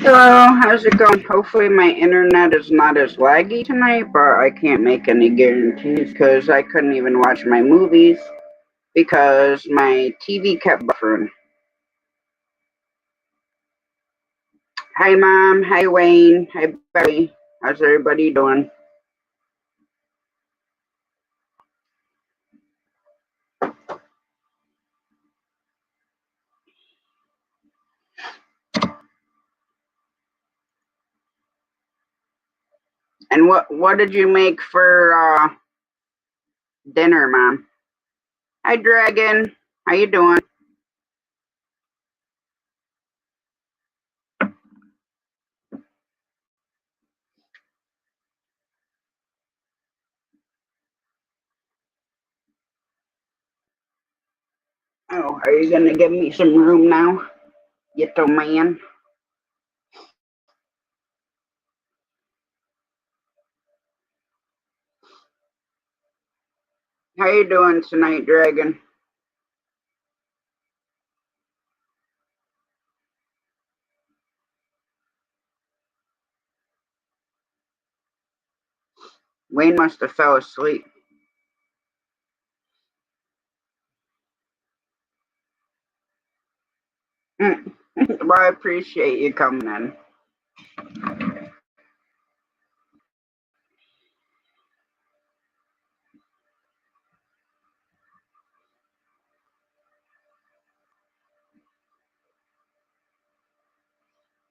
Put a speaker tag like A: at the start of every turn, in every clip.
A: Hello, how's it going? Hopefully my internet is not as laggy tonight, but I can't make any guarantees because I couldn't even watch my movies because my TV kept buffering. Hi Mom, hi Wayne, hi Barry. How's everybody doing? And what did you make for dinner, Mom? Hi Dragon, how you doing? Oh, are you gonna give me some room now, little man? How you doing tonight, Dragon? Wayne must have fell asleep. Well, I appreciate you coming in.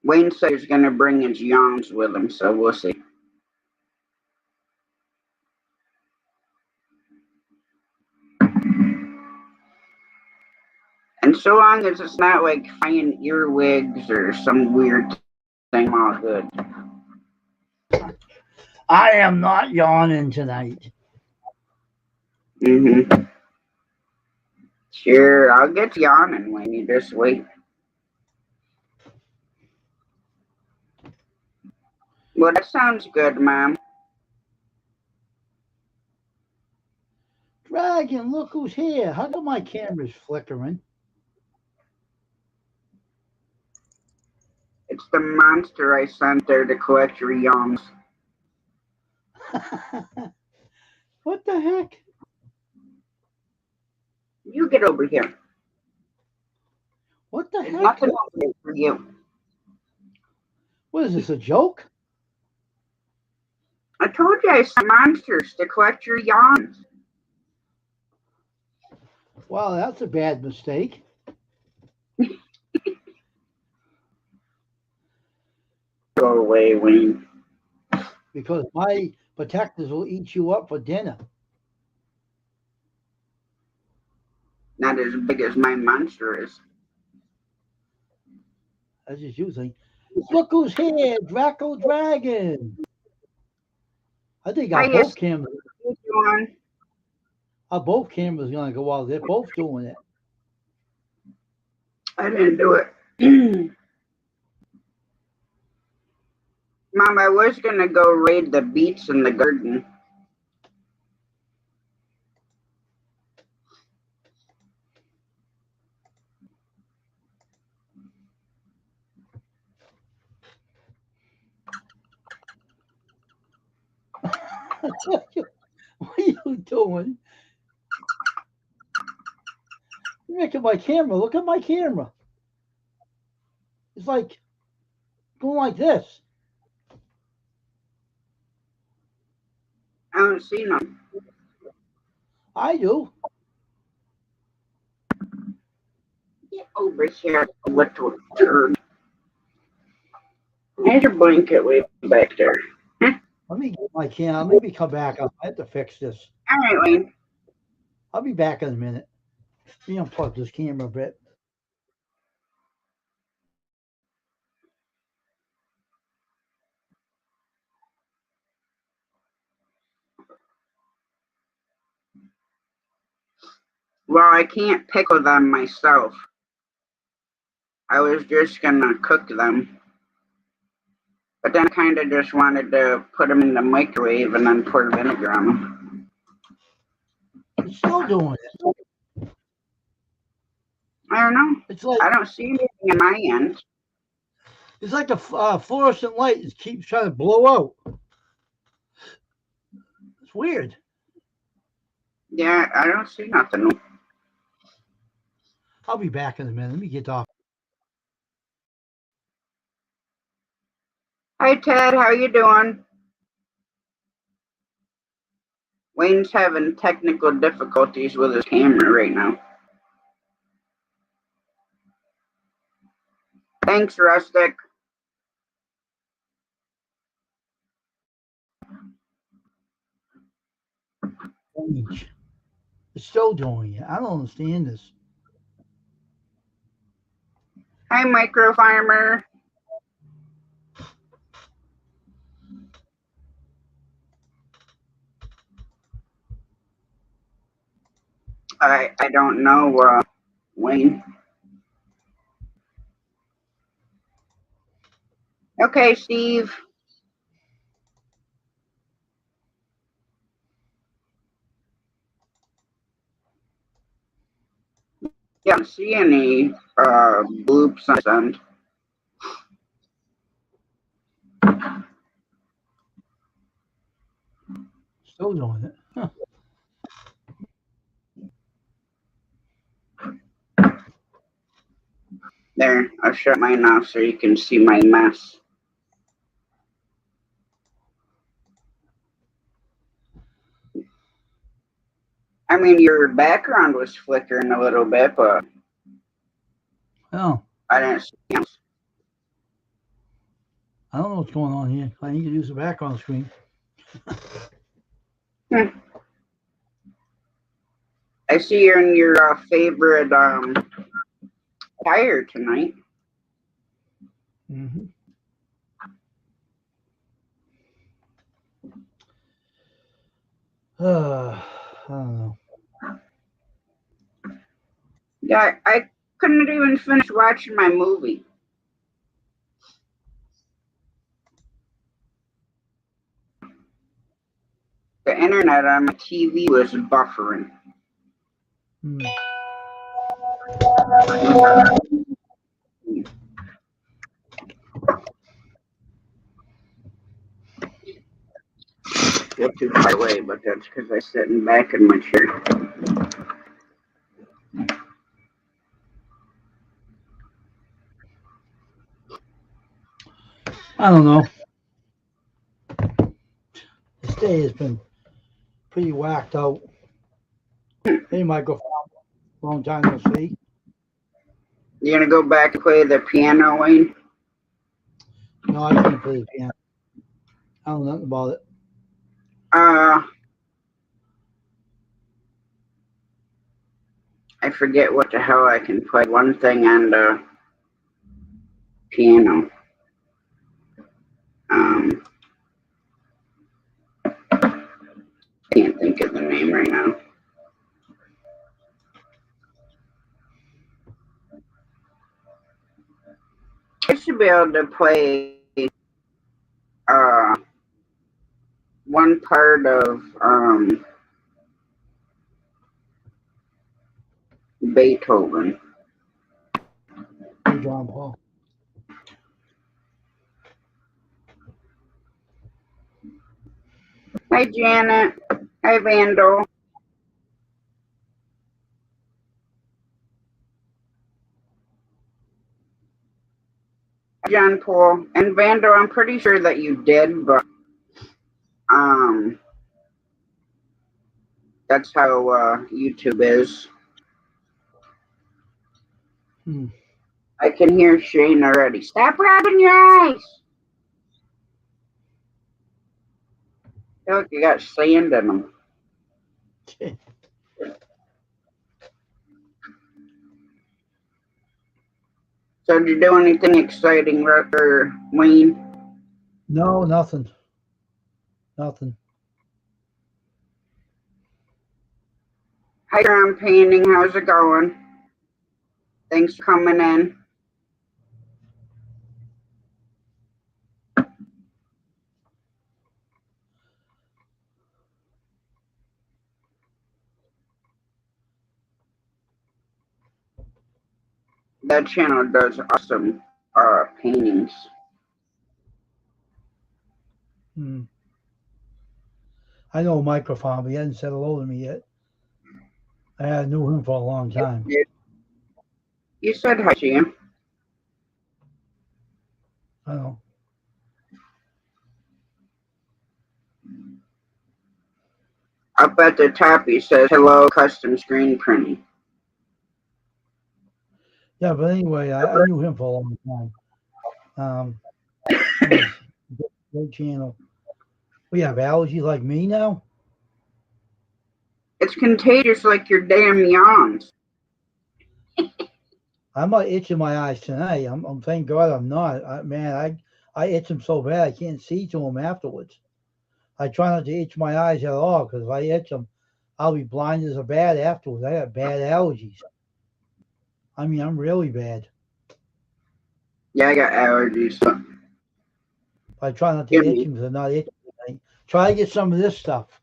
A: Wayne said he's going to bring his yawns with him, so we'll see. And so long as it's not like flying earwigs or some weird thing, I'm all good.
B: I am not yawning tonight.
A: Mm-hmm. Sure, I'll get yawning when you just wait. Well, that sounds good, Mom.
B: Dragon, look who's here. How come my camera's flickering?
A: It's the monster I sent there to collect your yawns.
B: What the heck?
A: You get over here.
B: What the
A: There's
B: heck?
A: nothing over there for you.
B: What is this, a joke?
A: I told you I sent monsters to collect your yawns.
B: Well, that's a bad mistake.
A: Go away, Wayne.
B: Because my protectors will eat you up for dinner.
A: Not as big as my monster is.
B: As is usually. Look who's here, Draco Dragon. I think
A: How you doing?
B: our both cameras gonna go out. They're both doing it.
A: I didn't do it. Mom, I was gonna go raid the beets in the garden.
B: What are you doing? You're making my camera. Look at my camera. It's like going like this.
A: I don't see none.
B: I do.
A: Get over here, little turd. There's your blanket way back there.
B: Let me get my camera. Maybe come back. I have to fix this.
A: All right, Wayne.
B: I'll be back in a minute. Let me unplug this camera a bit.
A: Well, I can't pickle them myself. I was just gonna cook them. But then I kind of just wanted to put them in the microwave and then pour vinegar on them.
B: It's still doing it.
A: I don't know.
B: It's like
A: I don't see anything in my end.
B: it's like the fluorescent light just keeps trying to blow out. It's weird.
A: Yeah, I don't see nothing.
B: I'll be back in a minute. Let me get off.
A: Hi, Ted. How you doing? Wayne's having technical difficulties with his camera right now. Thanks, Rustic.
B: It's still doing it. I don't understand this.
A: Hi, Microfarmer. I don't know, Wayne. Okay, Steve. Yeah, I don't see any bloops on his end.
B: Still doing it. Huh.
A: There, I'll shut mine off so you can see my mess. I mean, your background was flickering a little bit, but
B: Oh,
A: I didn't see it.
B: I don't know what's going on here. I need to use the background screen.
A: I see you're in your favorite tire tonight.
B: Mm-hmm. I don't know.
A: Yeah, I couldn't even finish watching my movie. The internet on my TV was buffering.
B: Hmm.
A: Feel too far away, but that's because I'm sitting back in my chair.
B: I don't know. This day has been pretty whacked out. Hey, Michael, long time no see.
A: You gonna go back and play the piano, Wayne?
B: No, I can't play the piano. I don't know nothing about it.
A: I forget what the hell I can play. One thing on the piano. Can't think of the name right now. I should be able to play uh one part of Beethoven.
B: Hey, John Paul.
A: Hi, Janet. Hi, Vandal. John Paul and Vandal. I'm pretty sure that you did, but um, that's how YouTube is.
B: Hmm.
A: I can hear Shane already. Stop rubbing your eyes. Look, you got sand in them. So, did you do anything exciting, Rucker, Wayne?
B: No, nothing. Nothing.
A: Hi, I'm painting. How's it going? Thanks for coming in. That channel does awesome paintings.
B: I know Microphone, but he hasn't said hello to me yet. I knew him for a long time.
A: You said hi to you.
B: I know.
A: Up at the top, he says, hello, custom screen printing.
B: Yeah, but anyway, I knew him for a long time. Great channel. We have allergies like me now?
A: It's contagious like your damn yawns.
B: I'm not itching my eyes tonight. I'm thank God I'm not. I itch them so bad I can't see to them afterwards. I try not to itch my eyes at all because if I itch them, I'll be blind as a bat afterwards. I got bad allergies. I mean, I'm really bad.
A: Yeah, I got allergies. So.
B: I try not to itch them because I'm not itching. Try to get some of this stuff.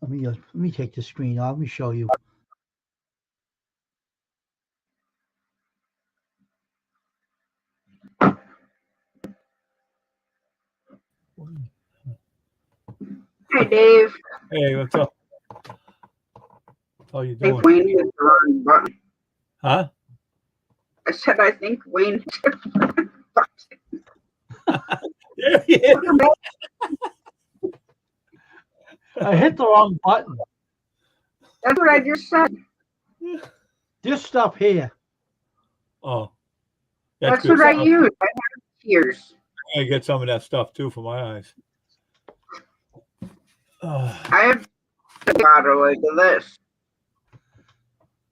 B: Let me take the screen off. Let me show you.
A: Hi, Dave.
C: Hey, what's up? How you
A: I think
C: doing?
A: Wayne hit the wrong button.
C: Huh?
A: I said, I think Wayne hit the wrong button.
C: There he is.
B: I hit the wrong button.
A: That's what I just said.
B: This stuff here.
C: Oh,
A: That's
C: good
A: what I
C: stuff.
A: use. I have tears.
C: I gotta get some of that stuff too for my eyes.
A: I have a bottle like this.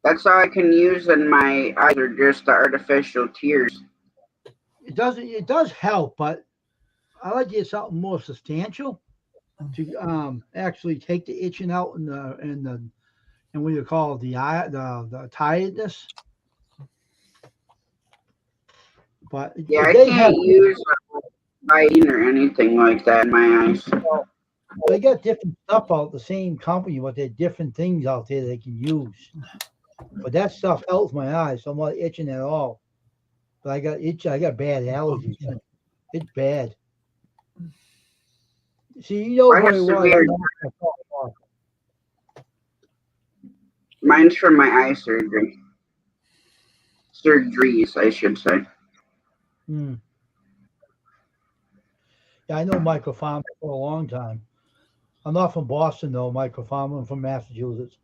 A: That's all I can use, and my eyes are just the artificial tears.
B: It does help, but I like to get something more substantial to actually take the itching out and what you call it, the tiredness. But
A: Yeah, I
B: they
A: can't use Biden or anything like that in my eyes.
B: they got different stuff out the same company, but there are different things out there they can use. But that stuff helps my eyes, so I'm not itching at all. But I got bad allergies. It's bad. See, you know
A: I have
B: very well.
A: severe. Mine's from my eye surgery. Surgeries, I should say.
B: Yeah, I know microfarm for a long time. I'm not from Boston though, microfarm. I'm from Massachusetts.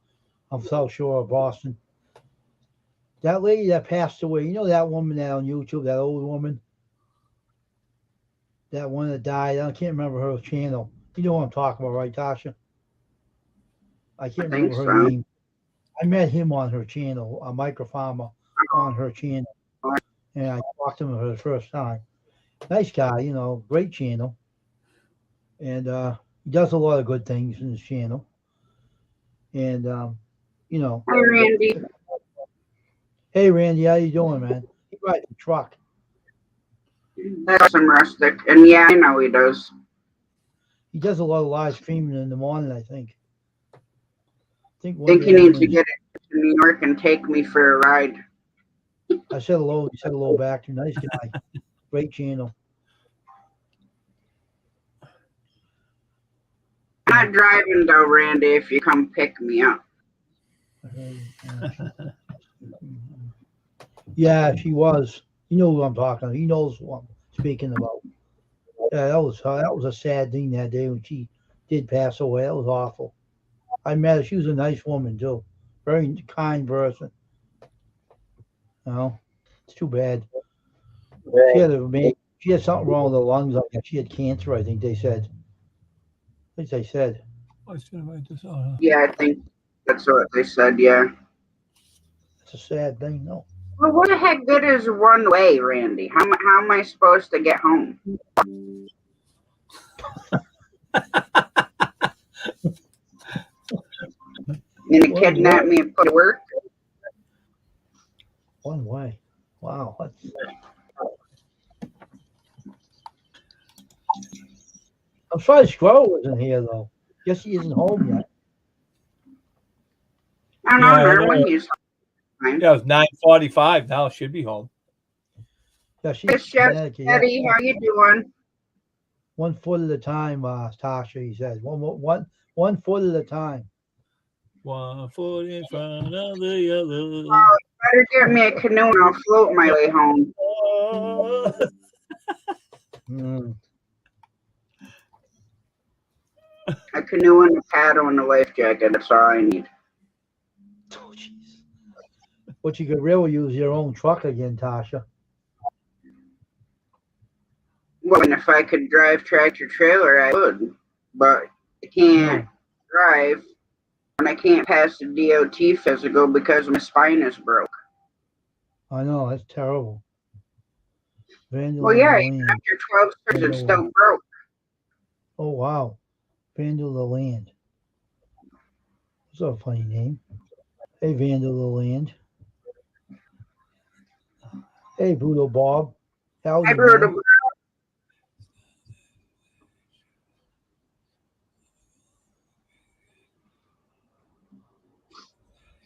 B: I'm South Shore of Boston. That lady that passed away, you know that woman that on YouTube, that old woman, that one that died. I can't remember her channel. You know what I'm talking about, right, Tasha? I can't
A: I think
B: remember her
A: so.
B: name. I met him on her channel, a microfarmer on her channel, and I talked to him for the first time. Nice guy, great channel, and he does a lot of good things in his channel. And
A: Hi, Randy.
B: Hey Randy, how you doing, man? He rides a truck.
A: That's some rustic. And yeah, I know he does.
B: He does a lot of live streaming in the morning, I think. I think one
A: Think
B: day
A: he
B: I'm
A: needs to
B: gonna.
A: get it to New York and take me for a ride.
B: I said hello. He said hello back to nice guy. Great channel.
A: I'm not driving though, Randy, if you come pick me up.
B: Yeah, she was. You know who I'm talking about. He knows what I'm speaking about. Yeah, that was a sad thing that day when she did pass away. That was awful. I met her. She was a nice woman too. Very kind person. It's too bad. She had something wrong with her lungs. I guess she had cancer. I think they said. At least they said.
C: I should write this out. Huh?
A: Yeah, I think that's what they said, yeah.
B: It's a sad thing, no.
A: Well, what the heck good is one way, Randy? How am I supposed to get home? Gonna kidnap me and put to work?
B: One way. Wow. I'm sorry Squirrel wasn't here, though. Guess he isn't home yet.
A: I don't know, Norman. He's fine.
C: Yeah, it's 9:45 now. Should be home.
B: Yeah, she's
A: Hey, Chef
B: Connecticut.
A: Eddie, how you doing?
B: 1 foot at a time, Tasha, he says. One foot at a time.
C: 1 foot in front of the other.
A: Better get me a canoe and I'll float my way home. A canoe and a paddle and a life jacket. That's all I need.
B: Oh, jeez. But you could really use your own truck again, Tasha.
A: Well, and if I could drive tractor trailer, I would. But I can't drive, and I can't pass the DOT physical because my spine is broke.
B: I know, that's terrible.
A: Well, yeah, even after 12 years, it's still broke.
B: Oh, wow. Vandal the Land. That's a funny name. Hey, Vandal the Land. Hey, Brutal Bob. How
A: Hi,
B: you,
A: Brutal
B: man?
A: Bob.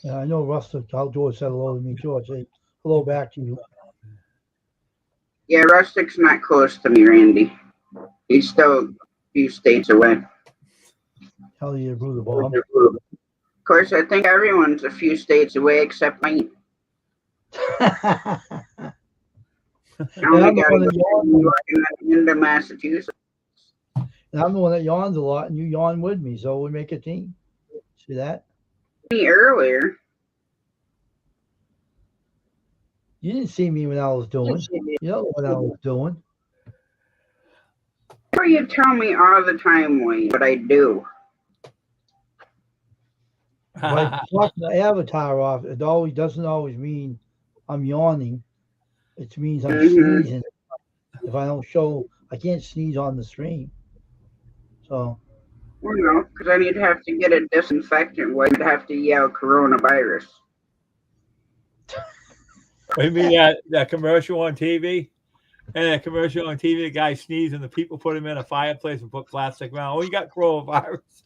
B: Yeah, I know Rustic Outdoors said hello to me, George. Hey, hello back to you.
A: Yeah, Rustic's not close to me, Randy. He's still a few states away.
B: Hell yeah, Brutal Bob.
A: Of course, I think everyone's a few states away except me. I only got to go to New York and then into Massachusetts.
B: And I'm the one that yawns a lot, and you yawn with me, so we make a team. See that?
A: Me earlier.
B: You didn't see me when I was doing. You know what I was doing.
A: Or you tell me all the time, Wayne, but I do.
B: If I pluck the avatar off, it doesn't always mean I'm yawning. It means I'm sneezing. If I don't show, I can't sneeze on the stream. So.
A: Well, no, because I need to have to get a disinfectant. Why would I have to yell coronavirus?
C: You mean that commercial on TV? And that commercial on TV, the guy sneezed and the people put him in a fireplace and put plastic around. Oh, you got coronavirus.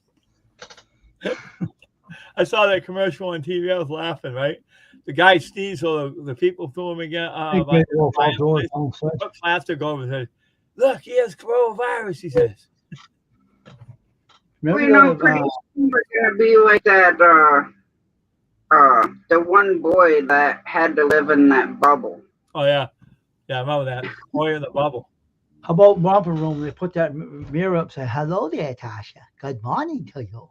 C: I saw that commercial on TV. I was laughing, right? The guy sneezed, so the people threw him again. Put plastic over and said, "Look, he has coronavirus," he says.
A: Well, you know, pretty soon we're going to be like that, the one boy that had to live in that bubble.
C: Oh, yeah. Yeah, I remember that. Boy in the bubble.
B: How about Romper Room? They put that mirror up and say, "Hello there, Tasha. Good morning to you."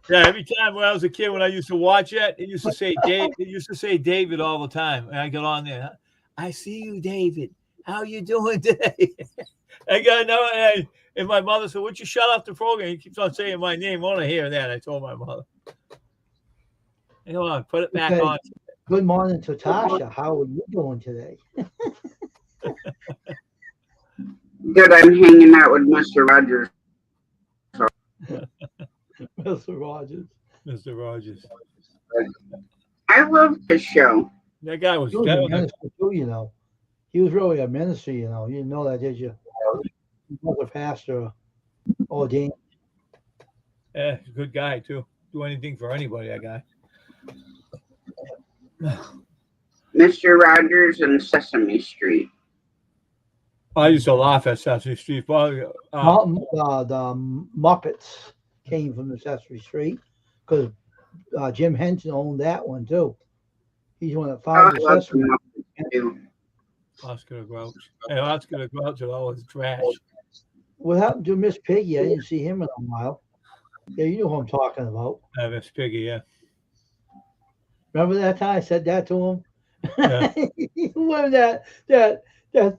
C: Yeah, every time when I was a kid, when I used to watch it used to say Dave. It used to say David all the time. And I get on there. "I see you, David. How you doing today?" I got no. And my mother said, "Would you shut off the program?" He keeps on saying my name. I want to hear that. I told my mother. Come on, put it back on.
B: Good morning to Tasha. How are you doing today?
A: Good, I'm hanging out with Mr. Rogers.
B: Mr. Rogers.
C: Mr. Rogers.
A: I love this show.
C: That guy was
B: ministry too, you know. He was really a minister, you know. You didn't know that, did you? He was a pastor ordained.
C: Yeah, he's a good guy too. Do anything for anybody, that guy.
A: Mr. Rogers and Sesame Street.
C: I used to laugh at Sesame Street.
B: The Muppets came from the Sesame Street because Jim Henson owned that one too. He's one that founded Sesame Street.
C: Oscar the Grouch. Hey, Oscar the Grouch is always trash.
B: What happened to Miss Piggy? I didn't see him in a while. Yeah, you know who I'm talking about.
C: Miss Piggy, yeah.
B: Remember that time I said that to him?
C: Yeah.
B: When that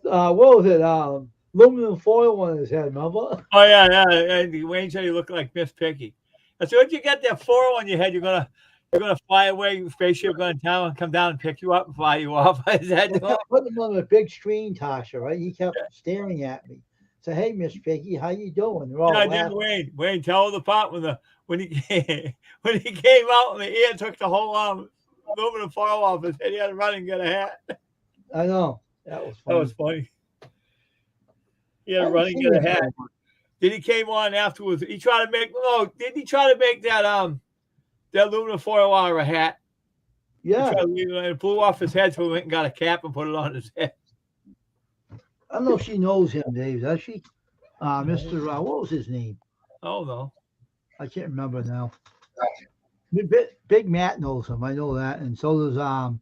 B: what was it? Aluminum foil on his head, remember?
C: Oh yeah. And Wayne said he looked like Miss Piggy. I said, "Once you get that foil on your head, you're gonna fly away. Spaceship going down and come down and pick you up and fly you off." I said,
B: I kept putting him on a big screen, Tasha. Right? He kept staring at me. Say, hey, Miss Piggy, how you doing? They're all
C: Yeah, I did.
B: laughing.
C: Wayne, tell the part when he when he came out and the ear took the whole aluminum foil off his head. He had to run and get a hat.
B: I know. That was
C: That was
B: funny.
C: funny. He had
B: I
C: to
B: haven't
C: run and
B: seen
C: get a
B: him
C: hat.
B: so much.
C: Then he came on afterwards. He tried to make didn't he try to make that aluminum foil out of a hat?
B: Yeah.
C: It blew off his head, so he went and got a cap and put it on his head.
B: I don't know if she knows him, Dave, does she? Mr. What was his name?
C: Oh no.
B: I can't remember now. Big Matt knows him. I know that, and so does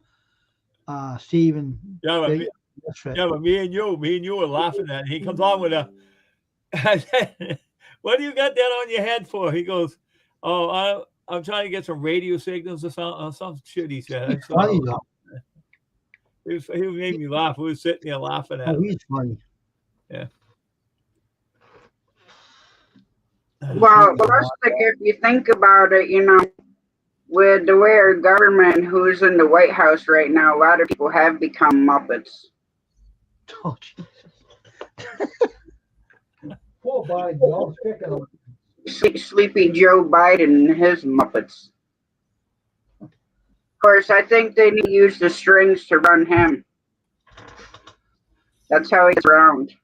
B: Steven.
C: Yeah, but
B: Big,
C: me and you were laughing at it. He comes on with a I said, what do you got that on your head for? He goes, oh, I'm trying to get some radio signals or some shit, he said.
B: funny though.
C: He made me laugh. We were sitting there laughing at him.
B: He's funny.
C: Yeah.
A: Well, plus, like, if you think about it, with the way our government, who's in the White House right now, a lot of people have become Muppets.
B: Oh, Jesus. Poor Biden, always picking him.
A: Sleepy Joe Biden and his Muppets. Of course, I think they need to use the strings to run him. That's how he gets around,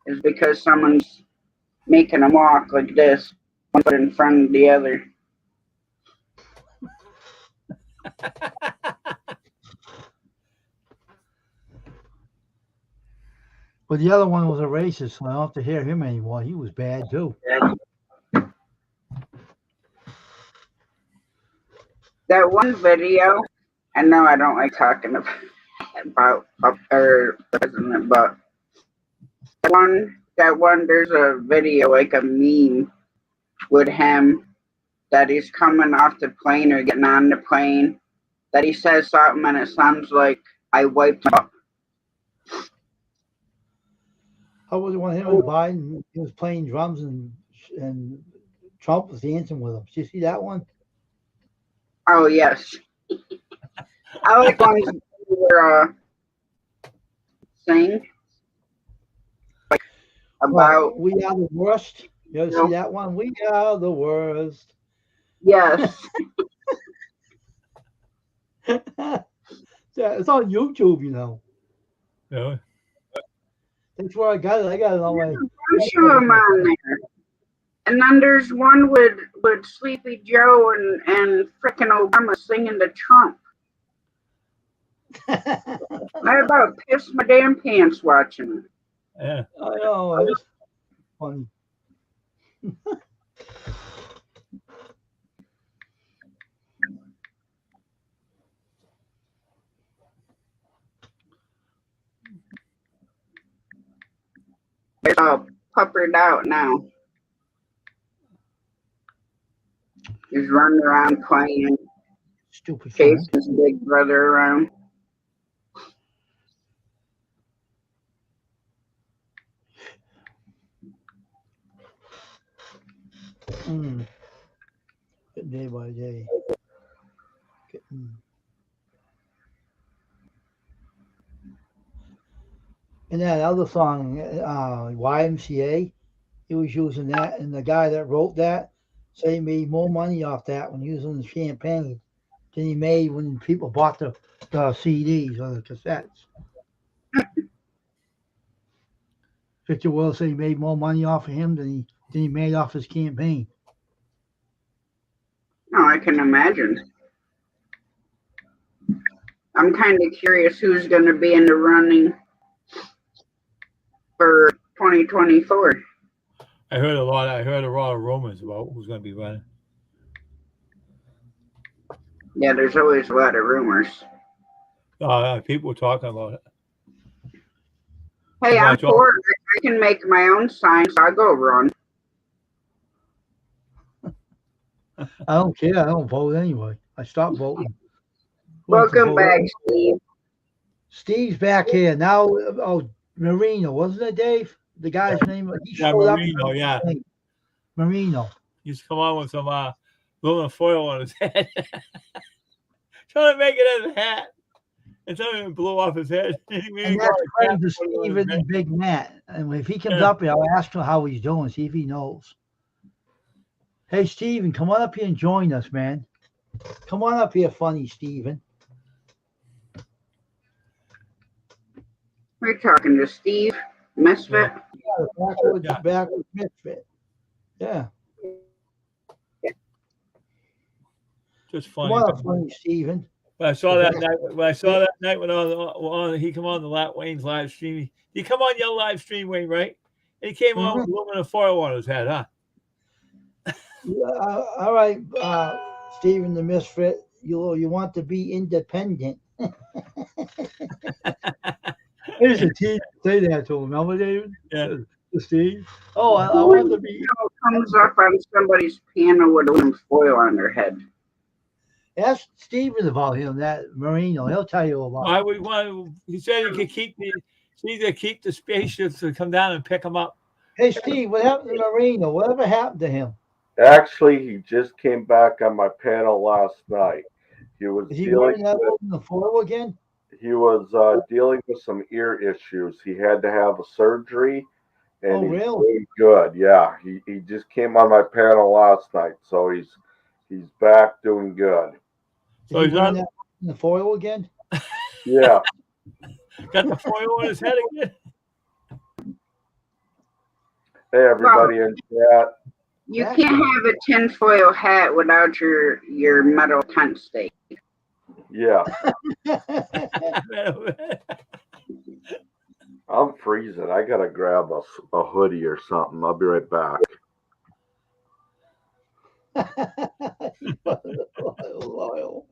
A: is because someone's making him walk like this, one foot in front of the other.
B: But the other one was a racist, so I don't have to hear him anymore. He was bad too.
A: That one video, I know I don't like talking about our president, but that one, there's a video, like a meme with him that he's coming off the plane or getting on the plane, that he says something and it sounds like I wiped him up.
B: I was when him and Biden, he was playing drums and Trump was dancing with him. Did you see that one?
A: Oh yes. I like ones where sing about
B: we are the worst. You ever see that one? We are the worst.
A: Yes.
B: It's on YouTube,
C: Yeah.
B: That's where I got it. I got it on my.
A: bunch of them on there. And then there's one with Sleepy Joe and frickin' Obama singing to Trump. I about pissed my damn pants watching it.
C: Yeah.
B: I know. It's funny.
A: It's all puppered out now. He's running around playing,
B: Stupid
A: chasing his big brother around.
B: Day by day. And that other song, YMCA, he was using that, and the guy that wrote that said he made more money off that when using the champagne than he made when people bought the CDs or the cassettes. Victor Will said he made more money off of him than he made off his campaign.
A: Oh, I can imagine. I'm kind of curious who's going to be in the running for 2024.
C: I heard a lot of rumors about who's going to be running.
A: Yeah, there's always a lot of rumors.
C: People talking about it.
A: Hey, I'm poor. I can make my own signs. I'll go run.
B: I don't care. I don't vote anyway. I stopped voting.
A: Welcome back, Steve.
B: Steve's back here now. Oh, Marino, wasn't it, Dave? The guy's name. He showed
C: Marino.
B: up.
C: Yeah,
B: Marino.
C: He used to come on with some aluminum foil on his head, trying to make it as a hat. And something blew off his head.
B: And that's friends of Steven and Big Matt. And if he comes
C: Yeah.
B: up here, I'll ask him how he's doing, see if he knows. Hey, Steven, come on up here and join us, man. Come on up here, funny Steven.
A: We're talking to Steve Misfit.
B: Yeah, backwards misfit. Yeah.
C: Just
B: Come
C: funny.
B: on up, funny Steven.
C: When I saw that night when he come on the Wayne's live stream. He come on your live stream, Wayne, right? And he came on with aluminum foil on his head, huh?
B: All right, Steven the misfit. You want to be independent. There's a teacher say that to him. Remember, David?
C: Yeah.
B: Steve. Oh, I want to be.
A: Comes up on somebody's piano with aluminum foil on their head.
B: Ask Steven about him, that Marino. He'll tell you about.
C: Why we want? He said he could keep the spaceships to come down and pick him up.
B: Hey, Steve, what happened to Marino? Whatever happened to him?
D: Actually, he just came back on my panel last night. He was
B: Is he
D: dealing
B: wearing that
D: with,
B: aluminum foil again?
D: he was dealing with some ear issues. He had to have a surgery, and
B: Oh,
D: he's
B: really?
D: doing good. Yeah, he just came on my panel last night, so he's back doing good.
B: Is he wearing that aluminum foil again?
D: Yeah.
C: Got the foil on his head again.
D: Hey, everybody in chat.
A: You can't have a tinfoil hat without your metal tent stake.
D: Yeah. I'm freezing. I gotta grab a hoodie or something. I'll be right back.
B: Loyal.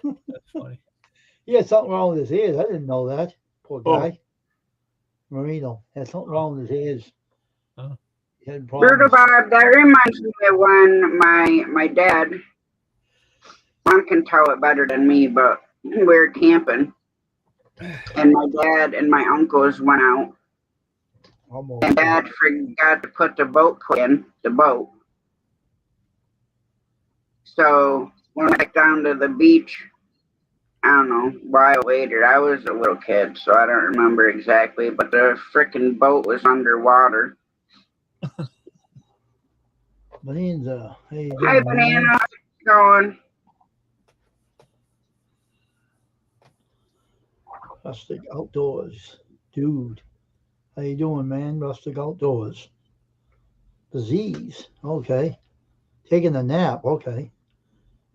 C: That's funny.
B: He had something wrong with his ears. I didn't know that. Poor guy. Marino had something wrong with his ears. He had
A: Brutal
B: problems.
A: Bob, that reminds me of when my dad, Mom can tell it better than me, but we were camping, and my dad and my uncles went out, and Dad forgot to put the boat in the boat. So when we went down to the beach, I don't know, a while later, I was a little kid, so I don't remember exactly, but the freaking boat was underwater.
B: Bonanza. How you doing,
A: Hi, Banana.
B: man?
A: How's it going?
B: Rustic Outdoors. Dude. How you doing, man? Rustic Outdoors. Disease. Okay. Taking a nap. Okay.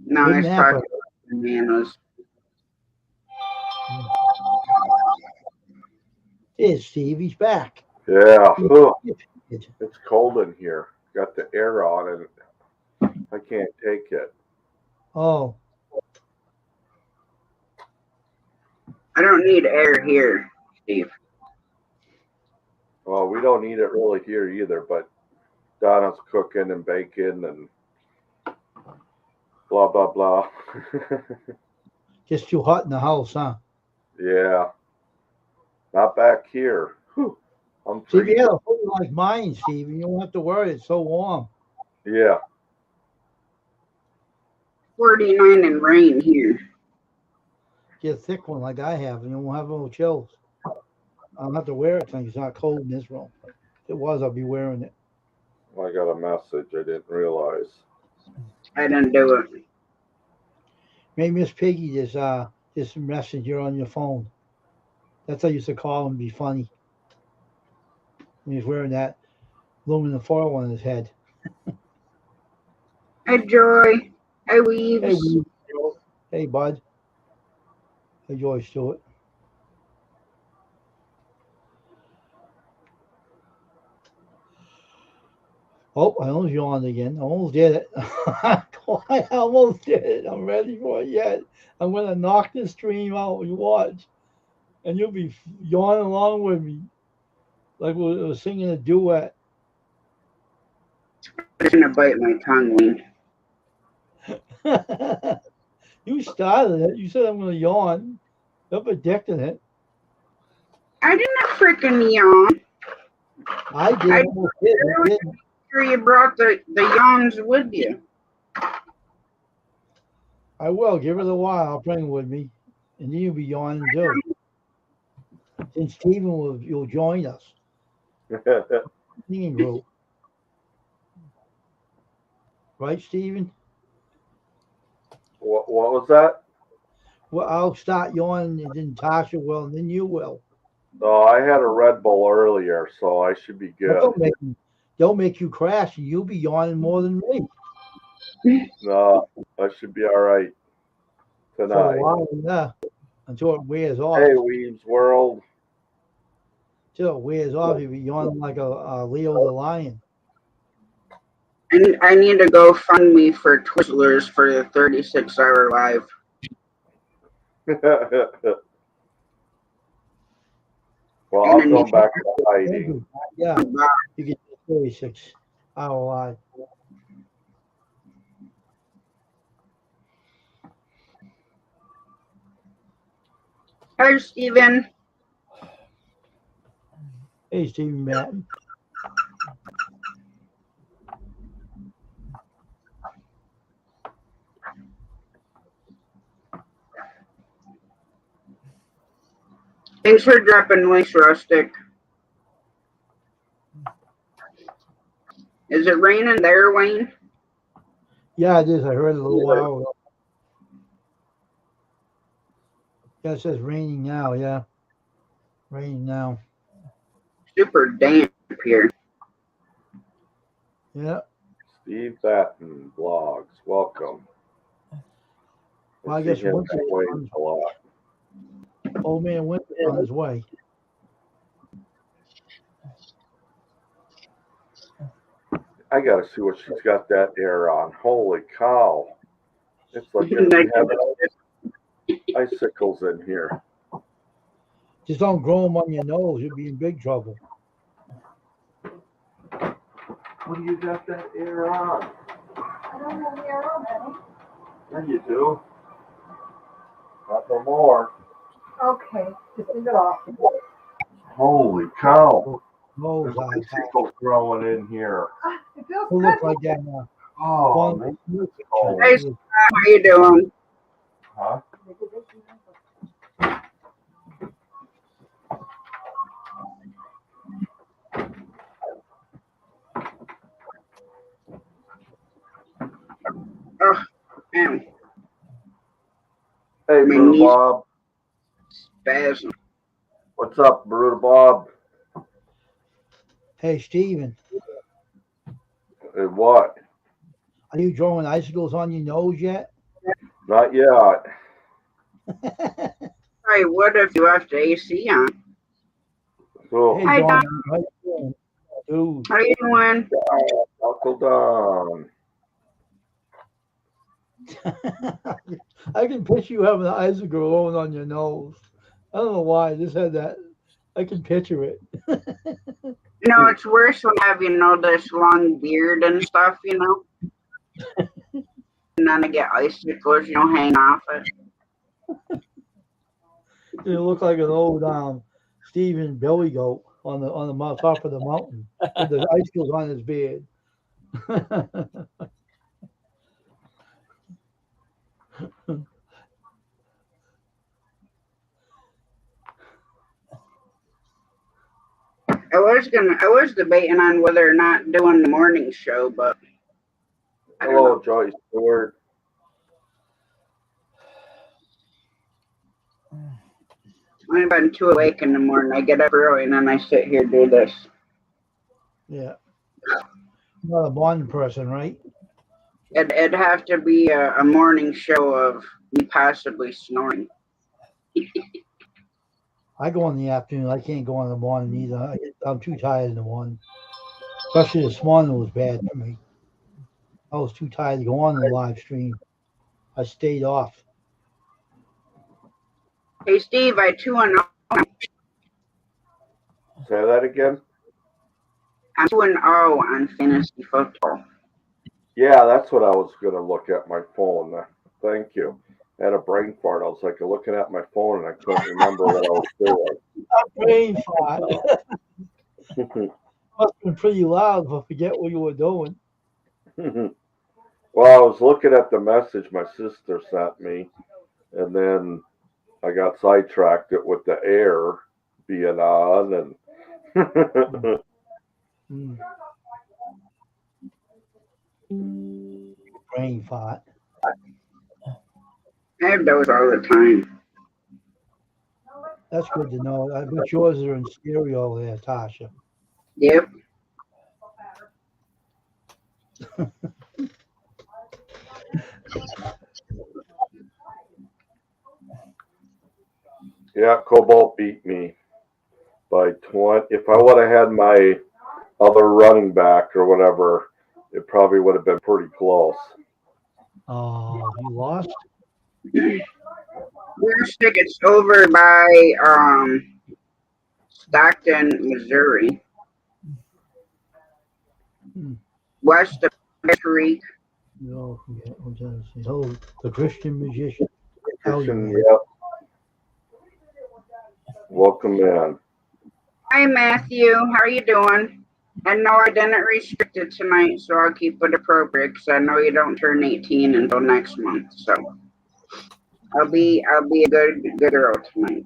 A: No,
B: Good
A: I was
B: nap.
A: talking about bananas.
B: There's Steve. He's back.
D: Yeah. Ugh. It's cold in here. Got the air on and I can't take it.
B: Oh.
A: I don't need air here, Steve.
D: Well, we don't need it really here either, but Donna's cooking and baking and blah, blah, blah.
B: Just too hot in the house, huh?
D: Yeah. Not back here. Whew. I'm
B: See, if
D: freezing.
B: you had a hoodie like mine, Steve, you don't have to worry. It's so warm.
D: Yeah.
A: 49 and rain here.
B: Get a thick one like I have, and you won't have no chills. I don't have to wear it because it's not cold in this room. If it was, I'd be wearing it.
D: I got a message I didn't realize.
A: I didn't do it.
B: Maybe Miss Piggy this message here on your phone. That's how I used to call him. Be funny when he's wearing that aluminum foil on his head.
A: Hi, Joy. Hi, Weaves.
B: Hey, Weaves. Hey, bud. Hey, Joy Stewart. Oh, I almost yawned again. I almost did it. I almost did it. I'm ready for it yet. I'm going to knock this stream out. You watch. And you'll be yawning along with me. Like we were singing a duet.
A: I'm going to bite my tongue, Wayne.
B: You started it. You said I'm going to yawn. You're predicting it.
A: I didn't freaking yawn.
B: I did.
A: I
B: almost did. You didn't.
A: Sure you brought the yawns with you.
B: I will. Give it a while. I'll bring it with me. And then you'll be yawning too. Then Stephen you'll join us. Singing group. Right, Stephen?
D: What was that?
B: Well, I'll start yawning, and then Tasha will, and then you will.
D: Oh, I had a Red Bull earlier, so I should be good.
B: They'll make you crash, and you'll be yawning more than me.
D: No, I should be all right tonight.
B: For a while, yeah, until it wears off.
D: Hey, Weeb's World.
B: Until it wears off, you'll be yawning like a Leo the Lion.
A: And I need to go fund me for Twizzlers for the 36-hour live.
D: Well, I'm going back to hiding.
B: Yeah, you get 36-hour live.
A: Hi, Steven.
B: Hey, Stephen Matt.
A: Thanks for dropping links, Rustic. Is it raining there, Wayne?
B: Yeah, it is. I heard it a little while ago. Yeah, it says raining now. Yeah, raining now.
A: Super damp here.
B: Yeah.
D: Steve Batten blogs. Welcome.
B: Well, I guess Winter
D: a lot.
B: Old man Winter on his way.
D: I gotta see what she's got that air on. Holy cow! It's like icicles in here.
B: Just don't grow them on your nose. You'll be in big trouble.
D: What do you got that air on?
E: I don't have the air on, honey.
D: Yeah, you do. Not no more.
E: Okay, just leave it off.
D: Holy cow!
B: Nose
D: There's icicles growing in here.
E: It feels
B: Who
E: good.
B: looks like that now?
D: Oh, man.
A: Hey, Scott, how you doing?
D: Huh?
A: Oh, man.
D: Hey,
A: My
D: Brutal
A: knees
D: Bob.
A: spasm.
D: What's up, Brutal Bob?
B: Hey, Steven.
D: Hey, what?
B: Are you drawing icicles on your nose yet?
D: Not yet.
A: Hey, what if you left the AC on?
D: Oh,
B: Hey,
A: Hi,
B: Don.
A: Don.
B: How you doing? Dude.
A: How you doing?
D: Uncle Don.
B: I can picture you having an icicle growing on your nose. I don't know why. I just had that. I can picture it.
A: You know, it's worse when you have, this long beard and stuff, And then I get icicles, hang off it.
B: You look like an old Stephen Billy Goat on the top of the mountain with the icicles on his beard.
A: I was debating on whether or not doing the morning show, but I don't
D: Hello,
A: know.
D: Joyce Stewart.
A: I've been too awake in the morning. I get up early and then I sit here and do this.
B: Yeah. You're not a morning person, right?
A: It'd have to be a morning show of me possibly snoring.
B: I go in the afternoon. I can't go in the morning either. I'm too tired in the morning. Especially this morning was bad for me. I was too tired to go on the live stream. I stayed off.
A: Hey, Steve, I 2-0.
D: Say that again?
A: I'm 2-0 on fantasy football.
D: Yeah, that's what I was going to look at my phone. Thank you. I had a brain fart. I was like looking at my phone and I couldn't remember what I was doing.
B: Brain fart. Must have been pretty loud if I forget what you were doing.
D: Well, I was looking at the message my sister sent me, and then I got sidetracked it with the air, being on, and
B: Brain fart.
A: I have those all the time.
B: That's good to know. I bet yours are in stereo there, Tasha.
A: Yep.
D: yeah, Cobalt beat me by 20. If I would have had my other running back or whatever, it probably would have been pretty close.
B: Oh, you lost?
A: Rustic, it's over by Stockton, Missouri, west of Creek.
B: No, forget what did I say? Oh, the Christian musician. How you
D: Christian,
B: doing?
D: yep. Welcome in.
A: Hi, Matthew. How are you doing? And no, I didn't restrict it tonight, so I'll keep it appropriate because I know you don't turn 18 until next month. So I'll be a good girl tonight.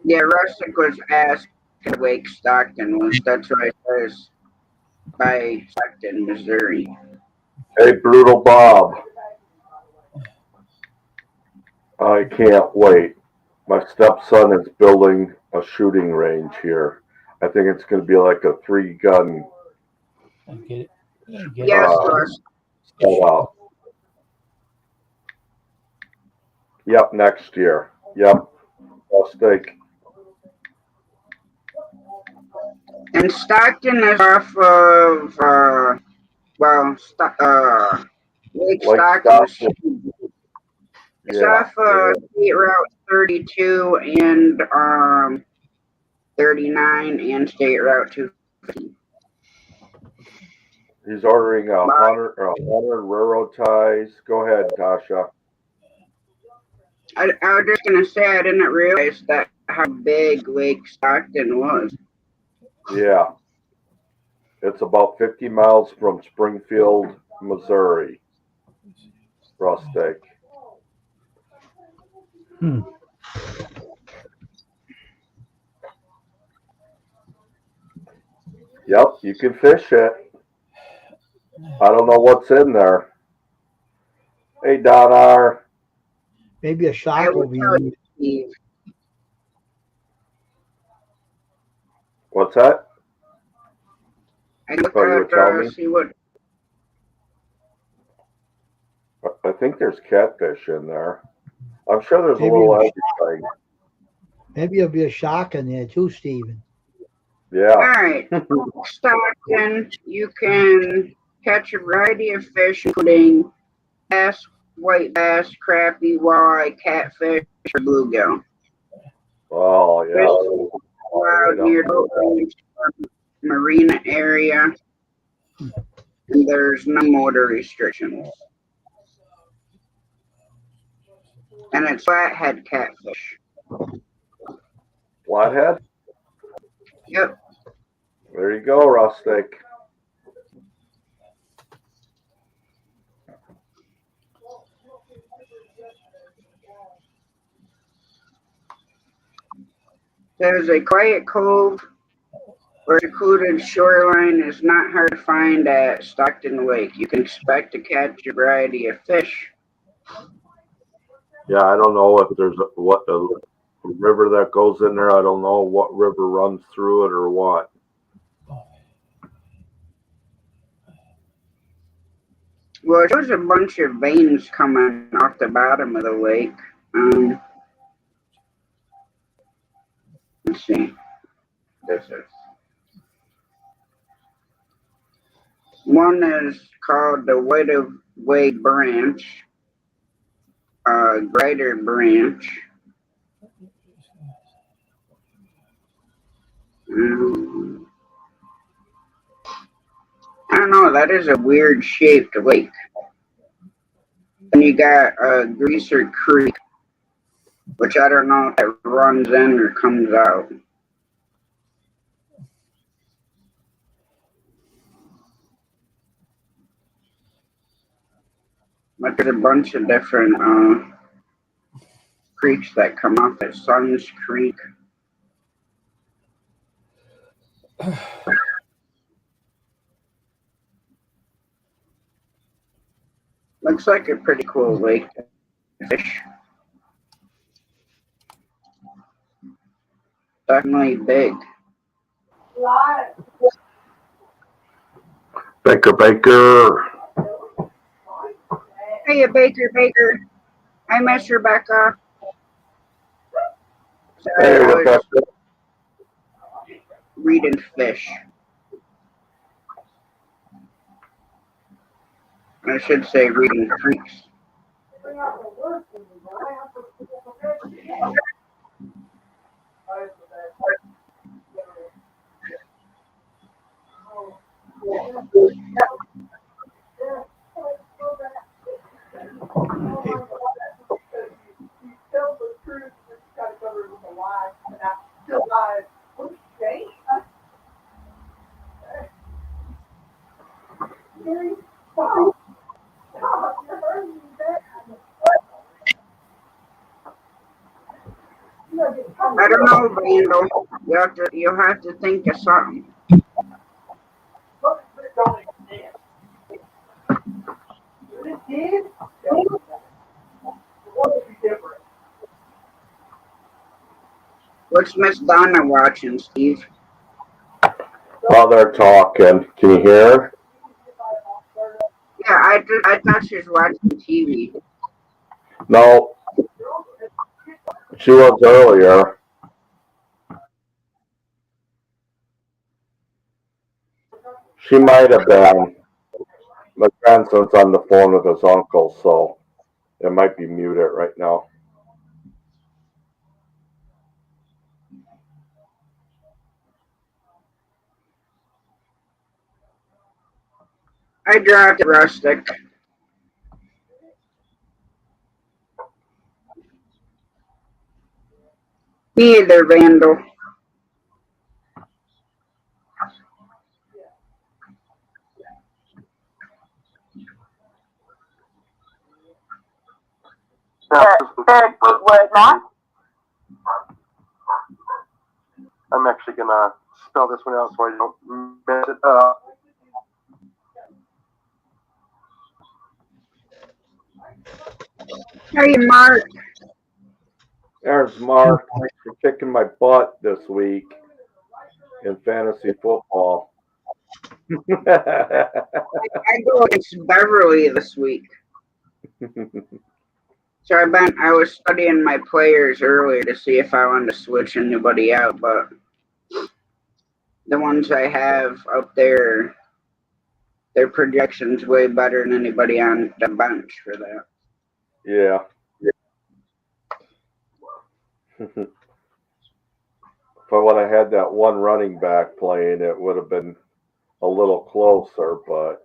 A: Yeah, Rustic was asked to Wake Stockton was. That's what it says by Stockton, Missouri.
D: Hey, Brutal Bob. I can't wait. My stepson is building a shooting range here. I think it's going to be like a 3-gun
C: I get it. I get
A: Yes,
C: it.
A: Russ.
D: setup. Yep, next year. Yep, mistake.
A: And Stockton is off of Lake
D: Like
A: Stockton.
D: Stockton.
A: It's
D: Yeah,
A: off State Route 32 and 39 and State Route 2.
D: he's ordering 100 railroad ties. Go ahead, Tasha.
A: I was just gonna say I didn't realize that how big Lake Stockton was.
D: Yeah, it's about 50 miles from Springfield, Missouri. Rustic. Yep, you can fish it. I don't know what's in there. Hey, Donar.
B: Maybe a
A: I
B: shark
A: will
B: will be
A: tell
B: in
A: you, Steve.
D: What's that?
A: I look
D: Oh, you were telling me?
A: see what.
D: I think there's catfish in there. I'm sure there's
B: Maybe
D: a little everything.
B: Maybe there'll be a shark in there too, Stephen.
D: Yeah.
A: All right, Stockton. You can catch a variety of fish, including bass, white bass, crappie, walleye, catfish, or bluegill.
D: Oh, yeah.
A: Fish allowed near the marina area, and there's no motor restrictions. And it's flathead catfish.
D: Flathead?
A: Yep.
D: There you go, Rustic.
A: There's a quiet cove where secluded shoreline is not hard to find at Stockton Lake. You can expect to catch a variety of fish.
D: Yeah, I don't know if there's a river that goes in there. I don't know what river runs through it or what.
A: Well, there's a bunch of veins coming off the bottom of the lake. Let's see. This is one is called the White of Way Branch, Greater Branch. I don't know. That is a weird shaped lake. Then you got Greaser Creek, which I don't know if it runs in or comes out. But there's a bunch of different creeks that come off at Suns Creek. Looks like a pretty cool lake to fish. Definitely big.
E: Live.
D: Baker.
A: Hey, Baker. I miss Rebecca. Sorry,
D: Hey,
A: I was
D: Rebecca.
A: reading fish. I should say reading creeks.
E: Bring out the worst in me, but I have to.
A: I don't know, Randall. You'll have to think of something. What's Miss Donna watching, Steve?
D: While they're talking, can you hear?
A: Yeah, I thought she was watching TV.
D: No, she was earlier. She might have been. My grandson's on the phone with his uncle, so it might be muted right now.
A: I dropped rustic. Me either, Randall.
F: Would not. I'm actually gonna spell this one out so I don't mess it up.
A: Hey, Mark.
D: There's Mark. Thanks for kicking my butt this week in fantasy football.
A: I go against Beverly this week. So I was studying my players earlier to see if I wanted to switch anybody out, but the ones I have up there, their projection's way better than anybody on the bench for that.
D: Yeah. If I would have had that one running back playing, it would have been a little closer, but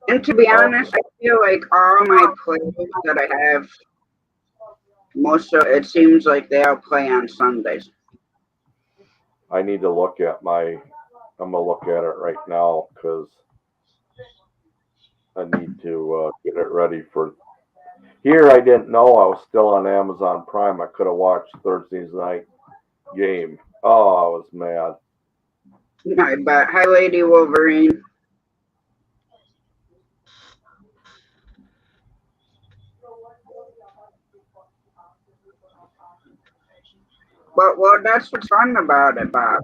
A: And to be honest, I feel like all my players that I have, it seems like they all play on Sundays.
D: I need to look at I'm gonna look at it right now because I need to get it ready for. Here, I didn't know I was still on Amazon Prime. I could have watched Thursday's night game. Oh, I was mad.
A: I bet. Hi, Lady Wolverine. Well, that's what's fun about it, Bob.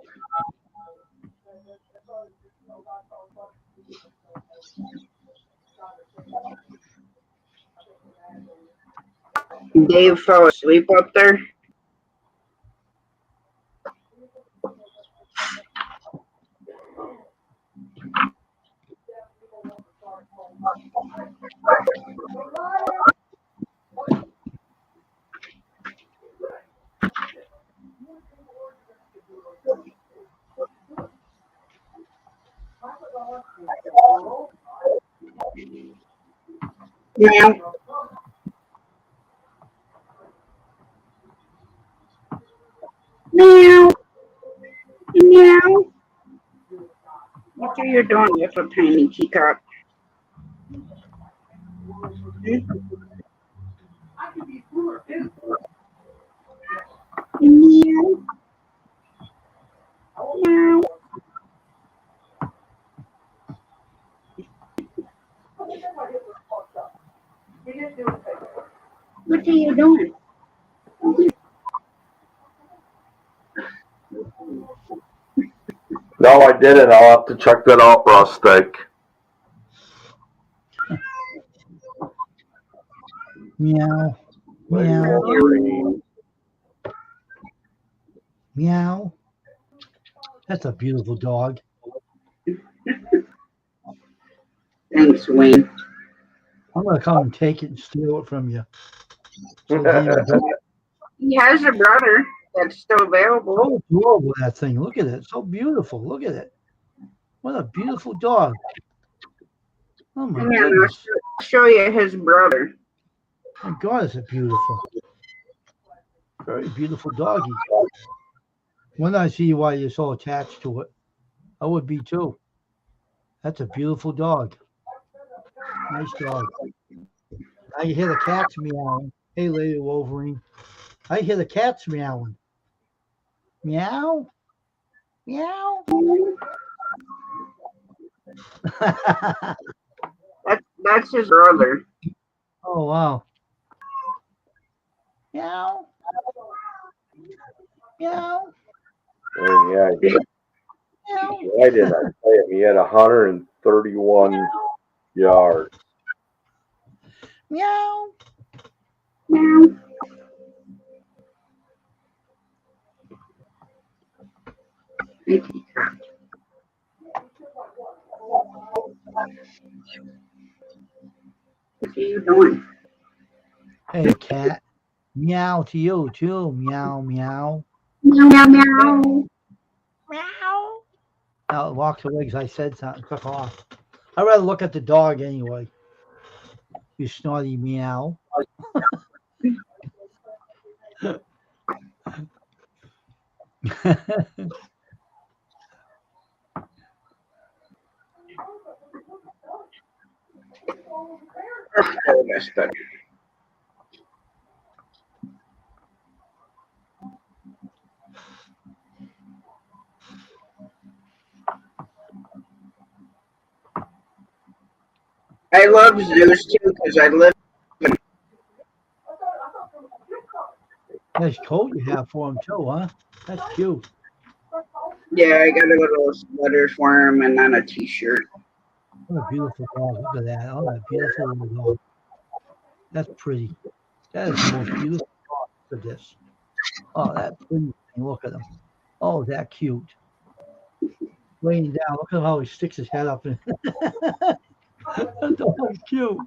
A: Dave fell asleep up there. Meow. Meow. Meow. What are you doing, little tiny teacup? Meow. Meow. What are you doing?
D: No, I didn't. I'll have to check that out, Rustic.
B: Meow. Meow. Meow. That's a beautiful dog.
A: Thanks, Wayne.
B: I'm gonna come and take it and steal it from you. So damn dog.
A: He has a brother that's still available.
B: So adorable, that thing. Look at it. So beautiful. Look at it. What a beautiful dog. Oh my
A: Hang on,
B: goodness.
A: I'll show you his brother.
B: My God, is it beautiful. Very beautiful doggy. When I see why you're so attached to it, I would be too. That's a beautiful dog. Nice dog. I hear the cats meowing. Hey, Lady Wolverine. I hear the cats meowing. Meow. Meow.
A: That's his brother.
B: Oh, wow. Meow. Meow.
D: And yeah,
B: Meow.
D: I did. I tell him he had 131 yards.
B: Meow.
A: Meow. Hey, teacup. What are you doing?
B: Hey, cat. Meow to you, too. Meow, meow.
A: Meow, meow, meow.
B: Meow. Now it walks away because I said something. Took off. I'd rather look at the dog anyway. You snotty meow.
A: Oh, that's better. I love zoos too because I live.
B: Nice coat you have for him, too, huh? That's cute.
A: Yeah, I got a little sweater for him and then a t-shirt.
B: What a beautiful dog. Look at that. Oh, that beautiful little dog. That's pretty. That is the most beautiful dog. Look at this. Oh, that pretty thing. Look at him. Oh, that cute. Laying down. Look at how he sticks his head up. That dog's cute.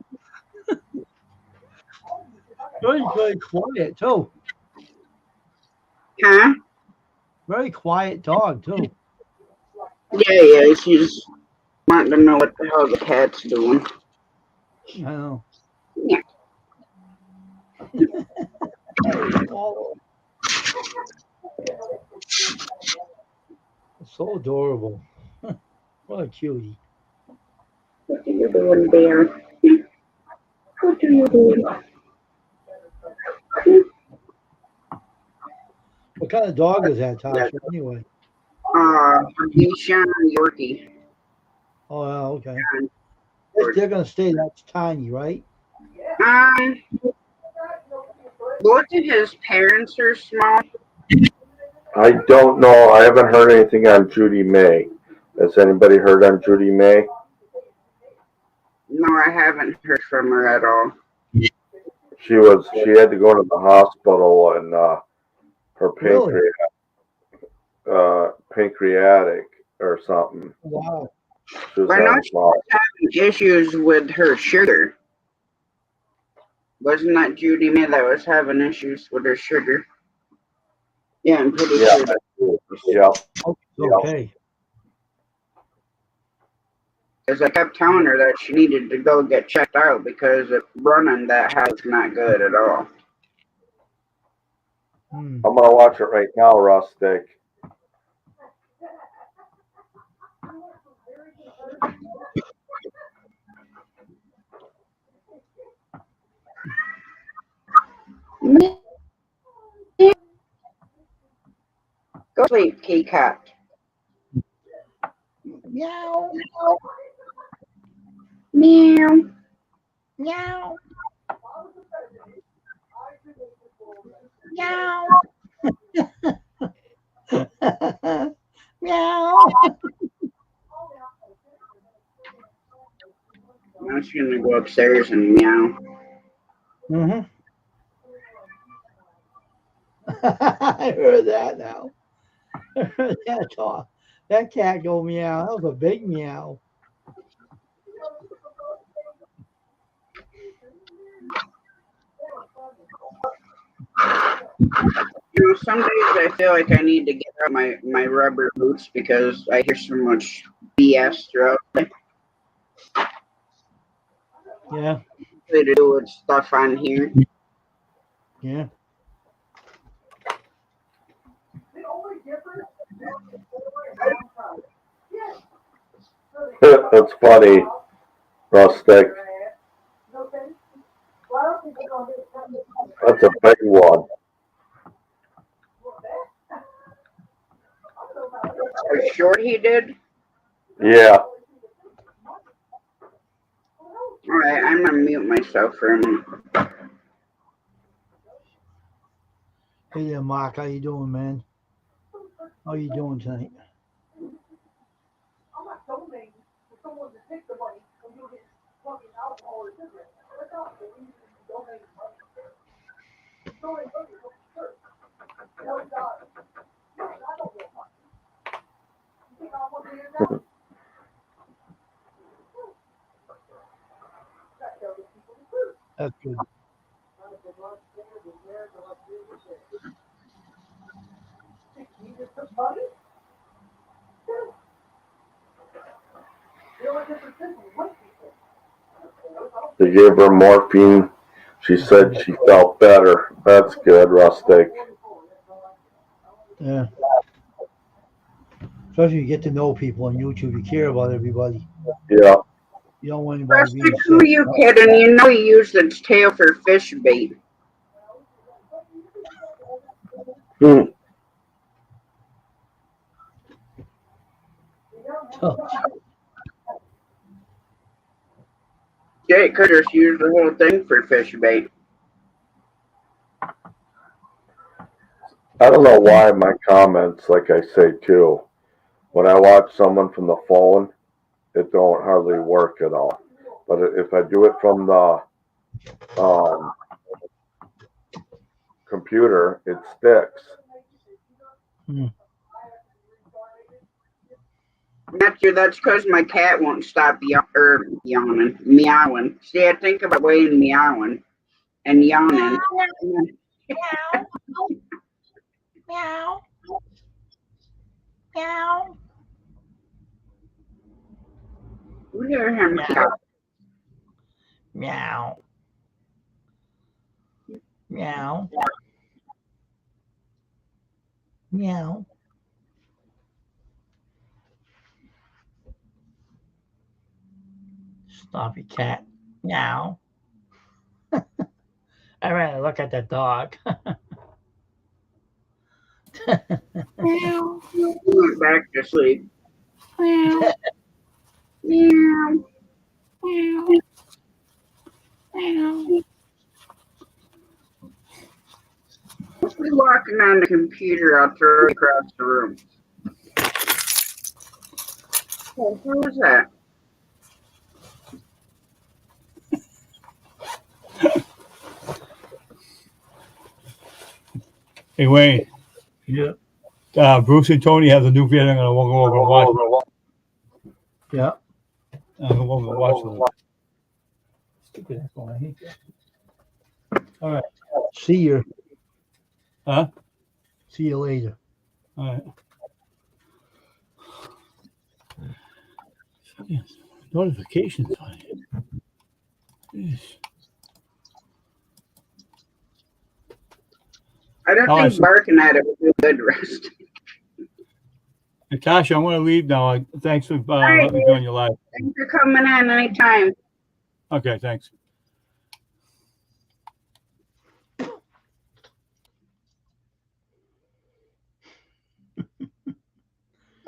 B: Very, very quiet, too.
A: Huh?
B: Very quiet dog, too.
A: Yeah, she's wanting to know what the hell the cat's doing.
B: I know.
A: Yeah.
B: Hey, Paul. So adorable. What a cutie.
A: What are you doing there? What are you doing?
B: What kind of dog is that, Tasha, anyway?
A: Bichon Yorkie.
B: Oh, yeah, okay. They're going to stay that's tiny, right?
A: Both of his parents are small.
D: I don't know. I haven't heard anything on Judy May. Has anybody heard on Judy May?
A: No, I haven't heard from her at all.
D: She had to go to the hospital and her
B: Really?
D: pancreatic or something.
B: Wow.
D: She was
A: I know
D: having
A: she was having issues with her sugar. Wasn't that Judy May that was having issues with her sugar? Yeah, I'm pretty sure.
D: Yeah.
B: Okay.
A: Because I kept telling her that she needed to go get checked out because it running that house not good at all.
B: Hmm.
D: I'm gonna watch it right now, Rustic.
A: Go sleep, Teacup.
B: Meow.
A: Meow.
B: Meow. Meow. Meow.
A: Now she's gonna go upstairs and meow.
B: Mm-hmm. I heard that now. I heard that talk. That cat go meow. That was a big meow.
A: Some days I feel like I need to get out my rubber boots because I hear so much BS throughout
B: Yeah.
A: to do with stuff on here.
B: Yeah.
D: That's funny, Rustic. That's a big one.
A: How short he did?
D: Yeah.
A: Alright, I'm gonna mute myself for a minute.
B: Hey there, Mark. How you doing, man? How you doing tonight? That's good.
D: They gave her morphine. She said she felt better. That's good, Rustic.
B: Yeah. Especially if you get to know people on YouTube, you care about everybody.
D: Yeah.
B: You don't want anybody
A: Rustic,
B: being
A: who are
B: sick.
A: you kidding? You know he used its tail for fish bait.
D: Hmm.
A: Yeah, he could just use the whole thing for fish bait.
D: I don't know why my comments, like I say too, when I watch someone from the phone, it don't hardly work at all. But if I do it from the computer, it sticks.
A: That's because my cat won't stop yawning, meowing. See, I think about Wayne meowing and yawning.
B: Meow. Meow. Meow.
A: We hear him meow.
B: Meow. Meow. Meow. Stop it, cat. Meow. I rather look at the dog. Meow.
A: He went back to sleep. Meow. Meow.
B: Meow. Meow.
A: If we walking on the computer, I'll throw it across the room. Oh, who was that?
C: Hey, Wayne.
B: Yeah.
C: Bruce and Tony have a new video. I'm going to go over and watch it.
B: Yeah.
C: I'm going to go over and watch it. Stupid ass one. I hate that.
B: All right. See you.
C: Huh?
B: See you later.
C: All right. Notifications on it. Jeez.
A: I don't
C: Oh, I
A: think
C: see.
A: barking at it would do good rest.
C: Natasha, I'm going to leave now. Thanks for
A: right,
C: letting me join you live.
A: Thanks for coming in anytime.
C: Okay, thanks.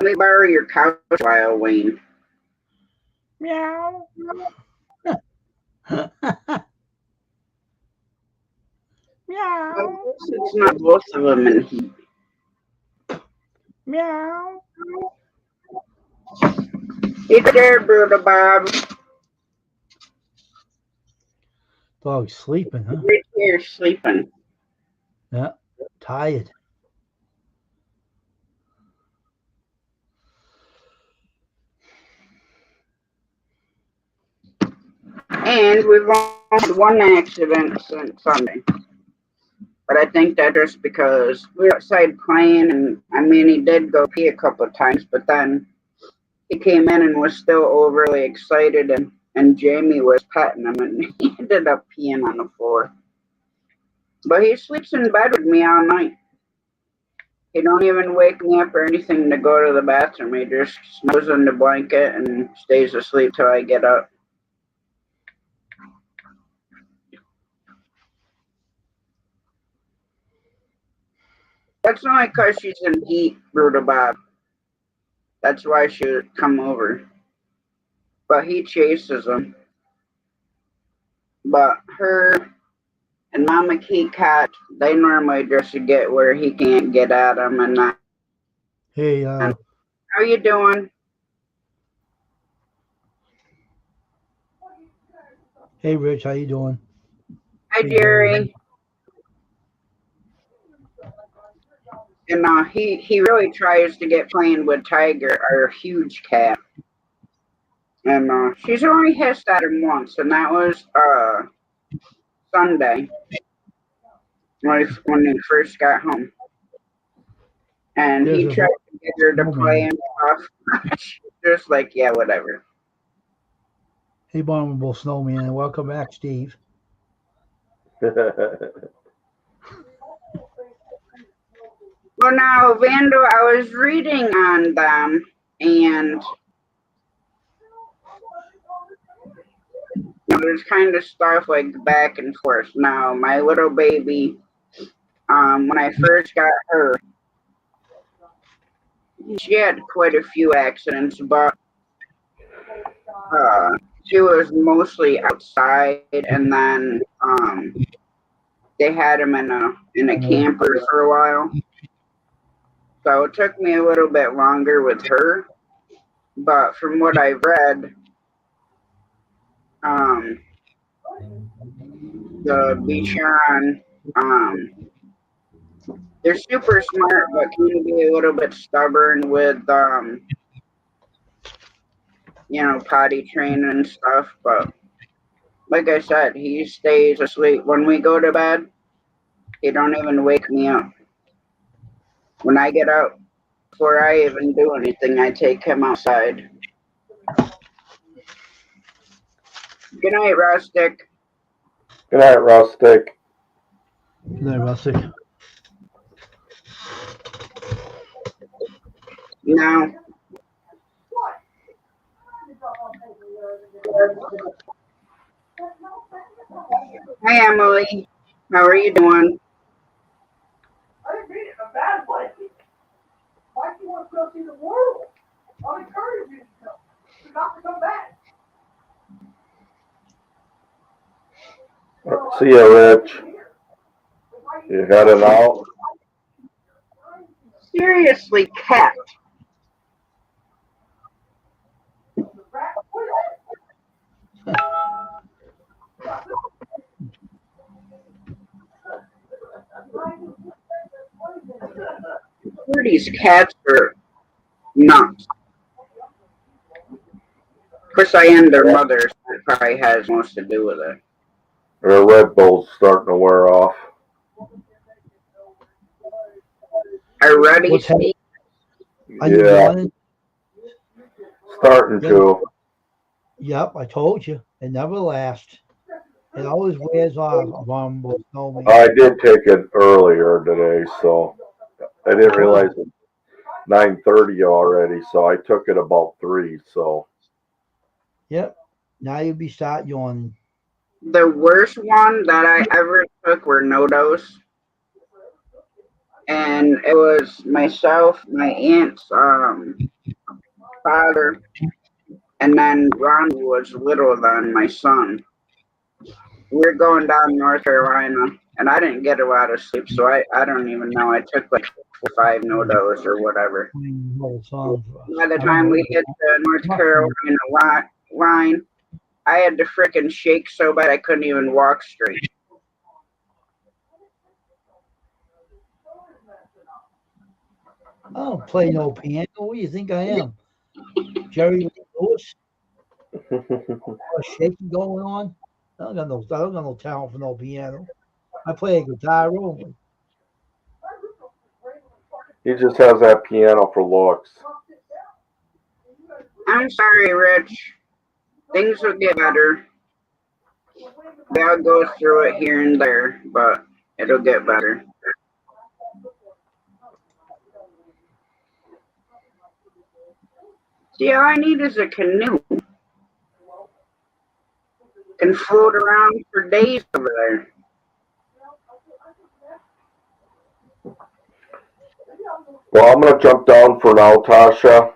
A: Let me borrow your couch while, Wayne.
B: Meow. Meow.
A: It's not both of them in heat.
B: Meow.
A: It's there, Brutal Bob.
B: Dog's sleeping, huh?
A: Right here sleeping.
B: Yeah. Tired.
A: And we've only had one accident since Sunday. But I think that just because we were outside playing, and I mean, he did go pee a couple of times, but then he came in and was still overly excited, and Jamie was petting him, and he ended up peeing on the floor. But he sleeps in bed with me all night. He don't even wake me up or anything to go to the bathroom. He just snuggles in the blanket and stays asleep till I get up. That's only because she's in heat, Brutal Bob. That's why she would come over. But he chases him. But her and Mama Key Cat, they normally just get where he can't get at them and not.
B: Hey,
A: How you doing?
B: hey, Rich, how you doing?
A: Hi,
B: Hey,
A: Jerry. And he really tries to get playing with Tiger, our huge cat. And she's only hissed at him once, and that was Sunday when he first got home. And
B: There's
A: he
B: a
A: tried to get her to play
B: snowman.
A: and stuff. Just like, yeah, whatever.
B: Hey, Abominable Snowman. Welcome back, Steve.
A: Well, now, Vandal, I was reading on them, and there's kind of stuff like back and forth. Now, my little baby, when I first got her, she had quite a few accidents, but she was mostly outside, and then they had him in a camper for a while. So it took me a little bit longer with her, but from what I've read, the Bichon, they're super smart, but can be a little bit stubborn with, potty training and stuff. But like I said, he stays asleep. When we go to bed, he don't even wake me up. When I get up, before I even do anything, I take him outside. Good night, Rustic.
D: Good night, Rustic.
B: Good night, Rustic.
A: No. Hi, Emily. How are you doing?
E: I didn't mean it in a bad way. Wacky wants to go see the world. I'll encourage you to come. You got to come back.
D: See you, Rich. You heading out?
A: Seriously, cat. These cats are nuts. Of course, I am their mother, so it probably has most to do with it.
D: Her Red Bull's starting to wear off.
A: Already?
B: What's happening? Are you
D: Yeah,
B: yawning?
D: starting to.
B: Yep, I told you. It never lasts. It always wears off. Rumble, snowman.
D: I did take it earlier today, so I didn't realize it was 9:30 already. So I took it about 3. So
B: Yep. Now you'll be start yawning.
A: The worst one that I ever took were no-dos. And it was myself, my aunt's father, and then Ron was little than my son. We were going down North Carolina, and I didn't get a lot of sleep, so I don't even know. I took like 5 no-dos or whatever.
B: Playing the whole song for us.
A: By the
B: I don't
A: time
B: know
A: we
B: the
A: hit the North Carolina line, I had to frickin' shake so bad I couldn't even walk straight.
B: I don't play no piano. What do you think I am? Jerry Lee Lewis? A shaking going on? I don't got no talent for no piano. I play a guitar only.
D: he just has that piano for looks.
A: I'm sorry, Rich. Things will get better. We all go through it here and there, but it'll get better. See, all I need is a canoe. Can float around for days over there.
D: Well, I'm gonna jump down for now, Tasha.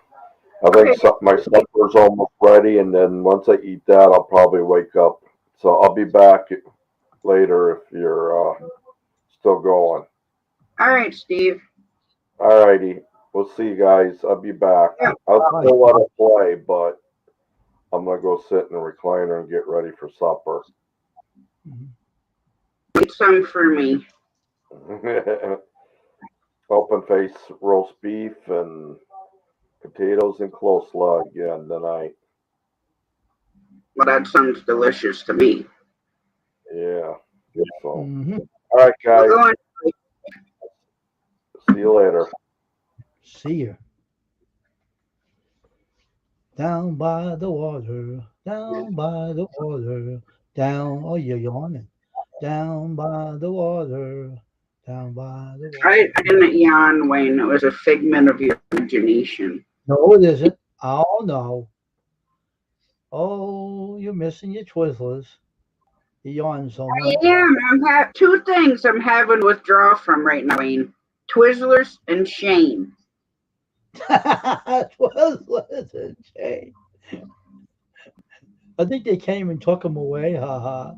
D: I think
A: Okay,
D: my supper's almost ready, and then once I eat that, I'll probably wake up. So I'll be back later if you're still going.
A: all right, Steve.
D: Alrighty, we'll see you guys. I'll be back.
A: Yeah,
D: I'll
B: Bye.
D: still let it play, but I'm gonna go sit in the recliner and get ready for supper.
B: Mhm.
A: get some for me.
D: Open face roast beef and potatoes and coleslaw again tonight.
A: Well, that sounds delicious to me.
D: Yeah. So,
B: Mhm.
D: all right,
A: We'll
D: guys.
A: go on.
D: See you later.
B: See ya. Down by the water, down by the water, down. Oh, you're yawning. Down by the water, down by the
A: I
B: water.
A: didn't yawn, Wayne. It was a figment of your imagination.
B: No, it isn't. Oh, no. Oh, you're missing your Twizzlers. You yawn so
A: I
B: much.
A: am. Two things I'm having withdrawal from right now, Wayne. Twizzlers and shame.
B: Twizzlers and Jay. I think they came and took them away. Ha ha.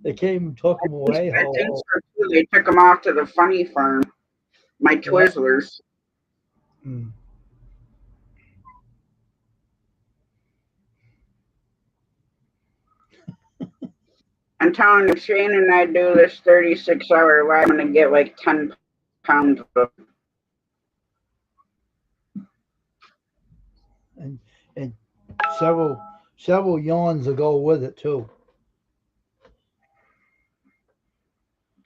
B: They came and took them away.
A: I
B: Ho
A: think
B: ho.
A: so too. They took them off to the funny farm. My
B: Yeah.
A: Twizzlers.
B: Mm.
A: I'm telling you, Shane and I do this 36-hour live. I'm going to get like 10 pounds of
B: And several yawns to go with it too.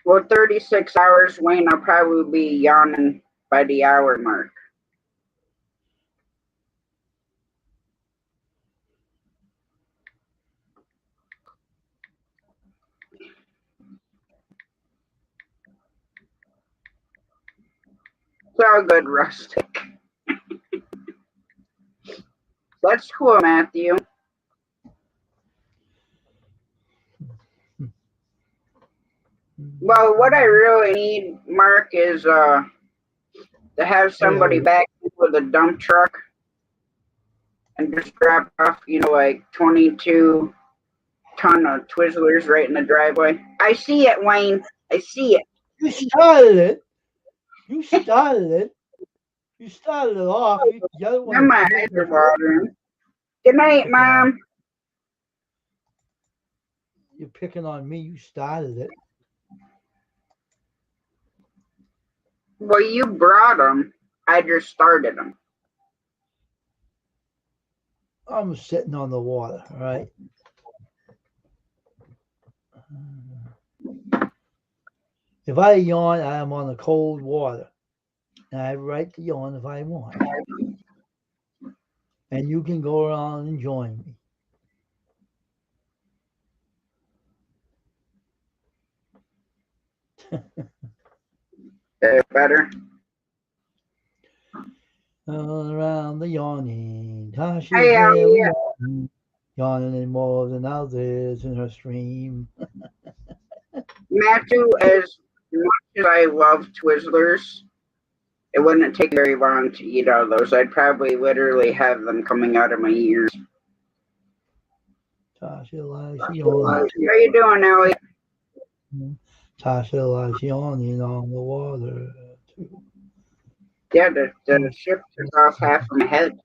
A: well, 36 hours, Wayne. I'll probably be yawning by the hour mark. It's all good, Rustic. That's cool, Matthew. Well, what I really need, Mark, is to have somebody back with a dump truck and just drop off, like 22-ton of Twizzlers right in the driveway. I see it, Wayne. I see it.
B: You started it. You started it. You started it off. The other one
A: Now
B: is
A: my eyes are watering. Good night,
B: picking on.
A: Mom.
B: You're picking on me. You started it.
A: Well, you brought them. I just started them.
B: I'm sitting on the water. All right. If I yawn, I am on the cold water. And I have right to yawn if I want. And you can go around and join me.
A: Better?
B: All around the yawning, Tasha's
A: Hey,
B: daily
A: yeah.
B: yawning more than others in her stream.
A: Matthew, as much as I love Twizzlers, it wouldn't take very long to eat all those. I'd probably literally have them coming out of my ears.
B: Tasha lies yawning.
A: How you doing, Ellie?
B: Tasha lies yawning on the water.
A: Yeah, the ship took off half of my head.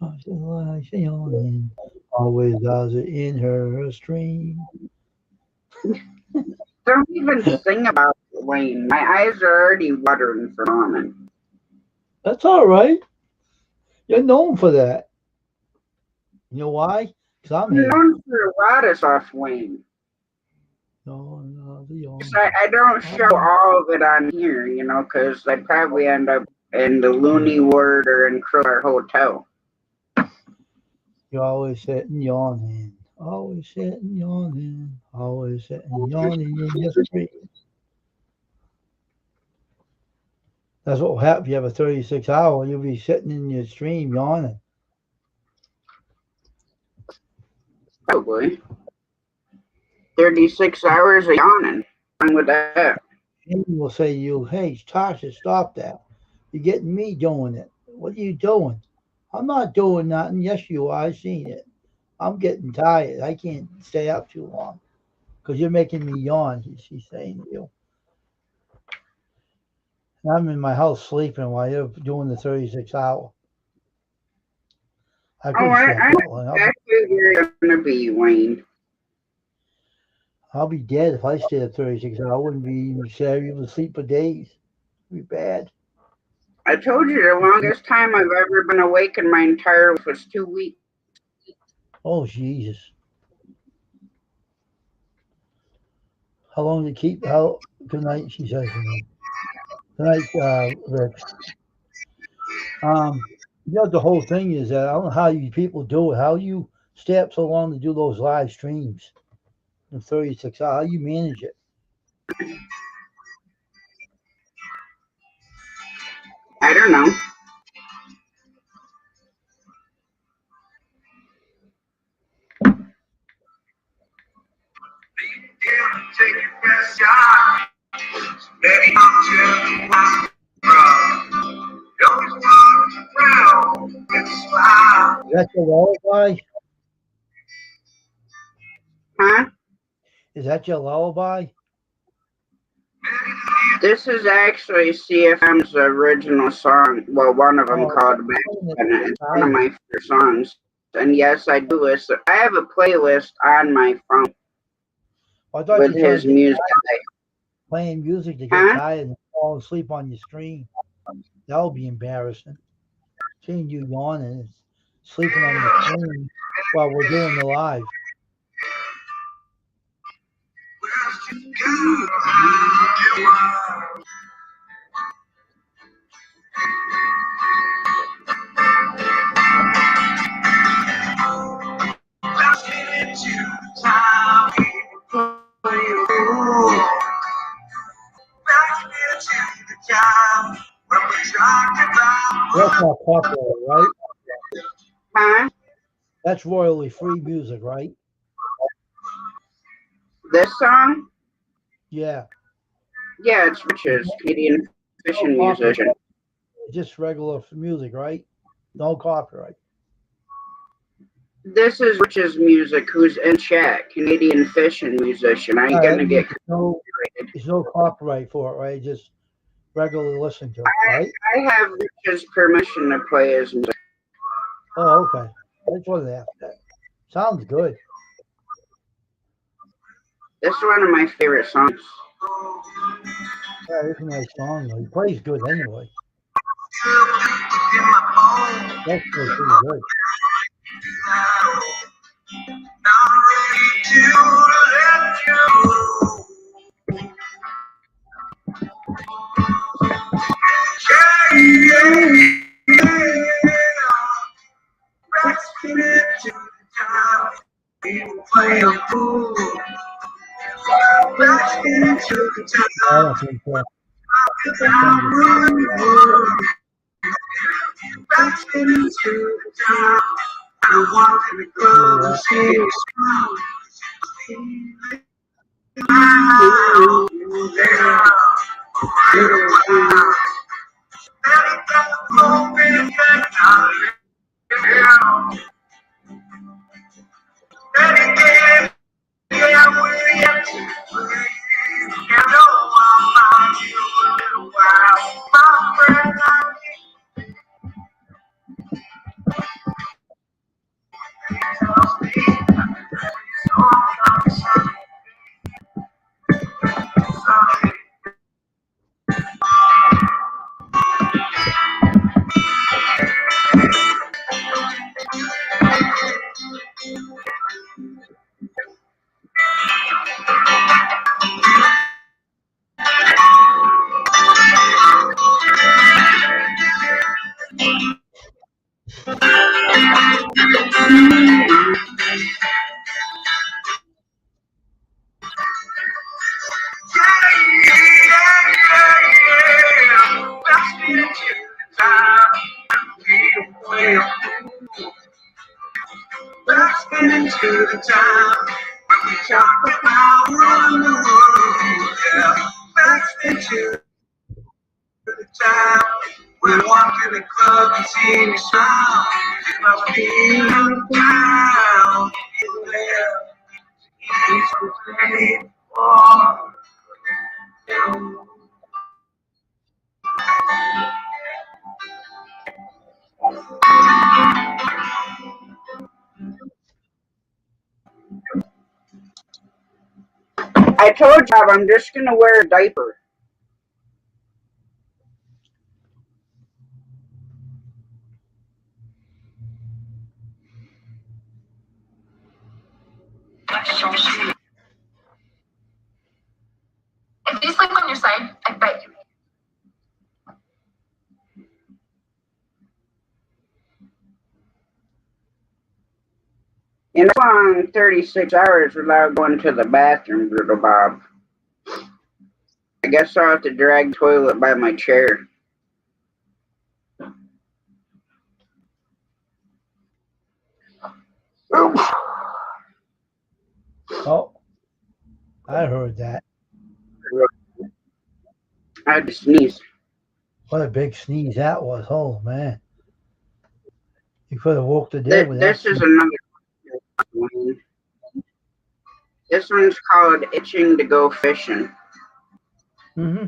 B: Tasha lies yawning. Always does it in her stream.
A: Don't even sing about it, Wayne. My eyes are already watering for Norman.
B: That's all right. You're known for that. You know why? Because I'm
A: I'm
B: here.
A: known for a lot of stuff, Wayne.
B: No, the yawning.
A: I don't show all of it on here, you know, because I'd probably end up in the Looney Ward or in Crowbar Hotel.
B: You're always sitting yawning. Always sitting yawning. Always sitting yawning in your stream. That's what will happen if you have a 36-hour. You'll be sitting in your stream yawning.
A: Probably. 36 hours of yawning. What's wrong with that?
B: Amy will say to you, hey, Tasha, stop that. You're getting me doing it. What are you doing? I'm not doing nothing. Yes, you are. I've seen it. I'm getting tired. I can't stay up too long because you're making me yawn, she's saying to you. And I'm in my house sleeping while you're doing the 36-hour. I could stay
A: I
B: up that
A: know
B: long.
A: exactly where you're going to be, Wayne.
B: I'll be dead if I stayed up 36 hours. I wouldn't be able to sleep for days. It'd be bad.
A: I told you the longest time I've ever been awake in my entire life was 2 weeks.
B: Oh, Jesus. How long did it keep? Good night, she says to me. Good night, Rick. The whole thing is that I don't know how you people do it. How you stay up so long to do those live streams in 36 hours? How you manage it?
A: I don't know.
B: Is that your lullaby?
A: Huh?
B: Is that your lullaby?
A: This is actually CFM's original song. Well, one of them called Back. It's one of my favorite songs. And yes, I do listen. I have a playlist on my phone with his music.
B: Playing music to get tired and fall asleep on your stream. That would be embarrassing. Seeing you yawning and sleeping on your stream while we're doing the live. That's not popular, right?
A: Huh?
B: That's royally free music, right?
A: This song?
B: Yeah.
A: Yeah, it's Rich's, Canadian fishing musician.
B: Just regular music, right? No copyright.
A: This is Rich's music, who's in chat, Canadian fishing musician. I ain't gonna get copyrighted.
B: There's no copyright for it, right? Just regularly listen to it, right?
A: I have Rich's permission to play his music.
B: Oh, okay. I just wanted to ask that. Sounds good.
A: This is one of my favorite songs.
B: Yeah, it's a nice song, though. He plays good anyway. That's pretty good. I don't think so.
A: I told you I'm just gonna wear a diaper.
G: If you sleep on your side, I bet you.
A: And I'm on 36 hours without going to the bathroom, Brutal Bob. I guess I'll have to drag the toilet by my chair.
D: Oops.
B: Oh, I heard that.
A: I had to sneeze.
B: What a big sneeze that was. Oh, man. You could have woke the dead with that.
A: This is another one. This one's called Itching to Go Fishing.
B: Mm-hmm.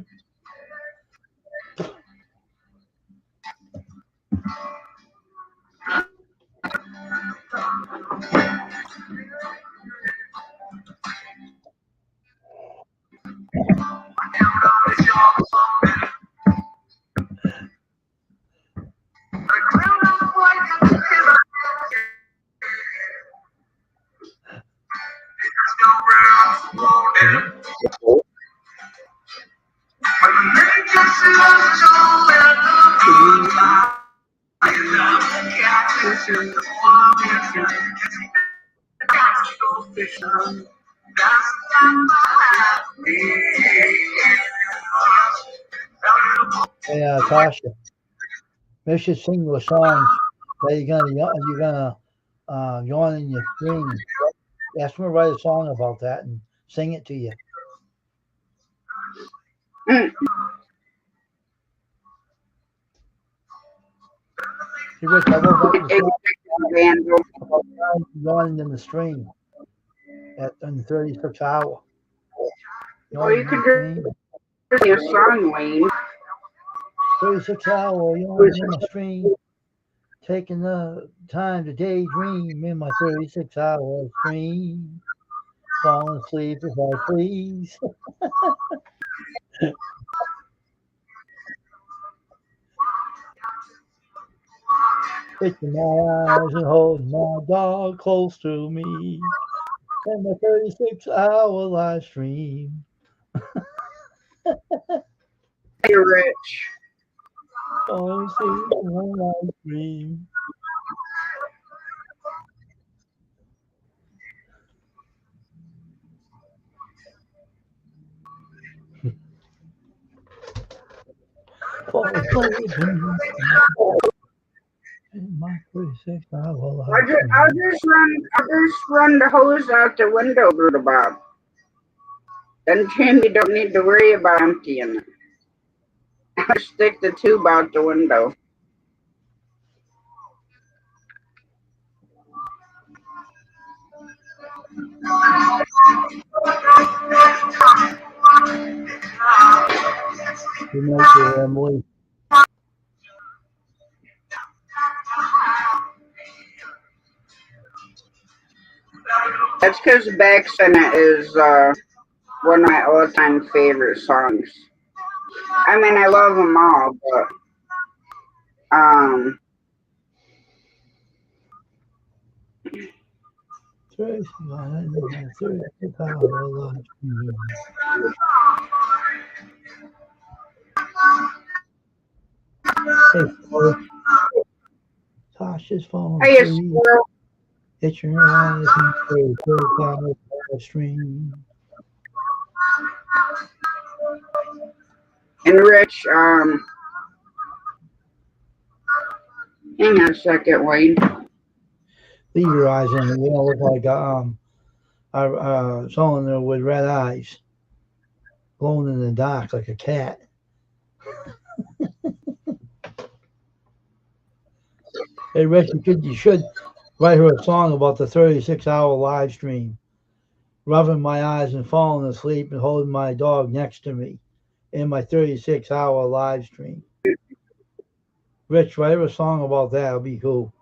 B: Hey, Tasha, maybe you should sing you a song that you're gonna yawn in your stream. Ask me to write a song about that and sing it to you. See, Rich, I wrote that about yawning in the stream in the 36th hour.
A: Or you could just sing a song, Wayne.
B: 36 hour yawning in the stream. Taking the time to daydream in my 36 hour stream. Falling asleep if I please. Fixing my eyes and holding my dog close to me. In my 36-hour live stream.
A: You're rich.
B: Falling asleep in my live stream. Oh, my 36 hour
A: I'll just run the hose out the window, Bruder Bob. Then Jamie don't need to worry about emptying it. I'll stick the tube out the window.
B: Good night, dear Emily.
A: That's because Back Senate is one of my all-time favorite songs. I mean, I love them all, but
B: 36 hour live stream. Hey, Tasha's phone.
A: hey, squirrel.
B: Hit your eyes and 36 hour live stream.
A: And Rich, hang on a second, Wayne.
B: Leave your eyes on it. You don't look like someone there with red eyes, glowing in the dark like a cat. Hey, Rich, you should write her a song about the 36-hour live stream. Rubbing my eyes and falling asleep and holding my dog next to me in my 36-hour live stream. Rich, write her a song about that. It'll be cool.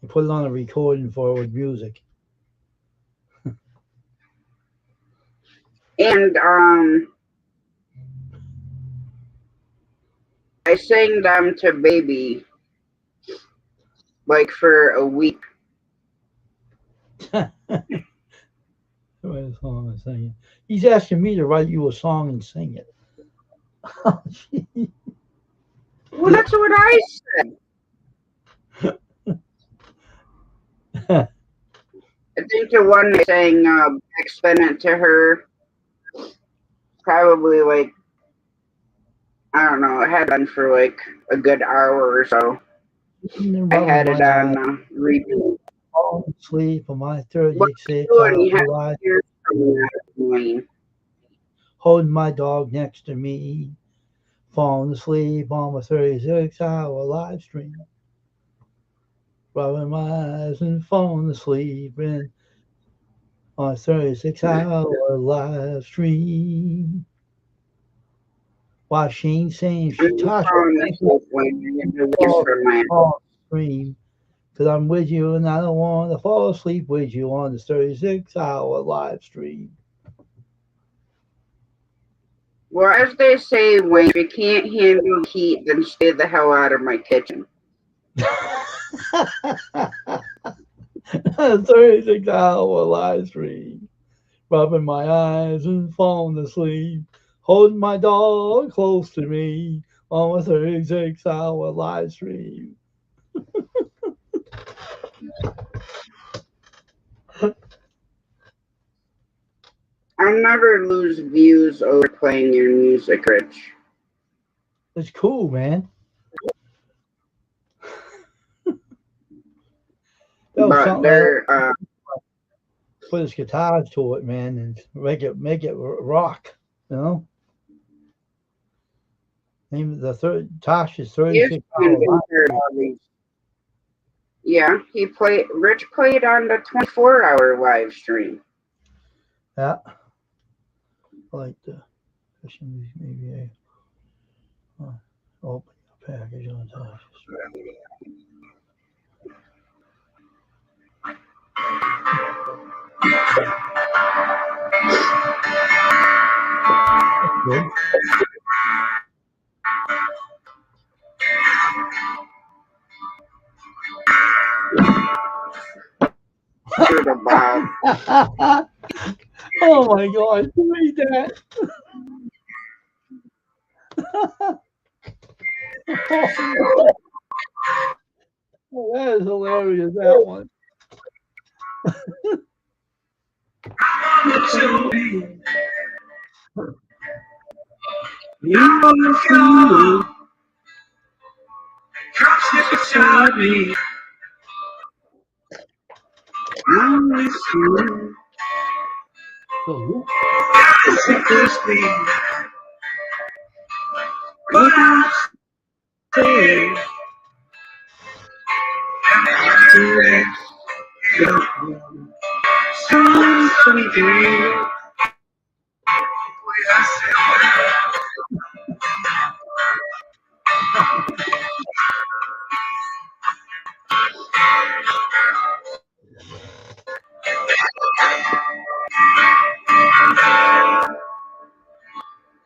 B: You put it on a recording for her with music.
A: And I sang them to Baby like for a week.
B: Write a song and sing it. He's asking me to write you a song and sing it.
A: Well, that's what I said. I think the one I sang Back It to her, probably like, I don't know, it had been for like a good hour or so. I had it on repeat.
B: Fall asleep on my 36 hour
A: live.
B: Holding my dog next to me. Falling asleep on my 36-hour live stream. Rubbing my eyes and falling asleep on a 36-hour live stream. While she's saying she touched stream. Because I'm with you and I don't want to fall asleep with you on this 36-hour live stream.
A: Well, as they say, when you can't handle heat, then stay the hell out of my kitchen.
B: 36-hour live stream. Rubbing my eyes and falling asleep. Holding my dog close to me on a 36-hour live stream.
A: I'll never lose views over playing your music, Rich.
B: It's cool, man.
A: But they're
B: put his guitars to it, man, and make it rock, you know. Name the Tasha's 36 hour.
A: Yeah, Rich played on the 24-hour live stream.
B: Yeah. Like the maybe open the package on Tasha's. Good. Oh my God! Read that. Oh, that is hilarious. That one.
A: beside me. I'm listening.
B: So,
A: Precipitously. But I'm staying. Someday.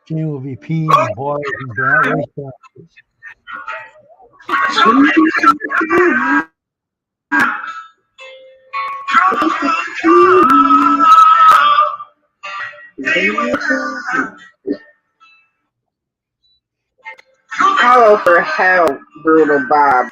B: Jane will be peeing in bars and restaurants.
A: Hollow for hell, Brutal Bob.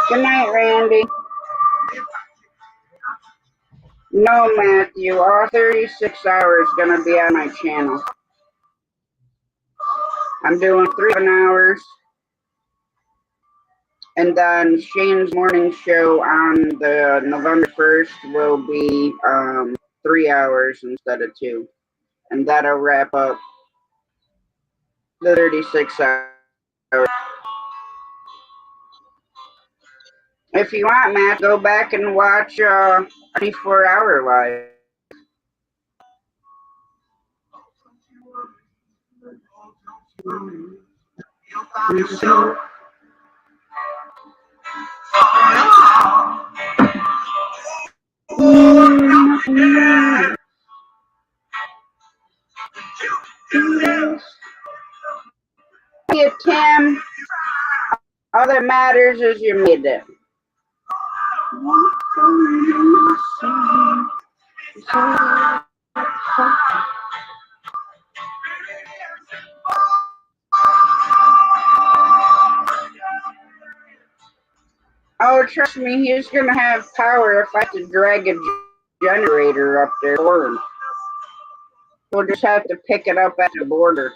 A: Good night, Randy. No, Matthew, all 36 hours gonna be on my channel. I'm doing 3 hours, and then Shane's morning show on the November 1st will be 3 hours instead of 2, and that'll wrap up the 36 hours. If you want, Matt, go back and watch 24-hour live. Yeah, Tim, all that matters is you made it. Oh, trust me, he's gonna have power if I have to drag a generator up there for him. We'll just have to pick it up at the border.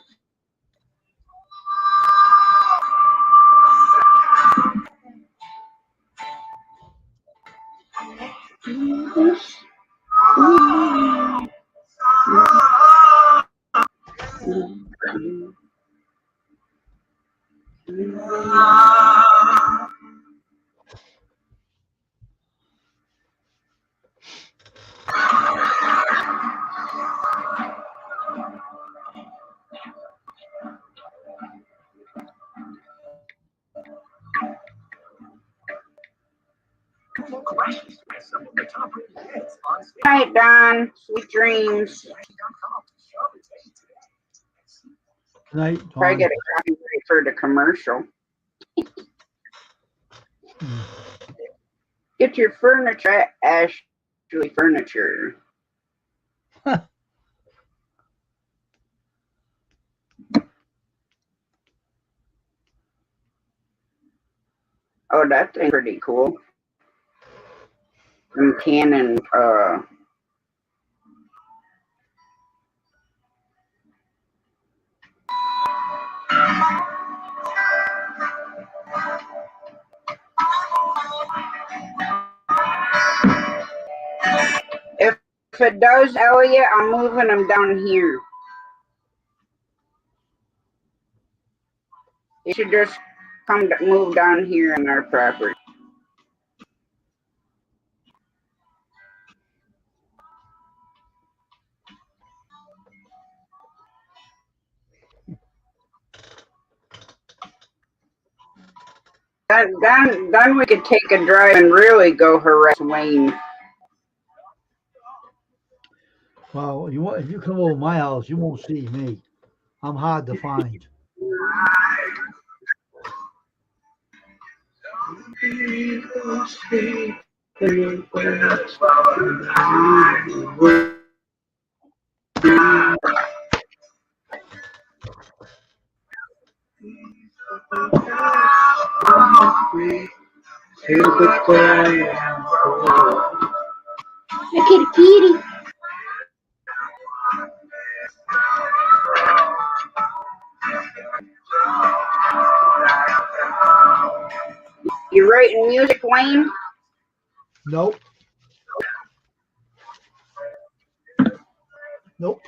A: Good night, Don. Sweet dreams.
B: Good night,
A: Probably
B: Dawn.
A: get a copyright for the commercial. Get your furniture at Ashley Furniture. Oh, that thing's pretty cool. Some Canon, if it does, Elliot, I'm moving them down here. You should just move down here in our property. Then we could take a drive and really go harass Wayne.
B: Well, if you come over my house, you won't see me. I'm hard to find.
A: Look at kitty. You writing music, Wayne?
B: Nope. Nope.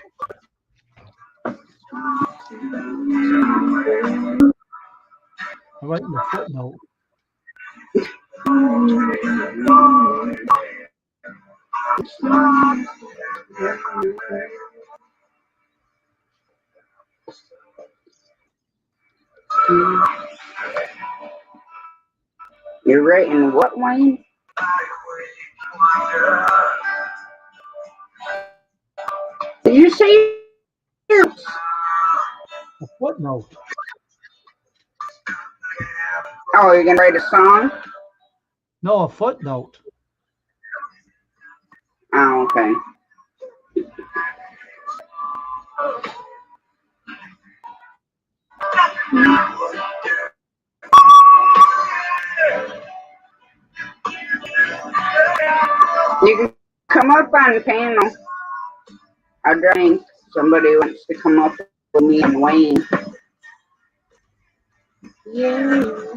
B: I'm writing a footnote.
A: You're writing what, Wayne? Did you say
B: A footnote.
A: oh, you're gonna write a song?
B: No, a footnote.
A: Oh, okay. You can come up on the panel. I think somebody wants to come up with me and Wayne. Yeah.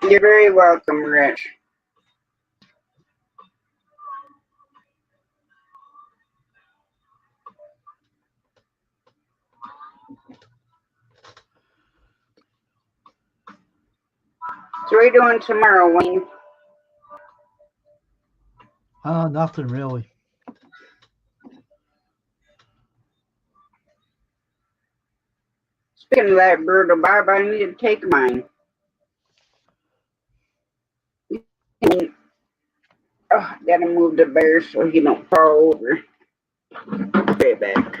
A: You're very welcome, Rich. So what are you doing tomorrow, Wayne?
B: Nothing really.
A: Speaking of that brutal Bob, I need to take mine. Oh, gotta move the bear so he don't fall over. Stay back.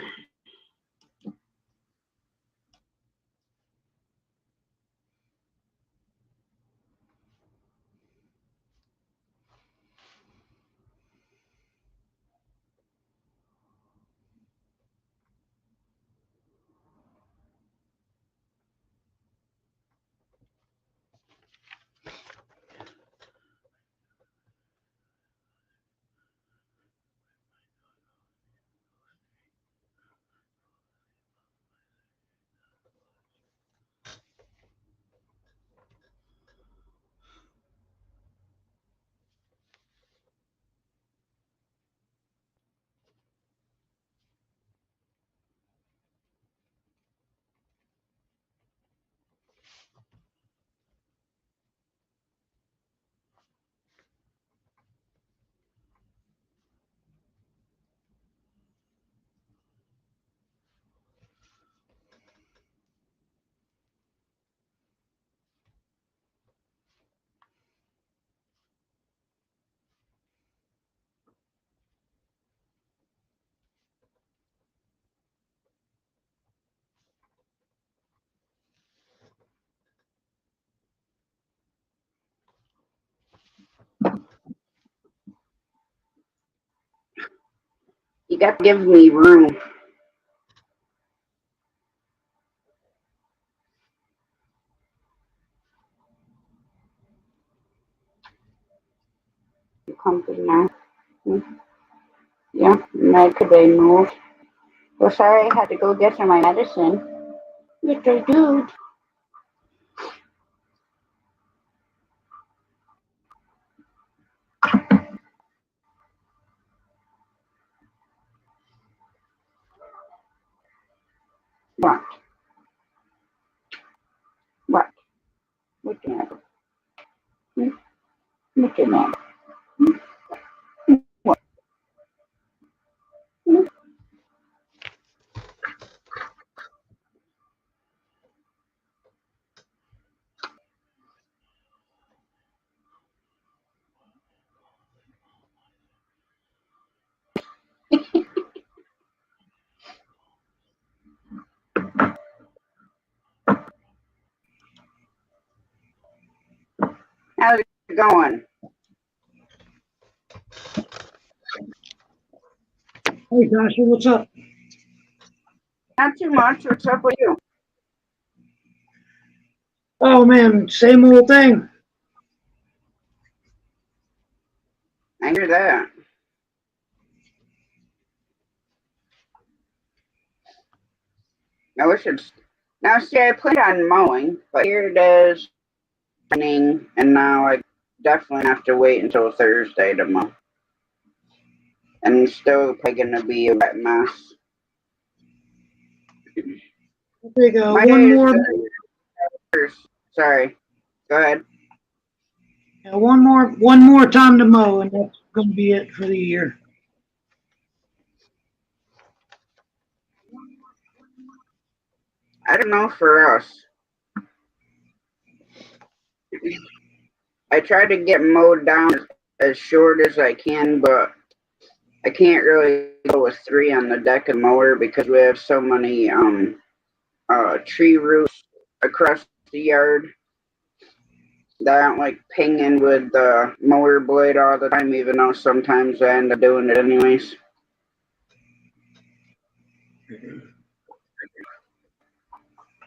A: You have to give me room. You comfy now? Yeah, Meg, could they move? Well, sorry, I had to go get some of my medicine. Which I do. What? What? What's the matter? What's the matter? What? How's it going?
H: Hey, Dasher, what's up?
A: Not too much. What's up with you?
H: Oh, man, same old thing.
A: I hear that. I wish it's. Now, see, I planned on mowing, but here it is, raining, and now I definitely have to wait until Thursday to mow. And it's still probably going to be a wet mess.
H: I think
A: My
H: one
A: day is
H: more,
A: good. Sorry. Go ahead.
H: one more time to mow, and that's going to be it for the year.
A: I don't know for us. I try to get mowed down as short as I can, but I can't really go with 3 on the deck of the mower because we have so many tree roots across the yard that I don't like pinging with the mower blade all the time, even though sometimes I end up doing it anyways.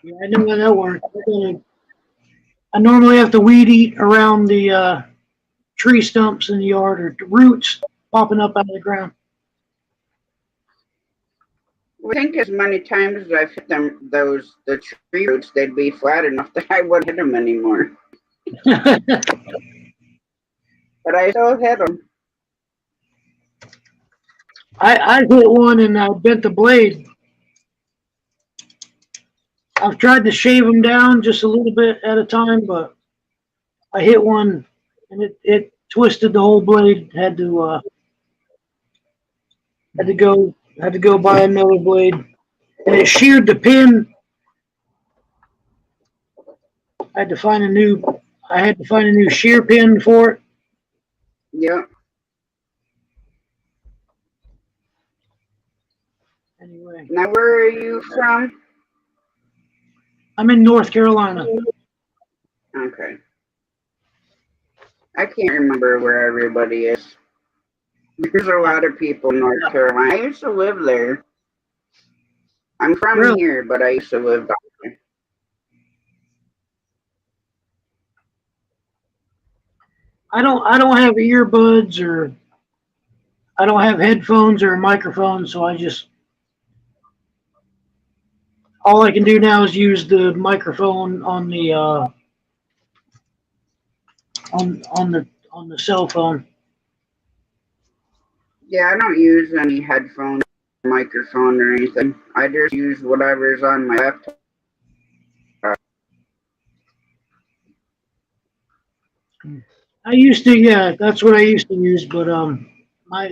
H: Yeah, I know how that works. I normally have to weed eat around the tree stumps in the yard or the roots popping up out of the ground.
A: I think as many times as I've hit the tree roots, they'd be flat enough that I wouldn't hit them anymore. But I still hit them.
H: I hit one and I bent the blade. I've tried to shave them down just a little bit at a time, but I hit one and it twisted the whole blade. Had to buy another blade, and it sheared the pin. I had to find a new shear pin for it.
A: Yep.
H: Anyway,
A: Now, where are you from?
H: I'm in North Carolina.
A: Okay. I can't remember where everybody is. There's a lot of people in North Carolina. I used to live there. I'm from
H: Really?
A: here, but I used to live down there.
H: I don't have earbuds or I don't have headphones or a microphone, so all I can do now is use the microphone on the on the cell phone.
A: Yeah, I don't use any headphones, microphone, or anything. I just use whatever's on my laptop.
H: I used to, yeah, that's what I used to use, but I've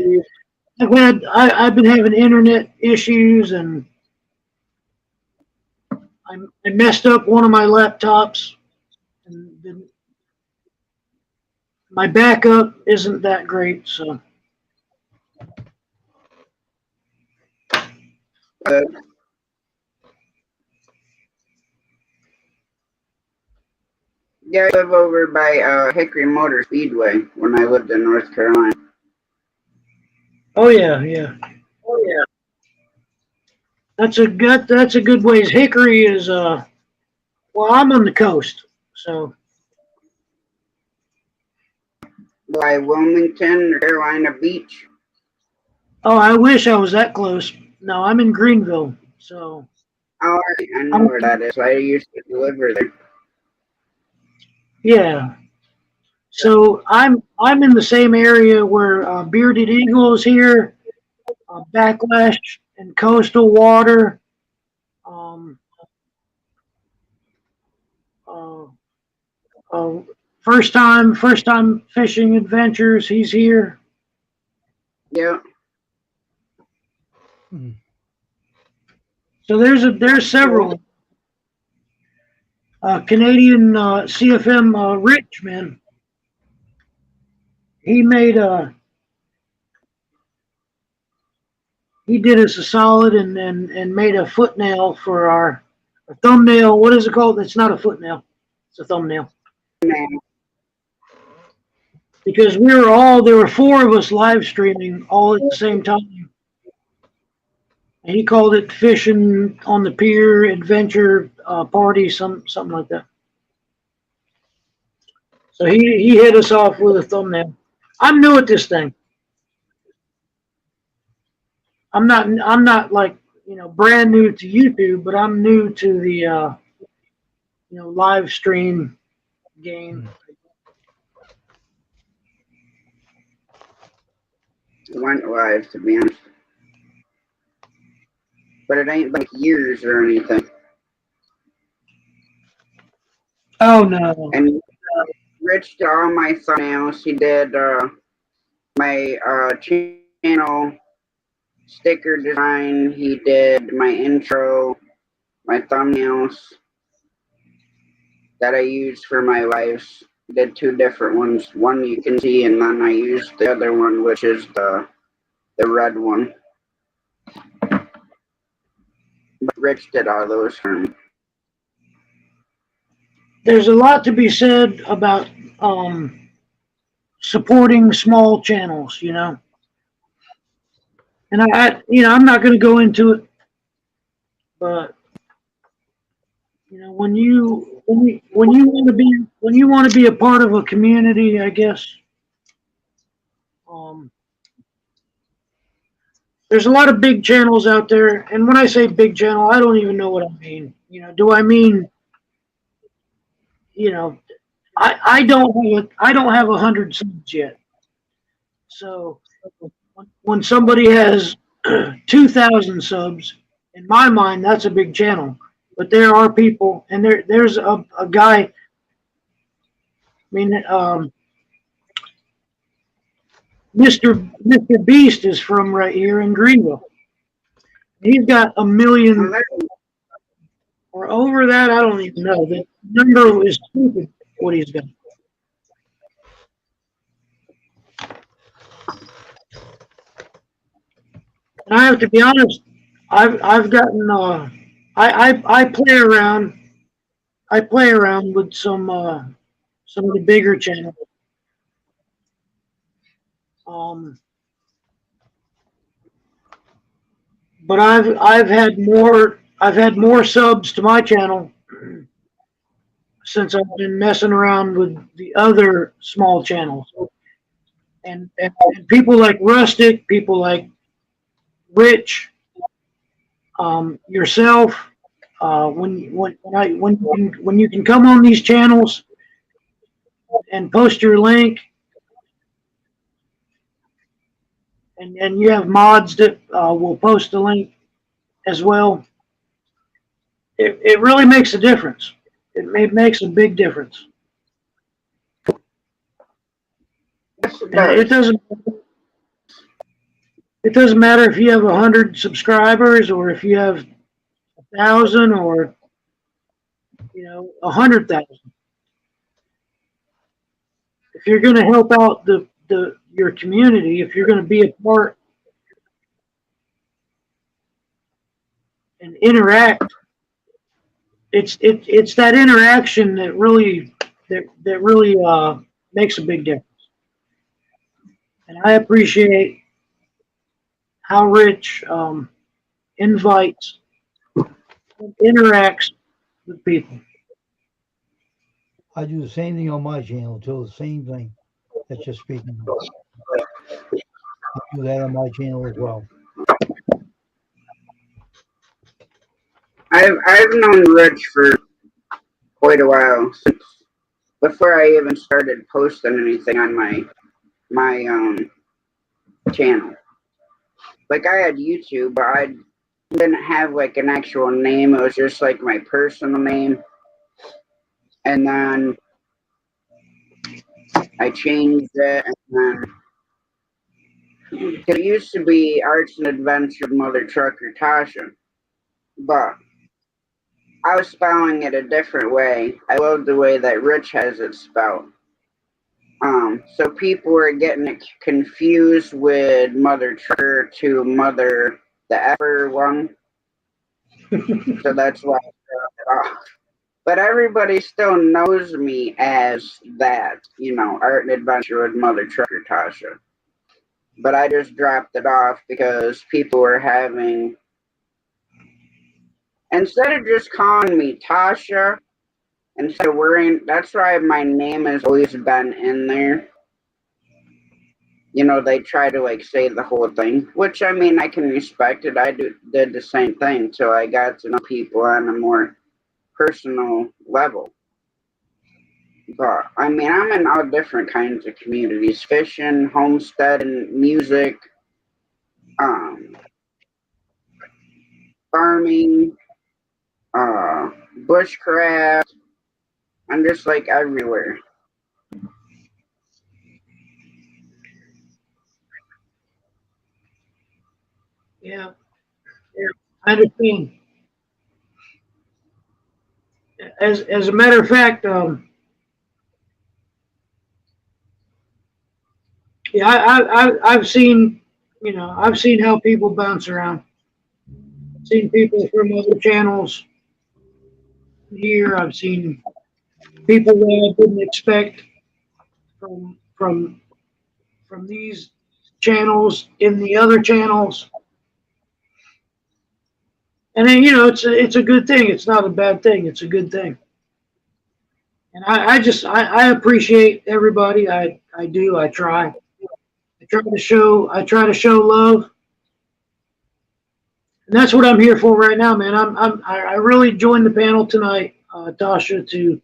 H: been having internet issues, and I messed up one of my laptops, and then my backup isn't that great, so.
A: Uh, yeah, I live over by Hickory Motor Speedway when I lived in North Carolina.
H: Oh yeah, yeah. That's a good ways. Hickory is well, I'm on the coast, so
A: By Wilmington or Carolina Beach.
H: oh, I wish I was that close. No, I'm in Greenville, so
A: Oh, I know where that is. I used to deliver there.
H: yeah. So I'm in the same area where Bearded Eagle is here, Backlash and Coastal Water, um, uh, uh, first time fishing adventures. He's here.
A: Yeah.
H: So there's several. Canadian CFM Rich, man. He made he did us a solid and made a footnail for our thumbnail. What is it called? It's not a footnail. It's a thumbnail. Because there were four of us live streaming all at the same time. And he called it Fishing on the Pier Adventure Party, something like that. So he hit us off with a thumbnail. I'm new at this thing. I'm not like, brand new to YouTube, but I'm new to the live stream game.
A: Went live, to be honest. But it ain't like years or anything.
H: Oh no.
A: And Rich did all my thumbnails. He did my channel sticker design. He did my intro, my thumbnails that I use for my lives. Did two different ones. One you can see, and then I used the other one, which is the red one. But Rich did all those for me.
H: There's a lot to be said about supporting small channels, And I'm not going to go into it, but when you want to be a part of a community, I guess. There's a lot of big channels out there, and when I say big channel, I don't even know what I mean. Do I mean, I don't have 100 subs yet. So when somebody has 2,000 subs, in my mind, that's a big channel. But there are people, and there's a guy. I mean, Mr. Beast is from right here in Greenville. He's got 1 million, or over that. I don't even know. The number is stupid. What he's got. And I have to be honest. I've gotten I play around. I play around with some of the bigger channels. But I've had more subs to my channel since I've been messing around with the other small channels. And people like Rustic, people like Rich, yourself, when you can come on these channels and post your link, and you have mods that will post the link as well. It really makes a difference. It makes a big difference. It doesn't matter if you have 100 subscribers or if you have 1,000 or 100,000. If you're going to help out your community, if you're going to be a part and interact, it's that interaction that really makes a big difference. And I appreciate how Rich invites interacts with people.
B: I do the same thing on my channel too. The same thing that you're speaking of. I do that on my channel as well.
A: I've known Rich for quite a while, since before I even started posting anything on my channel. Like I had YouTube, but I didn't have like an actual name. It was just like my personal name, and then I changed it, and then it used to be Arts and Adventure Mother Trucker Tasha, but I was spelling it a different way. I love the way that Rich has it spelled. So people were getting it confused with Mother Trucker to Mother the Effer one. So that's why I spelled it off. But everybody still knows me as that, Art and Adventure with Mother Trucker Tasha. But I just dropped it off because people were having, instead of just calling me Tasha, instead of worrying, that's why my name has always been in there. They try to like say the whole thing, which I mean, I can respect it. I did the same thing till I got to know people on a more personal level. But I mean, I'm in all different kinds of communities: fishing, homesteading, music, farming, bushcraft. I'm just like everywhere.
H: Yeah, I understand. As a matter of fact, yeah, I've seen, I've seen how people bounce around. Seen people from other channels here. I've seen people that I didn't expect from these channels in the other channels. And then, it's a good thing. It's not a bad thing. It's a good thing. And I appreciate everybody. I do. I try. I try to show love. And that's what I'm here for right now, man. I really joined the panel tonight, Tasha, to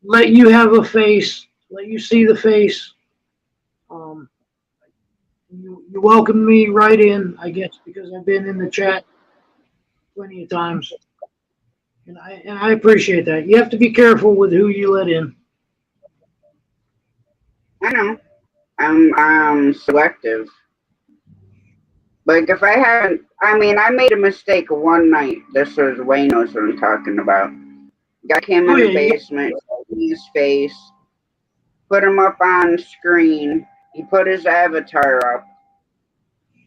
H: let you have a face, let you see the face. You welcomed me right in, I guess, because I've been in the chat plenty of times. And I appreciate that. You have to be careful with who you let in.
A: I know. I'm selective. Like if I haven't, I mean, I made a mistake one night. This was Wayne knows what I'm talking about. Guy came in the basement, showed me his face, put him up on screen. He put his avatar up,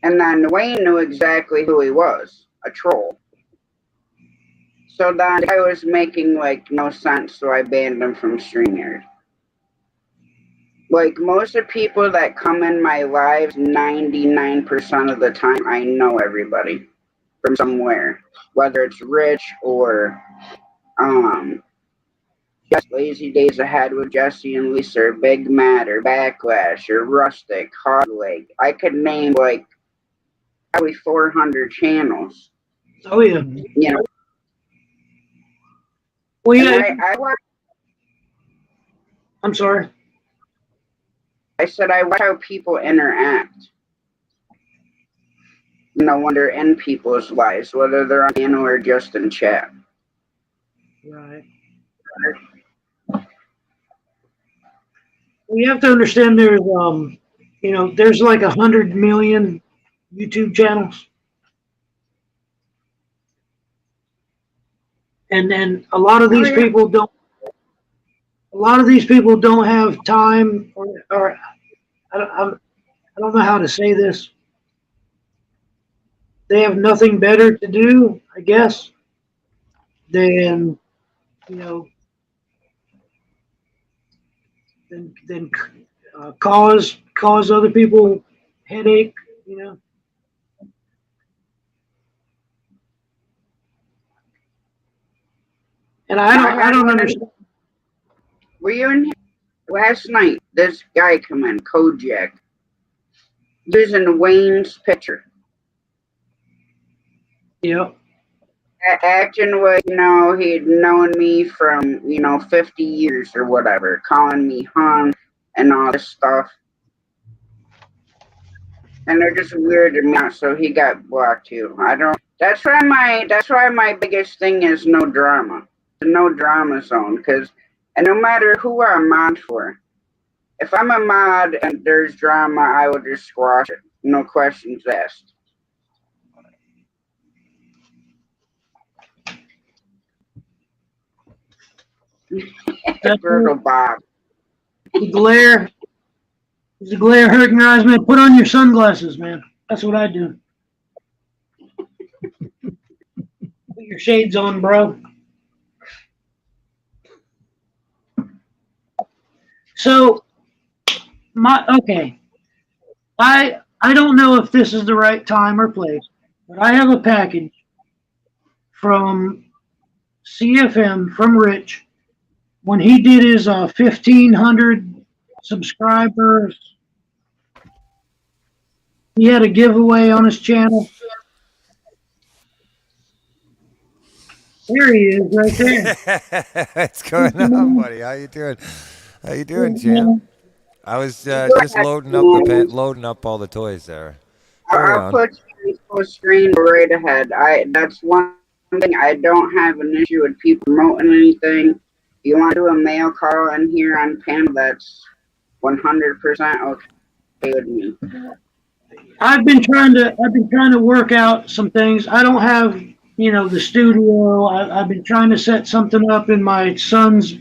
A: and then Wayne knew exactly who he was, a troll. So then I was making like no sense, so I banned him from StreamYard. Like most of the people that come in my lives, 99% of the time, I know everybody from somewhere, whether it's Rich or Lazy Days Ahead with Jesse and Lisa, or Big Matt, or Backlash, or Rustic, Hogleg. I could name like probably 400 channels.
H: Oh yeah.
A: You know.
H: Well, yeah. I'm sorry.
A: I said I watch how people interact. When they're in people's lives, whether they're on channel or just in chat.
H: Right. Well, you have to understand there's like 100 million YouTube channels. And then a lot of these people don't have time or I don't know how to say this. They have nothing better to do, I guess, than than cause other people headache. And I don't understand.
A: Were you in here last night? This guy come in, Kojak, using Wayne's picture.
H: Yep.
A: Acting like, he'd known me from, 50 years or whatever, calling me hon and all this stuff. And they're just weirded me out, so he got blocked too. That's why my biggest thing is no drama. The no drama zone, and no matter who I'm mod for, if I'm a mod and there's drama, I will just squash it. No questions asked. Brutal Bob.
H: The glare hurting your eyes, man. Put on your sunglasses, man. That's what I do. Put your shades on, bro. So, I don't know if this is the right time or place, but I have a package from CFM from Rich when he did his 1,500 subscribers. He had a giveaway on his channel. There he is, right there.
I: What's going on, buddy? How you doing? How you doing, champ? I was just loading up all the toys there.
A: I'll put you on full screen right ahead. That's one thing. I don't have an issue with people promoting anything. If you want to do a mail call in here on panel, that's 100% okay with me.
H: I've been trying to work out some things. I don't have, the studio. I've been trying to set something up in my son's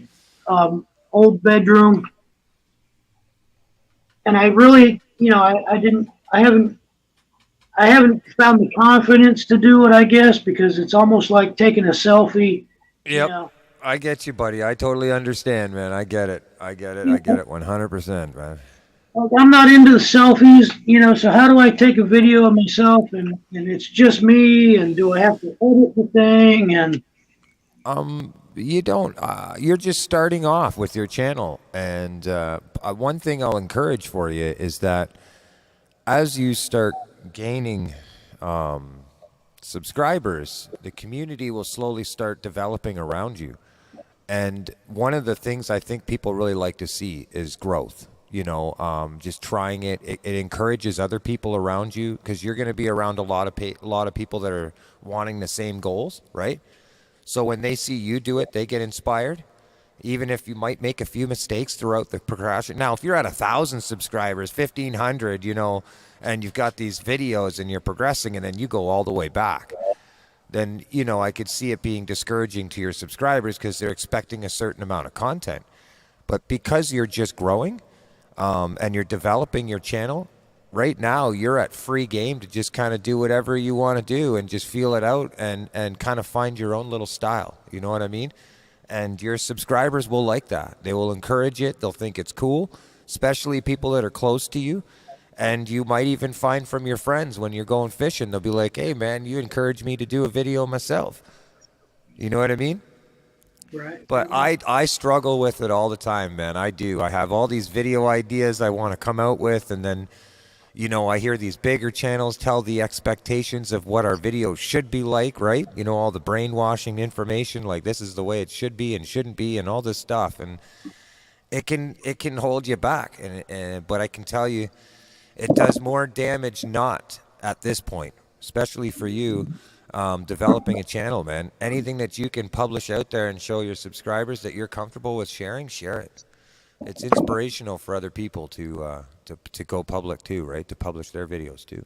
H: old bedroom, and I really, I haven't found the confidence to do it, I guess, because it's almost like taking a selfie.
I: Yep. I get you, buddy. I totally understand, man. I get it. I get it 100%, man.
H: I'm not into the selfies, so how do I take a video of myself and it's just me, and do I have to edit the thing? And
I: you don't. You're just starting off with your channel, and one thing I'll encourage for you is that as you start gaining subscribers, the community will slowly start developing around you. And one of the things I think people really like to see is growth. Just trying it. It encourages other people around you, because you're going to be around a lot of people that are wanting the same goals, right? So when they see you do it, they get inspired, even if you might make a few mistakes throughout the progression. Now, if you're at 1,000 subscribers, 1,500, and you've got these videos and you're progressing, and then you go all the way back, then, I could see it being discouraging to your subscribers, because they're expecting a certain amount of content. But because you're just growing, and you're developing your channel, right now you're at free game to just kind of do whatever you want to do and just feel it out and kind of find your own little style. You know what I mean? And your subscribers will like that. They will encourage it. They'll think it's cool, especially people that are close to you. And you might even find from your friends when you're going fishing, they'll be like, hey, man, you encouraged me to do a video myself. You know what I mean?
H: Right.
I: But I struggle with it all the time, man. I do. I have all these video ideas I want to come out with, and then, I hear these bigger channels tell the expectations of what our videos should be like, right? All the brainwashing information, like this is the way it should be and shouldn't be, and all this stuff, and it can hold you back. But I can tell you, it does more damage not at this point, especially for you. Developing a channel, man. Anything that you can publish out there and show your subscribers that you're comfortable with sharing, share it. It's inspirational for other people to go public too, right? To publish their videos too.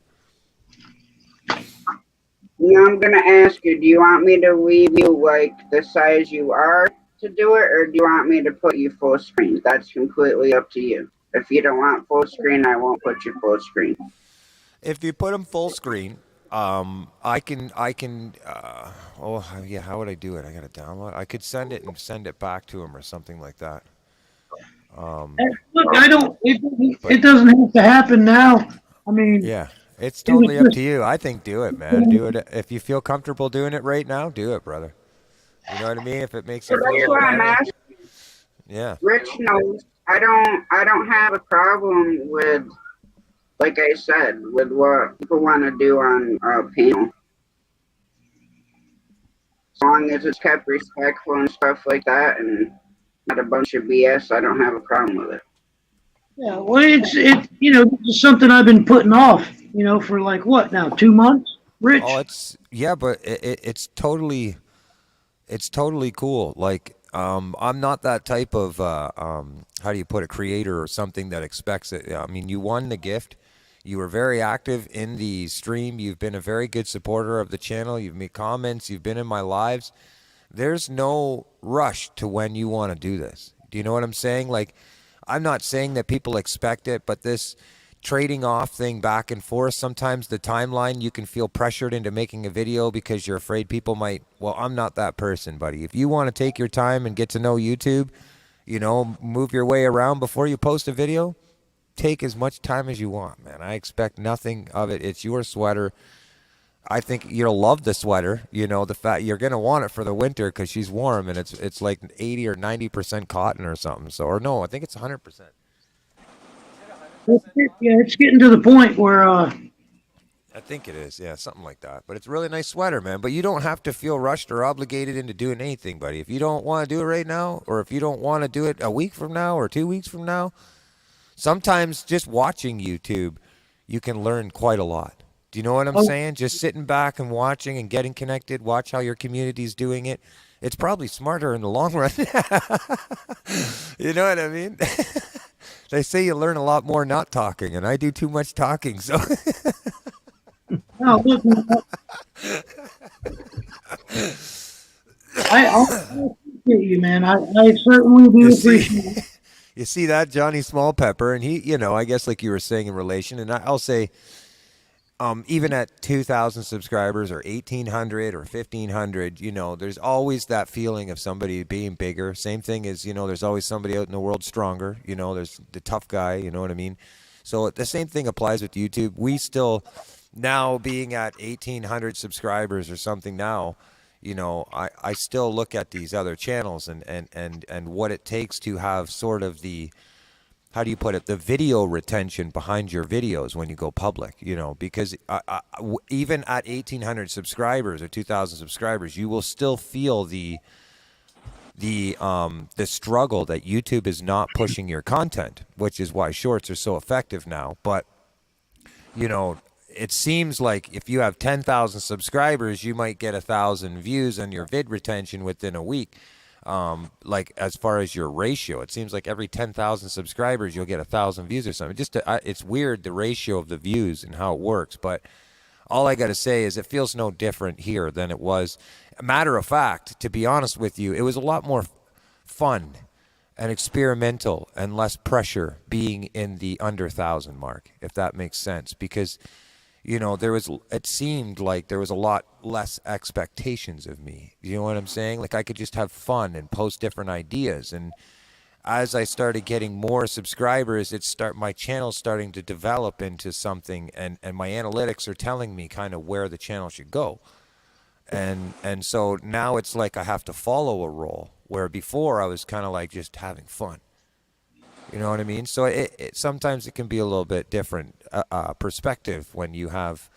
A: Now I'm gonna ask you: do you want me to leave you like the size you are to do it, or do you want me to put you full screen? That's completely up to you. If you don't want full screen, I won't put you full screen.
I: If you put them full screen, I can, how would I do it? I got to download. I could send it back to him or something like that.
H: Look, it doesn't have to happen now. I mean,
I: yeah, it's totally up to you. I think do it, man. Do it. If you feel comfortable doing it right now, do it, brother. You know what I mean? If it makes
A: So
I: you feel a
A: that's
I: little
A: why I'm
I: better.
A: asking.
I: Yeah.
A: Rich knows I don't have a problem with, like I said, with what people want to do on panel. As long as it's kept respectful and stuff like that, and not a bunch of BS, I don't have a problem with it.
H: Yeah, well, this is something I've been putting off, for like what now, 2 months, Rich?
I: Oh, but it's totally cool. Like, I'm not that type of how do you put it, creator or something that expects it. I mean, you won the gift. You were very active in the stream. You've been a very good supporter of the channel. You've made comments. You've been in my lives. There's no rush to when you want to do this. Do you know what I'm saying? Like, I'm not saying that people expect it, but this trading off thing back and forth, sometimes the timeline, you can feel pressured into making a video because you're afraid people might, well, I'm not that person, buddy. If you want to take your time and get to know YouTube, move your way around before you post a video, take as much time as you want, man. I expect nothing of it. It's your sweater. I think you'll love the sweater. The fact you're gonna want it for the winter because she's warm and it's like 80 or 90% cotton or something. So, or no, I think it's 100%.
H: Yeah, it's getting to the point where
I: I think it is, yeah, something like that. But it's a really nice sweater, man. But you don't have to feel rushed or obligated into doing anything, buddy. If you don't want to do it right now, or if you don't want to do it a week from now or 2 weeks from now, sometimes just watching YouTube, you can learn quite a lot. Do you know what I'm saying? Just sitting back and watching and getting connected, watch how your community's doing it. It's probably smarter in the long run. You know what I mean? They say you learn a lot more not talking, and I do too much talking, so.
H: no, look, I appreciate you, man. I certainly do appreciate it.
I: You see that, Johnny Small Pepper, and he, I guess like you were saying in relation, and I'll say, even at 2,000 subscribers or 1,800 or 1,500, there's always that feeling of somebody being bigger. Same thing as, there's always somebody out in the world stronger. There's the tough guy, you know what I mean? So the same thing applies with YouTube. We still, now being at 1,800 subscribers or something now, I still look at these other channels and what it takes to have sort of the, how do you put it, the video retention behind your videos when you go public, because even at 1,800 subscribers or 2,000 subscribers, you will still feel the struggle that YouTube is not pushing your content, which is why shorts are so effective now. But, it seems like if you have 10,000 subscribers, you might get 1,000 views on your vid retention within a week. Like as far as your ratio, it seems like every 10,000 subscribers, you'll get 1,000 views or something. It's weird, the ratio of the views and how it works. But all I got to say is it feels no different here than it was. Matter of fact, to be honest with you, it was a lot more fun and experimental and less pressure being in the under 1,000 mark, if that makes sense, because it seemed like there was a lot less expectations of me. You know what I'm saying? Like I could just have fun and post different ideas. And as I started getting more subscribers, my channel's starting to develop into something, and my analytics are telling me kind of where the channel should go. And so now it's like I have to follow a role, where before I was kind of like just having fun. You know what I mean? So it sometimes it can be a little bit different perspective when you have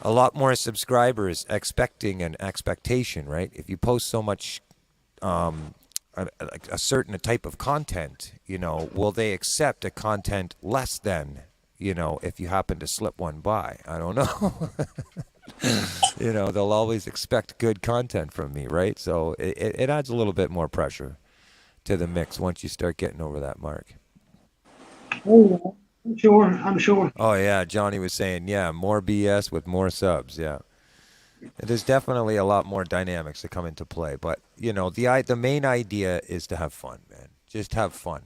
I: a lot more subscribers expecting an expectation, right? If you post so much, a certain type of content, will they accept a content less than, if you happen to slip one by? I don't know. They'll always expect good content from me, right? So it adds a little bit more pressure to the mix once you start getting over that mark.
H: Oh, I'm sure.
I: Oh yeah, Johnny was saying, yeah, more BS with more subs. Yeah, there's definitely a lot more dynamics that come into play. But the main idea is to have fun, man. Just have fun.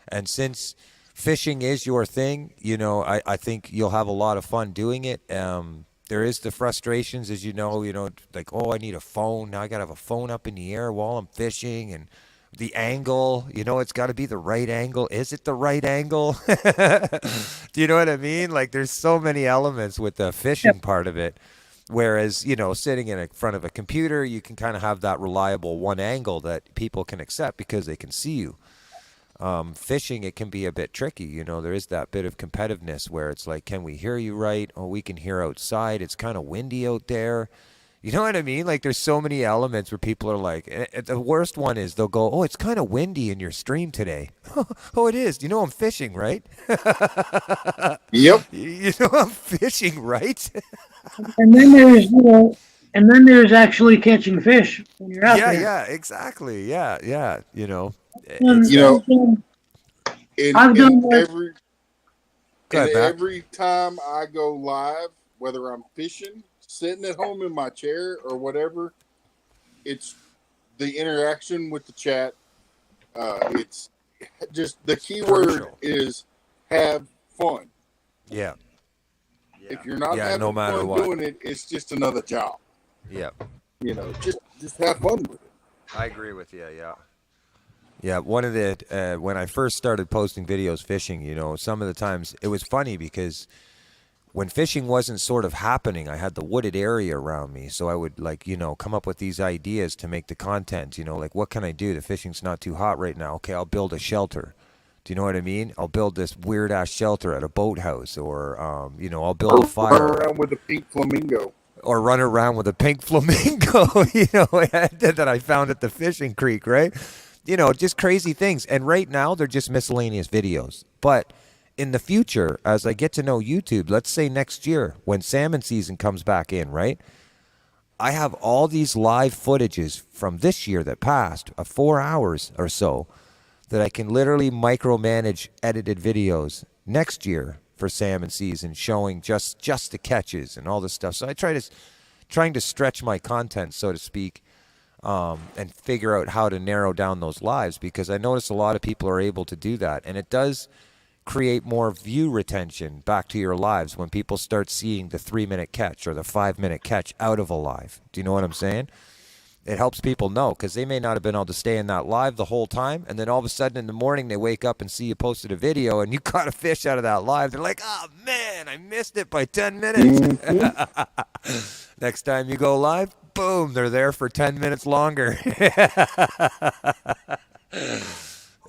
I: And since fishing is your thing, I think you'll have a lot of fun doing it. There is the frustrations, as like, oh, I need a phone. Now I gotta have a phone up in the air while I'm fishing, and the angle, it's got to be the right angle. Is it the right angle? Do you know what I mean? Like, there's so many elements with the fishing part of it. Whereas, sitting in front of a computer, you can kind of have that reliable one angle that people can accept because they can see you. Fishing, it can be a bit tricky. There is that bit of competitiveness where it's like, can we hear you right? Oh, we can hear outside. It's kind of windy out there. You know what I mean? Like, there's so many elements where people are like, the worst one is they'll go, oh, it's kind of windy in your stream today. Oh, it is. I'm fishing, right?
J: Yep.
I: I'm fishing, right?
H: And then there's actually catching fish when you're out there.
I: Yeah, exactly. Yeah.
J: Every time I go live, whether I'm fishing, sitting at home in my chair or whatever, it's the interaction with the chat. It's just the key word is have fun.
I: Yeah.
J: If you're not having
I: no matter
J: fun
I: what.
J: doing it, it's just another job.
I: Yeah.
J: Just have fun with it.
I: I agree with you. Yeah. Yeah. One of the when I first started posting videos fishing, some of the times it was funny because when fishing wasn't sort of happening, I had the wooded area around me. So I would come up with these ideas to make the content, like what can I do? The fishing's not too hot right now. Okay, I'll build a shelter. Do you know what I mean? I'll build this weird ass shelter at a boathouse or, I'll build a fire.
J: Run around with a pink flamingo.
I: Or run around with a pink flamingo, that I found at the fishing creek, right? Just crazy things. And right now they're just miscellaneous videos. But in the future, as I get to know YouTube, let's say next year when salmon season comes back in, right? I have all these live footages from this year that passed, 4 hours or so, that I can literally micromanage edited videos next year for salmon season, showing just the catches and all this stuff. So I trying to stretch my content, so to speak, and figure out how to narrow down those lives, because I notice a lot of people are able to do that, and it does create more view retention back to your lives when people start seeing the 3-minute catch or the 5-minute catch out of a live. Do you know what I'm saying? It helps people know, because they may not have been able to stay in that live the whole time, and then all of a sudden in the morning they wake up and see you posted a video and you caught a fish out of that live. They're like, oh man, I missed it by 10 minutes. Mm-hmm. Next time you go live, boom, they're there for 10 minutes longer.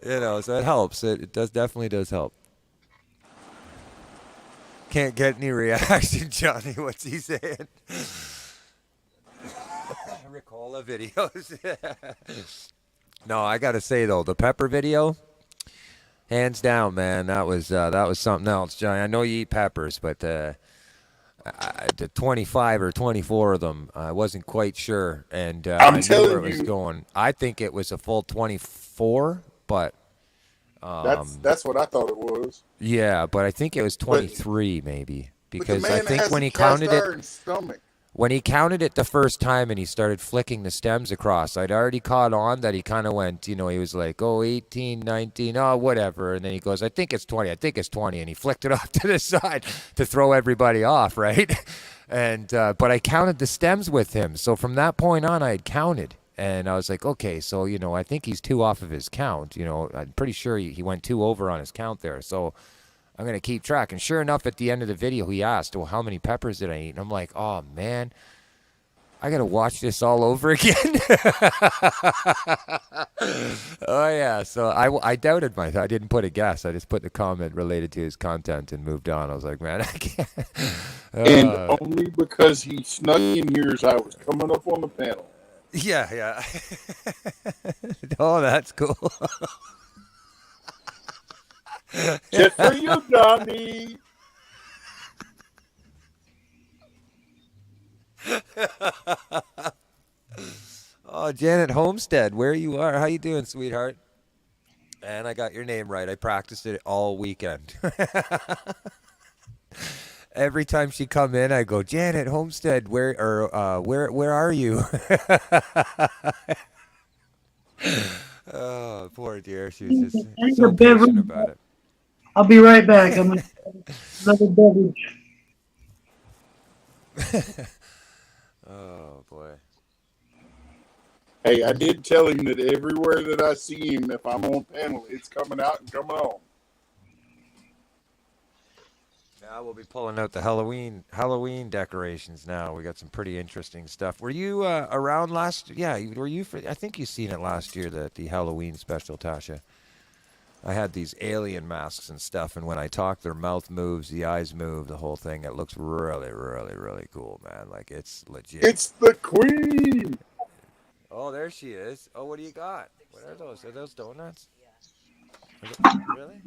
I: So it helps. It definitely does help. Can't get any reaction, Johnny. What's he saying? Ricola videos. No, I gotta say though, the pepper video, hands down, man, that was something else, Johnny. I know you eat peppers, but the 25 or 24 of them, I wasn't quite sure, and I knew where it was going. I think it was a full 24, but
J: that's what I thought it was.
I: Yeah, but I think it was 23 maybe, because I think when he counted it. When he counted it the first time and he started flicking the stems across, I'd already caught on that he kind of went, he was like, 18, 19, whatever. And then he goes, I think it's 20. And he flicked it off to the side to throw everybody off, right? And but I counted the stems with him. So from that point on, I had counted. And I was like, okay, so, I think he's 2 off of his count. I'm pretty sure he went 2 over on his count there. So I'm going to keep track. And sure enough, at the end of the video, he asked, well, how many peppers did I eat? And I'm like, oh, man, I got to watch this all over again. Oh, yeah. So I doubted myself. I didn't put a guess. I just put the comment related to his content and moved on. I was like, man, I can't.
J: And only because he snuck in yours, I was coming up on the panel.
I: Yeah. Oh, that's cool.
J: Just for you, Johnny.
I: Oh, Janet Homestead, where you are? How you doing, sweetheart? And I got your name right. I practiced it all weekend. Every time she come in, I go, Janet Homestead, where are you? Oh, poor dear. She was just so patient about it.
H: I'll be right back. I'm going to another beverage.
I: Oh, boy.
J: Hey, I did tell him that everywhere that I see him, if I'm on panel, it's coming out and coming on.
I: Now we'll be pulling out the Halloween decorations. Now we got some pretty interesting stuff. Were you around last? Yeah, were you? I think you seen it last year, the Halloween special, Tasha. I had these alien masks and stuff, and when I talk, their mouth moves, the eyes move, the whole thing. It looks really, really, really cool, man. Like it's legit.
J: It's the queen.
I: Oh, there she is. Oh, what do you got? What are those? Are those donuts? Really?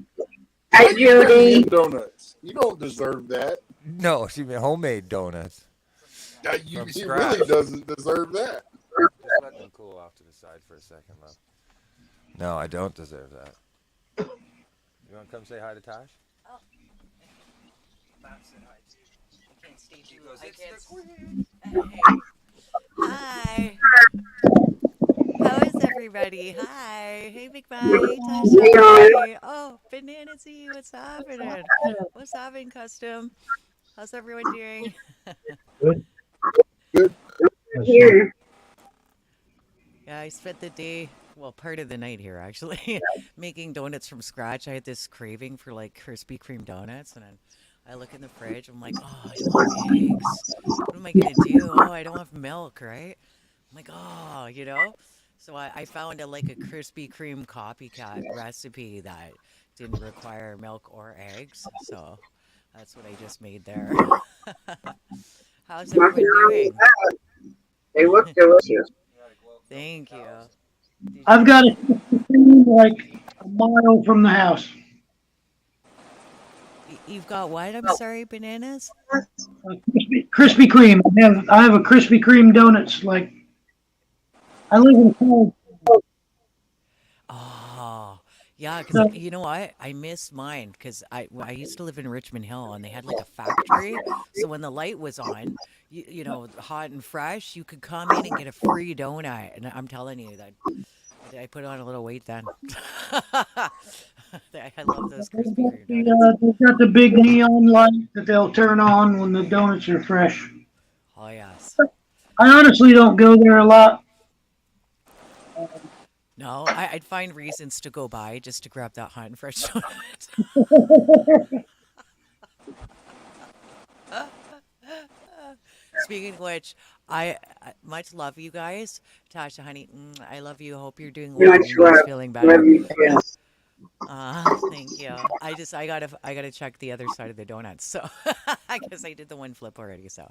A: Hi, Judy.
J: Donuts. You don't deserve that.
I: No, she made homemade donuts.
J: You,
I: From
J: he
I: scratch.
J: really doesn't deserve that.
I: Just let them cool off to the side for a second, love. No, I don't deserve that. You want to come say hi to Tosh?
K: Oh. Mom said hi too. I can't stay too.
I: Goes,
K: I
I: it's
K: can't.
I: the queen.
K: Hi. How is everybody? Hi. Hey, Big Mike. Tasha. Hi. Oh, Banana Z. What's happening? What's happening, Custom? How's everyone doing?
B: Good.
J: Good.
A: Here.
K: Yeah, I spent the day, well, part of the night here actually, making donuts from scratch. I had this craving for like Krispy Kreme donuts, and then I look in the fridge. I'm like, oh, I don't have eggs. What am I gonna do? Oh, I don't have milk, right? I'm like, oh, So I found like a Krispy Kreme copycat recipe that didn't require milk or eggs. So that's what I just made there. How's everyone
A: Nothing wrong
K: doing?
A: with that. They look delicious.
K: Thank you.
H: I've got it like a mile from the house.
K: You've got what? I'm sorry, bananas?
H: Krispy Kreme. I have a Krispy Kreme donuts. Like I live in Florida.
K: Oh, yeah, because
H: So,
K: you know what? I miss mine because I used to live in Richmond Hill and they had like a factory. So when the light was on, hot and fresh, you could come in and get a free donut. And I'm telling you that I put on a little weight then. I love those Krispy Kreme donuts.
H: they've got the big neon light that they'll turn on when the donuts are fresh.
K: Oh, yes.
H: I honestly don't go there a lot.
K: No, I'd find reasons to go by just to grab that hot and fresh donut. Speaking of which, I much love you guys. Tasha, honey, I love you. Hope you're doing well and
A: Much
K: your knee's
A: love.
K: feeling
A: Love
K: better.
A: you too.
K: Thank you. I gotta check the other side of the donuts. So I guess I did the one flip already. So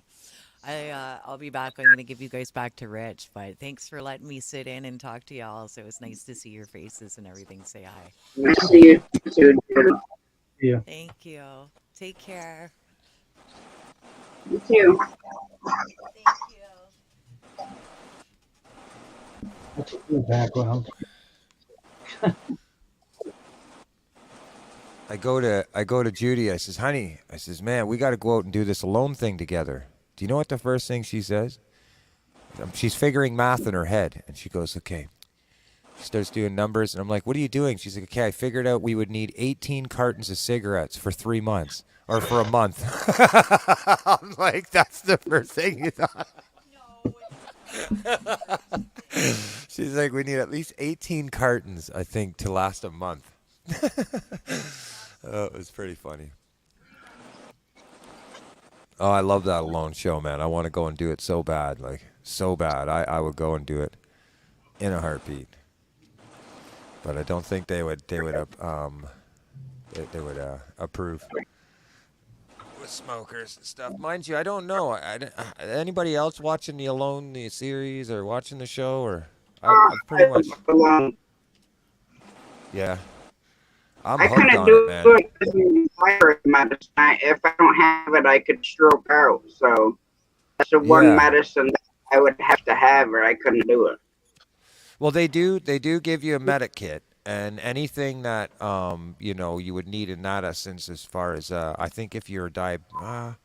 K: I'll be back. I'm gonna give you guys back to Rich. But thanks for letting me sit in and talk to y'all. So it was nice to see your faces and everything. Say hi.
A: Nice to see you too, Judy.
B: Yeah.
K: Thank you. Take care.
A: You too.
K: Thank you.
B: That's a cool background.
I: I go to Judy. I says, honey, I says, man, we got to go out and do this alone thing together. Do you know what the first thing she says? She's figuring math in her head, and she goes, okay. She starts doing numbers, and I'm like, what are you doing? She's like, okay, I figured out we would need 18 cartons of cigarettes for 3 months, or for a month. I'm like, that's the first thing you thought. She's like, we need at least 18 cartons, I think, to last a month. Oh, it was pretty funny. Oh, I love that alone show, man. I want to go and do it so bad, like so bad. I would go and do it in a heartbeat. But I don't think they would approve with smokers and stuff. Mind you, I don't know. Anybody else watching the series or watching the show, or I pretty much. Yeah. I'm
A: I
I: hooked
A: kind of
I: on
A: do
I: it, man.
A: it because medicine. If I don't have it, I could stroke out. So that's the one
I: Yeah.
A: medicine that I would have to have, or I couldn't do it.
I: Well, they do give you a medic kit, and anything that you would need in that essence, as far as I think if you're I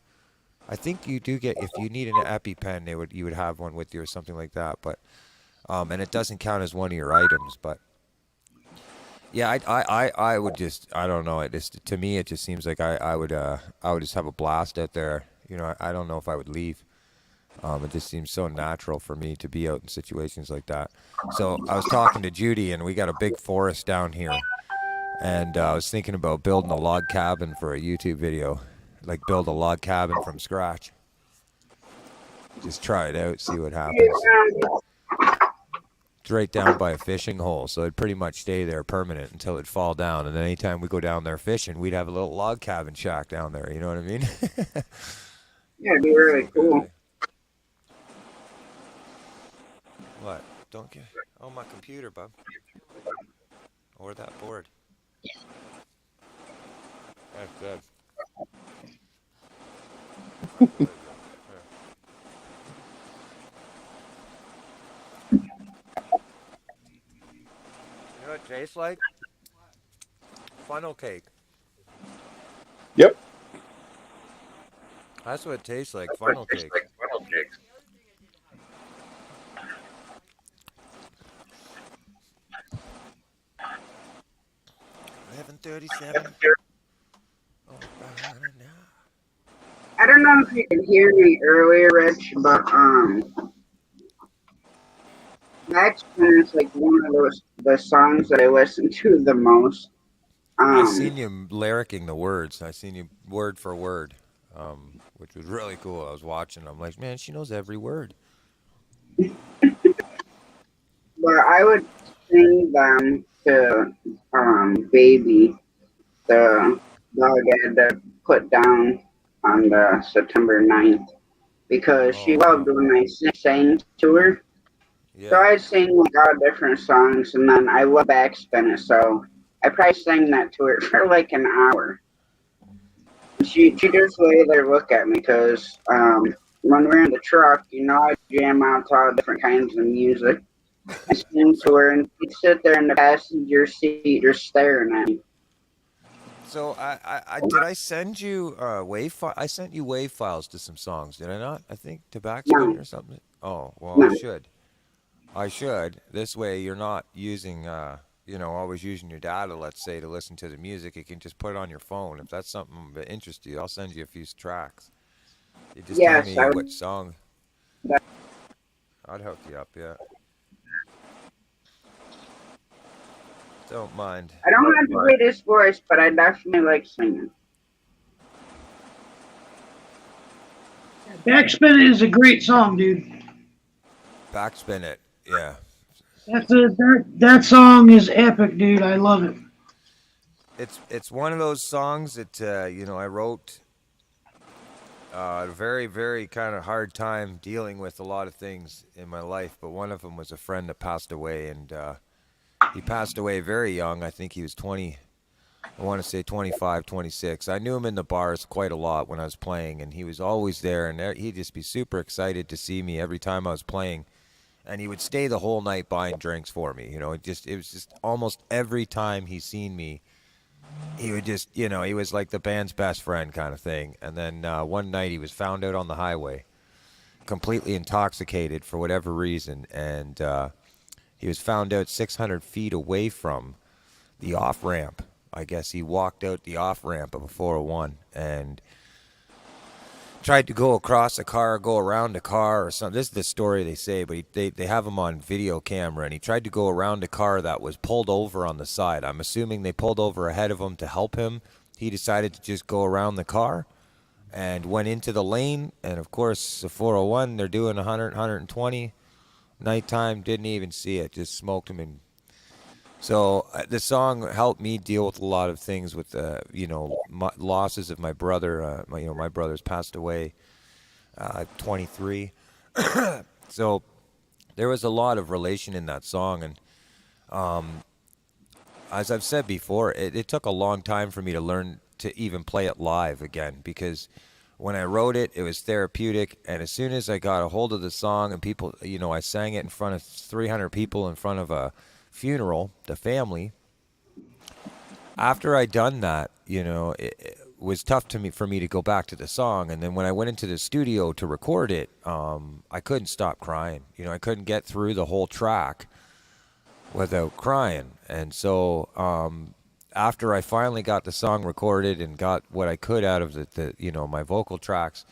I: think you do get, if you need an EpiPen, you would have one with you or something like that. But and it doesn't count as one of your items, but. Yeah, I would just, I don't know. It just, to me, it just seems like I would just have a blast out there. I don't know if I would leave. It just seems so natural for me to be out in situations like that. So I was talking to Judy, and we got a big forest down here, and I was thinking about building a log cabin for a YouTube video. like build a log cabin from scratch. Just try it out, see what happens. It's right down by a fishing hole, so it'd pretty much stay there permanent until it'd fall down. And then anytime we go down there fishing, we'd have a little log cabin shack down there. You know what I mean?
A: Yeah, it'd be really
I: So good,
A: cool.
I: eh? What? Don't get... Oh, my computer, bub. Or that board. That's good. Here. You know what it tastes like? Funnel cake.
J: Yep.
I: That's what it tastes like, funnel cake. 11:37. Oh,
A: I don't know if you could hear me earlier, Rich, but Backspin is like one of the songs that I listen to the most.
I: I seen you lyricking the words. I seen you word for word, which was really cool. I was watching. I'm like, man, she knows every word.
A: But I would sing them to Baby, the dog I had to put down on the September 9th, because she loved when I sang to her.
I: Yeah.
A: So I sing like all different songs, and then I love Backspin it, so I probably sang that to her for like an hour. She just lay there look at me, because when we're in the truck, you know, I jam out to all different kinds of music. I sing to her, and she'd sit there in the passenger seat just staring at me.
I: So I did I send you wave file? I sent you wave files to some songs, did I not? I think to Backspin or something. Oh well,
A: No.
I: I should. I should. This way, you're not using, you know, always using your data, let's say, to listen to the music. You can just put it on your phone. If that's something that interests you, I'll send you a few tracks. You just tell me what song. I'd hook you up, yeah. Don't mind.
A: I don't have the greatest voice, but I definitely like singing.
H: Backspin is a great song, dude.
I: Backspin it, yeah.
H: That song is epic, dude. I love it.
I: It's one of those songs that you know, I wrote a very, very kind of hard time dealing with a lot of things in my life, but one of them was a friend that passed away, and he passed away very young. I think he was 20, I want to say 25, 26. I knew him in the bars quite a lot when I was playing, and he was always there, and he'd just be super excited to see me every time I was playing. And he would stay the whole night buying drinks for me. You know, it was just almost every time he seen me, he would just, you know, he was like the band's best friend kind of thing. And then one night he was found out on the highway, completely intoxicated for whatever reason. And he was found out 600 feet away from the off-ramp. I guess he walked out the off-ramp of a 401 and tried to go across a car, go around a car or something. This is the story they say, but they have him on video camera, and he tried to go around a car that was pulled over on the side. I'm assuming they pulled over ahead of him to help him. He decided to just go around the car and went into the lane, and of course, the 401, they're doing 100, 120. Nighttime, didn't even see it, just smoked him. And so the song helped me deal with a lot of things with, you know, losses of my brother. My brother's passed away at 23. So there was a lot of relation in that song. And as I've said before, it took a long time for me to learn to even play it live again, because when I wrote it, it was therapeutic. And as soon as I got a hold of the song and people, you know, I sang it in front of 300 people in front of a funeral, the family. After I done that, you know, it was tough for me to go back to the song. And then when I went into the studio to record it, I couldn't stop crying. You know, I couldn't get through the whole track without crying. And so after I finally got the song recorded and got what I could out of the you know, my vocal tracks,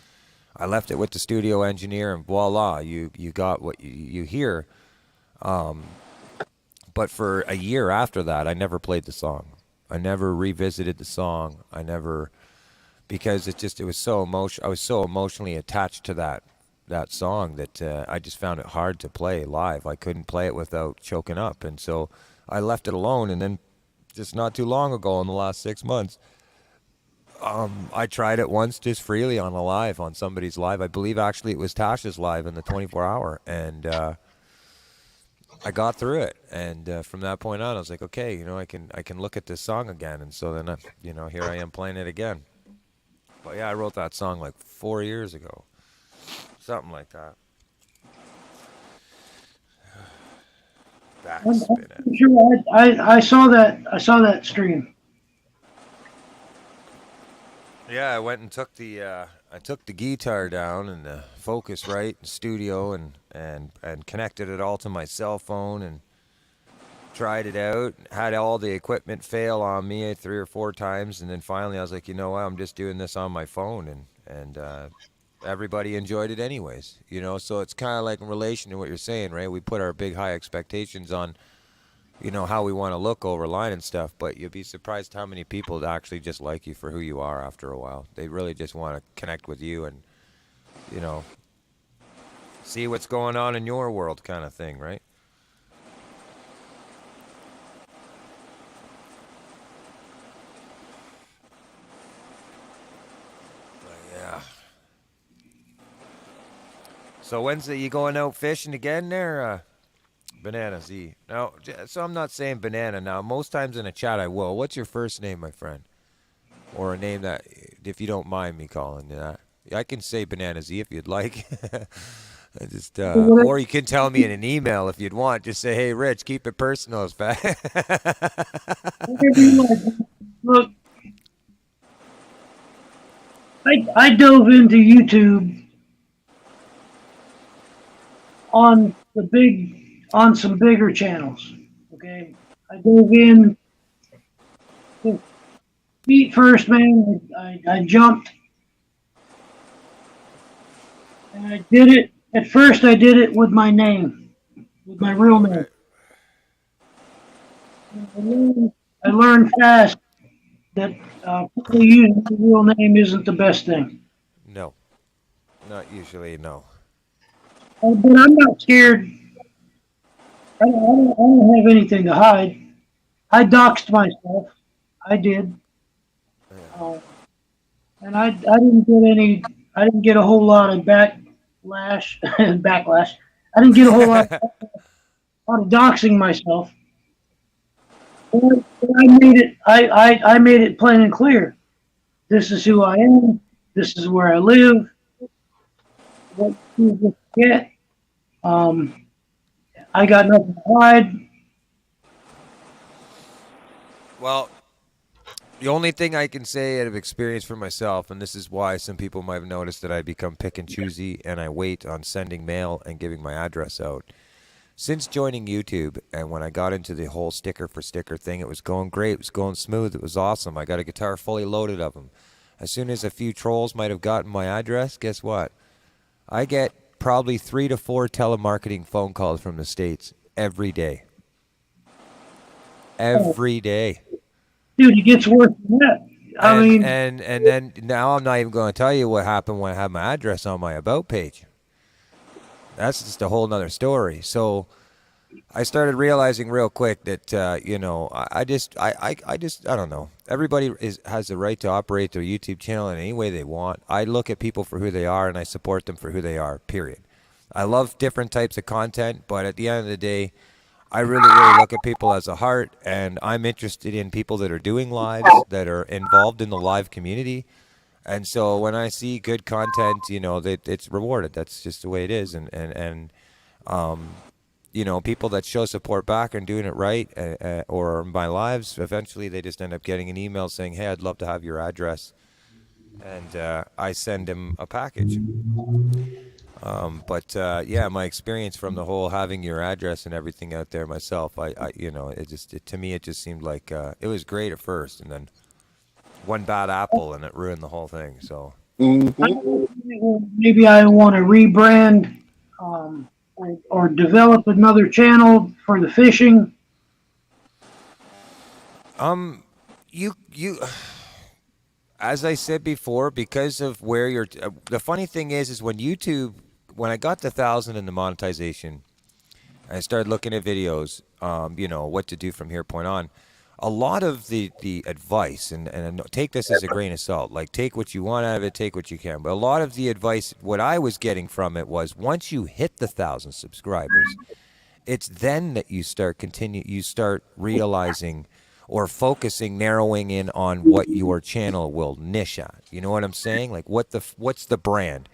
I: I left it with the studio engineer, and voila, you got what you hear. But for a year after that, I never played the song. I never revisited the song. I never because it was so I was so emotionally attached to that song that I just found it hard to play live. I couldn't play it without choking up, and so I left it alone. And then just not too long ago, in the last 6 months, I tried it once just freely on a live, on somebody's live. I believe actually it was Tasha's live in the 24-hour, and I got through it. And from that point on, I was like, okay, I can look at this song again. And so then, here I am playing it again. But yeah, I wrote that song like 4 years ago, something like that.
H: I'm
I: Backspin.
H: sure I saw that. I saw that stream.
I: Yeah, I went and took the guitar down and the Focusrite studio and connected it all to my cell phone and tried it out. Had all the equipment fail on me 3 or 4 times, and then finally I was like, you know what, I'm just doing this on my phone, and everybody enjoyed it anyways. So it's kind of like in relation to what you're saying, right? We put our big high expectations on how we want to look over line and stuff, but you'll be surprised how many people actually just like you for who you are after a while. They really just want to connect with you and, see what's going on in your world kind of thing, right? But yeah. So Wednesday, you going out fishing again there? Banana Z. No, so I'm not saying banana now. Most times in a chat I will. What's your first name, my friend? Or a name that, if you don't mind me calling you that. I can say Banana Z if you'd like. I just, or you can tell me in an email if you'd want. Just say, hey, Rich, keep it personal. It's bad.
H: Look, I dove into YouTube on some bigger channels. Okay, I dove in feet first, man. I jumped, and I did it. At first, I did it with my name, with my real name. I learned fast that people using the real name isn't the best thing.
I: No, not usually, no.
H: But I'm not scared. I don't have anything to hide. I doxed myself. I did. And I didn't get a whole lot of backlash. I didn't get a whole lot of doxing myself. But I made it plain and clear. This is who I am. This is where I live. What you get. I got nothing to hide.
I: Well, the only thing I can say out of experience for myself, and this is why some people might have noticed that I become pick and choosy and I wait on sending mail and giving my address out. Since joining YouTube and when I got into the whole sticker for sticker thing, it was going great. It was going smooth. It was awesome. I got a guitar fully loaded of them. As soon as a few trolls might have gotten my address, guess what? I get probably 3 to 4 telemarketing phone calls from the States every day. Every day.
H: Dude, it gets worse than that. I mean,
I: and then now I'm not even going to tell you what happened when I had my address on my about page. That's just a whole nother story. So I started realizing real quick that I don't know. Everybody has the right to operate their YouTube channel in any way they want. I look at people for who they are and I support them for who they are. Period. I love different types of content, but at the end of the day, I really look at people as a heart, and I'm interested in people that are doing lives, that are involved in the live community. And so when I see good content, that it's rewarded. That's just the way it is. And people that show support back and doing it right, or my lives, eventually they just end up getting an email saying, hey, I'd love to have your address. And I send them a package. But my experience from the whole having your address and everything out there myself, to me, it just seemed like it was great at first, and then one bad apple and it ruined the whole thing. So
H: maybe I want to rebrand or develop another channel for the fishing.
I: as I said before, because of where you're, the funny thing is when YouTube, when I got the 1,000 in the monetization, I started looking at videos, what to do from here point on. A lot of the advice, and take this as a grain of salt, like take what you want out of it, take what you can. But a lot of the advice, what I was getting from it was once you hit the 1,000 subscribers, it's then that you start realizing or focusing, narrowing in on what your channel will niche at. You know what I'm saying? Like what's the brand?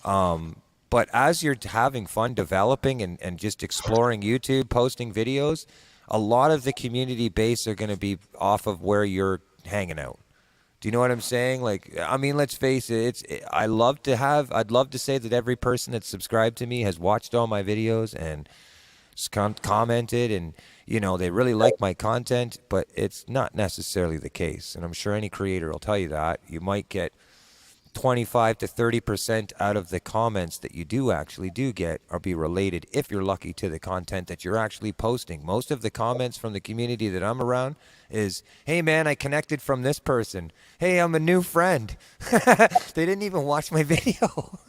I: But as you're having fun developing and just exploring YouTube, posting videos, a lot of the community base are going to be off of where you're hanging out. Do you know what I'm saying? Like, I mean, let's face it. I'd love to say that every person that's subscribed to me has watched all my videos and commented, and they really like my content, but it's not necessarily the case. And I'm sure any creator will tell you that. You might get 25 to 30% out of the comments that you do get or be related, if you're lucky, to the content that you're actually posting. Most of the comments from the community that I'm around is, hey man, I connected from this person. Hey, I'm a new friend. They didn't even watch my video.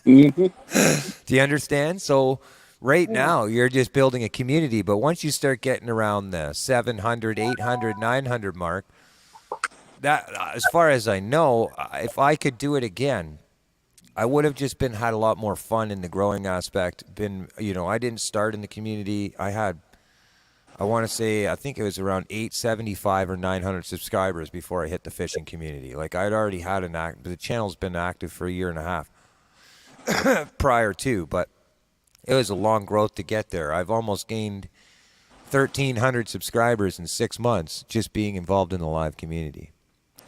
I: Do you understand? So right now you're just building a community, but once you start getting around the 700, 800, 900 mark, that, as far as I know, if I could do it again, I would have just had a lot more fun in the growing aspect. I didn't start in the community. I want to say, I think it was around 875 or 900 subscribers before I hit the fishing community. Like I'd already had the channel's been active for a year and a half prior to, but it was a long growth to get there. I've almost gained 1,300 subscribers in 6 months just being involved in the live community.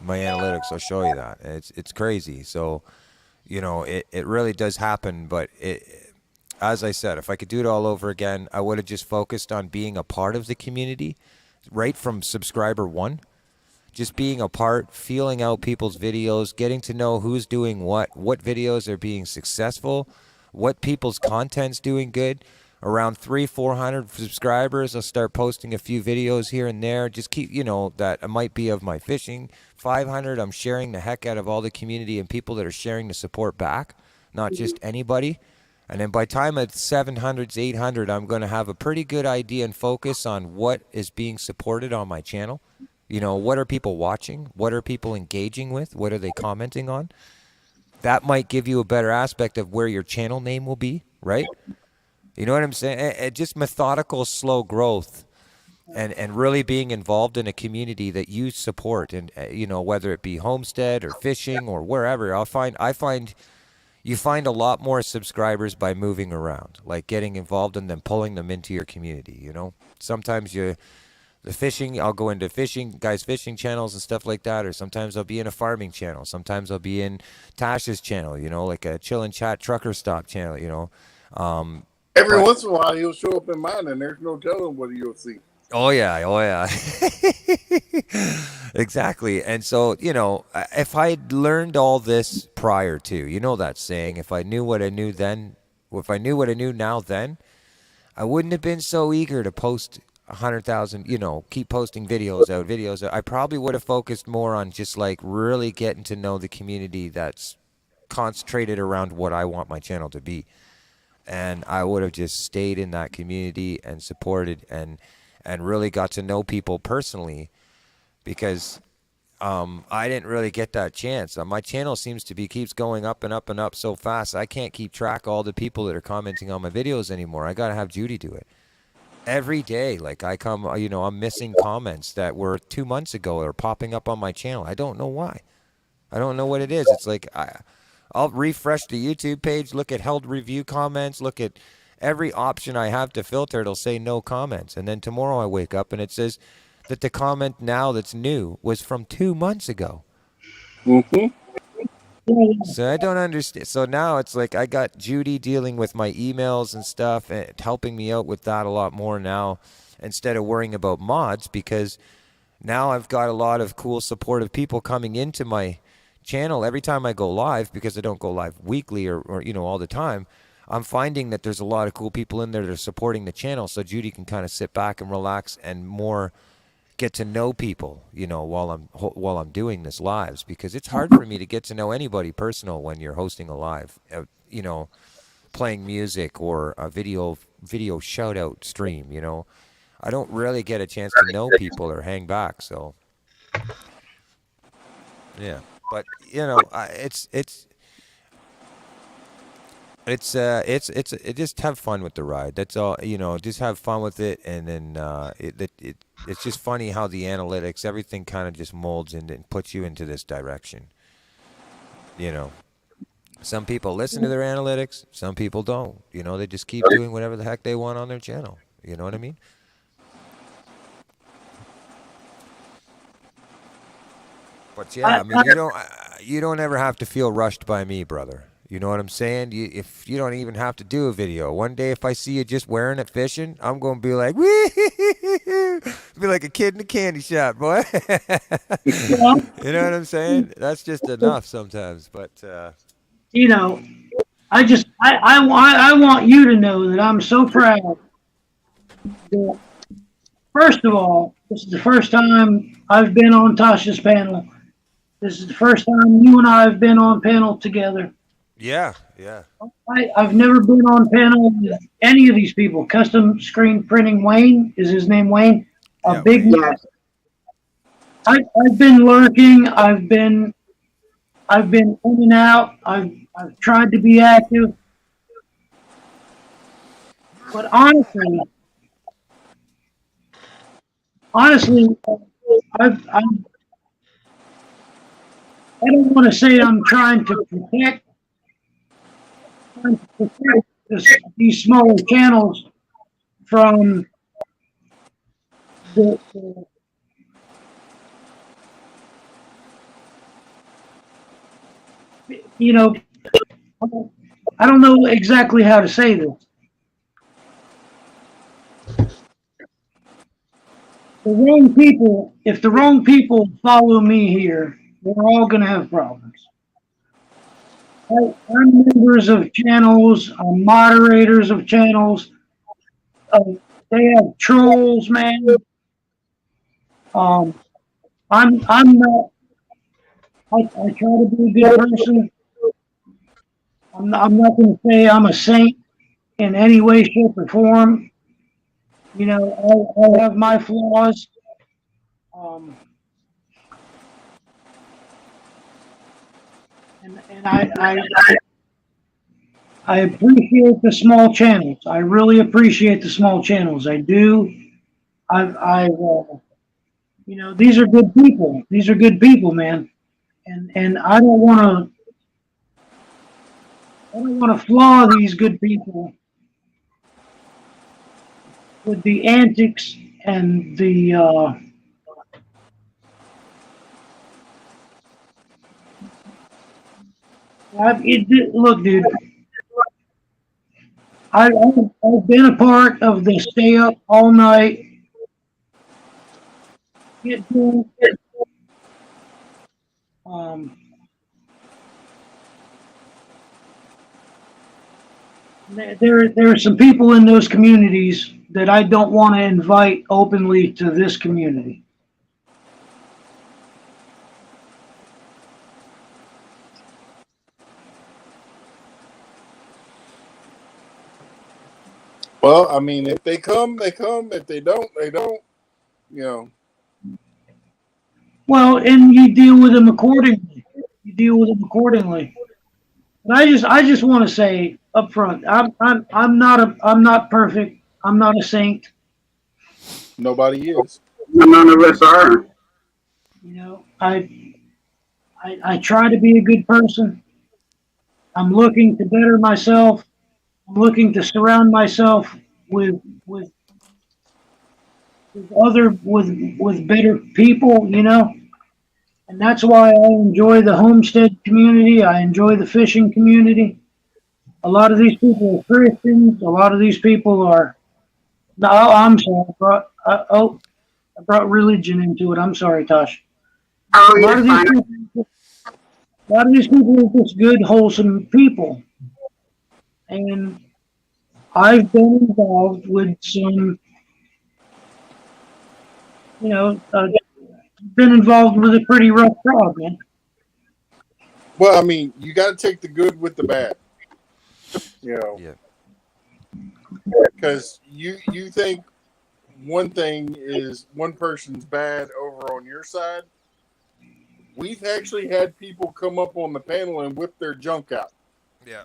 I: My analytics will show you that. It's crazy. So, it really does happen. But as I said, if I could do it all over again, I would have just focused on being a part of the community right from subscriber one. Just being a part, feeling out people's videos, getting to know who's doing what videos are being successful, what people's content's doing good. Around 300-400 subscribers, I'll start posting a few videos here and there. Just keep, that it might be of my fishing. 500, I'm sharing the heck out of all the community and people that are sharing the support back, not just anybody. And then by time at 700s, 800, I'm going to have a pretty good idea and focus on what is being supported on my channel. What are people watching? What are people engaging with? What are they commenting on? That might give you a better aspect of where your channel name will be, right? You know what I'm saying? Just methodical, slow growth, and really being involved in a community that you support, and whether it be homestead or fishing or wherever. I find you find a lot more subscribers by moving around, like getting involved in them, pulling them into your community. Sometimes I'll go into guys' fishing channels and stuff like that, or sometimes I'll be in a farming channel. Sometimes I'll be in Tasha's channel, like a chill and chat Truckstop channel,
J: Every once in a while, he'll show up in mine, and there's no telling what you'll see.
I: Oh yeah. Exactly. And so, if I'd learned all this prior to, that saying, if I knew what I knew now then, I wouldn't have been so eager to post 100,000, keep posting videos out. I probably would have focused more on just like really getting to know the community that's concentrated around what I want my channel to be. And I would have just stayed in that community and supported and really got to know people personally, because I didn't really get that chance. My channel keeps going up and up and up so fast, I can't keep track of all the people that are commenting on my videos anymore. I got to have Judy do it. Every day, like I'm missing comments that were 2 months ago or popping up on my channel. I don't know why. I don't know what it is. It's like I'll refresh the YouTube page, look at held review comments, look at every option I have to filter. It'll say no comments. And then tomorrow I wake up and it says that the comment now that's new was from 2 months ago. So I don't understand. So now it's like I got Judy dealing with my emails and stuff and helping me out with that a lot more now, instead of worrying about mods, because now I've got a lot of cool supportive people coming into my channel every time I go live, because I don't go live weekly or all the time. I'm finding that there's a lot of cool people in there that are supporting the channel, so Judy can kind of sit back and relax and more get to know people, while I'm doing this lives, because it's hard for me to get to know anybody personal when you're hosting a live, playing music or a video shout out stream. I don't really get a chance to know people or hang back. So yeah, but it just have fun with the ride. That's all. Just have fun with it, and then it's just funny how the analytics, everything kind of just molds and puts you into this direction. Some people listen to their analytics, some people don't. They just keep doing whatever the heck they want on their channel. You know what I mean? But yeah, I mean, you don't ever have to feel rushed by me, brother. You know what I'm saying? If you don't even have to do a video. One day, if I see you just wearing it fishing, I'm gonna be like, woo, be like a kid in a candy shop, boy. You know what I'm saying? That's just enough sometimes. But
H: I want you to know that I'm so proud that, first of all, this is the first time I've been on Tasha's panel. This is the first time you and I have been on panel together.
I: yeah.
H: I've never been on panel with any of these people. Custom Screen Printing Wayne, is his name Wayne? Big.
A: Yes.
H: I've been lurking. I've been in and out. I've tried to be active, but honestly, I don't want to say I'm trying to protect these smaller channels from the I don't know exactly how to say this. If the wrong people follow me here, we're all going to have problems. I'm members of channels, I'm moderators of channels. They have trolls, man. I'm not. I try to be a good person. I'm not going to say I'm a saint in any way, shape, or form. I have my flaws. And I appreciate the small channels. I really appreciate the small channels. I do. These are good people. These are good people, man. And I don't want to flaw these good people with the antics and the look, dude. I've been a part of the stay up all night. There are some people in those communities that I don't want to invite openly to this community.
J: Well, I mean, if they come, they come. If they don't, they don't.
H: Well, and you deal with them accordingly. But I just want to say up front, I'm not perfect. I'm not a saint.
J: Nobody is.
A: None of us are.
H: I try to be a good person. I'm looking to better myself. I'm looking to surround myself with better people, and that's why I enjoy the homestead community. I enjoy the fishing community. A lot of these people are Christians. A lot of these people are. No, I'm sorry. I brought religion into it. I'm sorry, Tosh.
A: Oh,
H: a lot of these people are just good, wholesome people, and I've been involved with some been involved with a pretty rough crowd, man.
J: Well, I mean, you got to take the good with the bad.
I: Yeah.
J: Because you think one thing is one person's bad over on your side. We've actually had people come up on the panel and whip their junk out.
I: Yeah.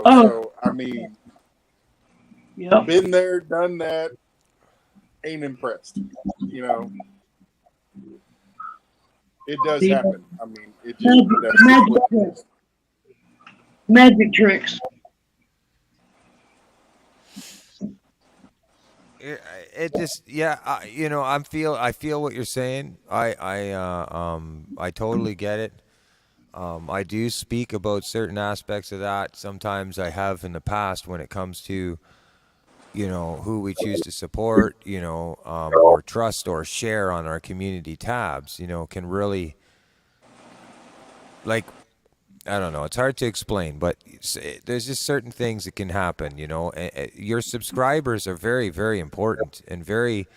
J: So I mean,
H: Yep.
J: been there, done that. Ain't impressed. It does happen. I mean, it just that's
H: Magic tricks.
I: It just I feel what you're saying. I totally get it. I do speak about certain aspects of that. Sometimes I have in the past when it comes to who we choose to support, or trust or share on our community tabs, can really, like, I don't know. It's hard to explain, but there's just certain things that can happen. Your subscribers are very, very important and very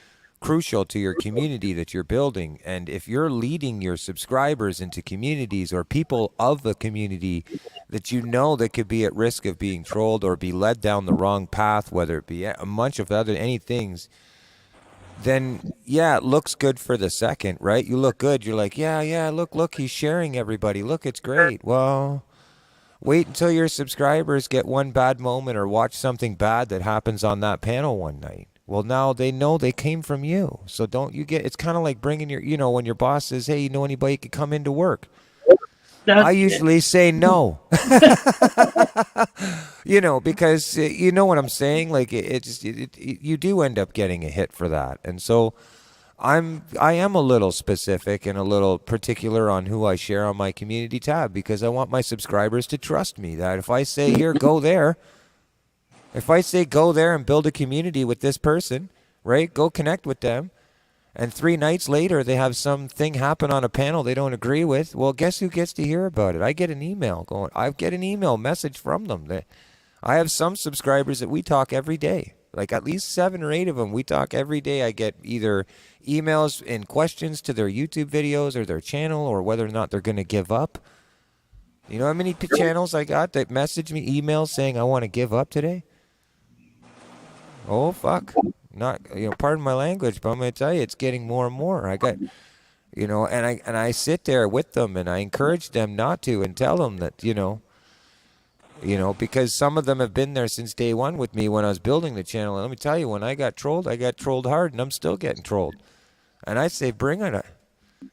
I: crucial to your community that you're building. And if you're leading your subscribers into communities or people of the community that that could be at risk of being trolled or be led down the wrong path, whether it be a bunch of any things, then yeah, it looks good for the second, right? You look good. You're like, yeah, look, he's sharing everybody. Look, it's great. Well, wait until your subscribers get one bad moment or watch something bad that happens on that panel one night. Well, now they know they came from you. So don't you get, it's kind of like bringing when your boss says, hey, anybody could come into work? I usually say no. Because you know what I'm saying? Like you do end up getting a hit for that. And so I am a little specific and a little particular on who I share on my community tab because I want my subscribers to trust me that if I say here, go there, if I say go there and build a community with this person, right? Go connect with them. And 3 nights later, they have something happen on a panel they don't agree with. Well, guess who gets to hear about it? I get an email I get an email message from them. I have some subscribers that we talk every day. Like at least 7 or 8 of them, we talk every day. I get either emails and questions to their YouTube videos or their channel or whether or not they're going to give up. You know how many channels I got that message me emails saying I want to give up today? Oh, fuck. Not, pardon my language, but I'm going to tell you, it's getting more and more. I got, and I sit there with them and I encourage them not to and tell them that, because some of them have been there since day one with me when I was building the channel. And let me tell you, when I got trolled hard and I'm still getting trolled. And I say, bring it.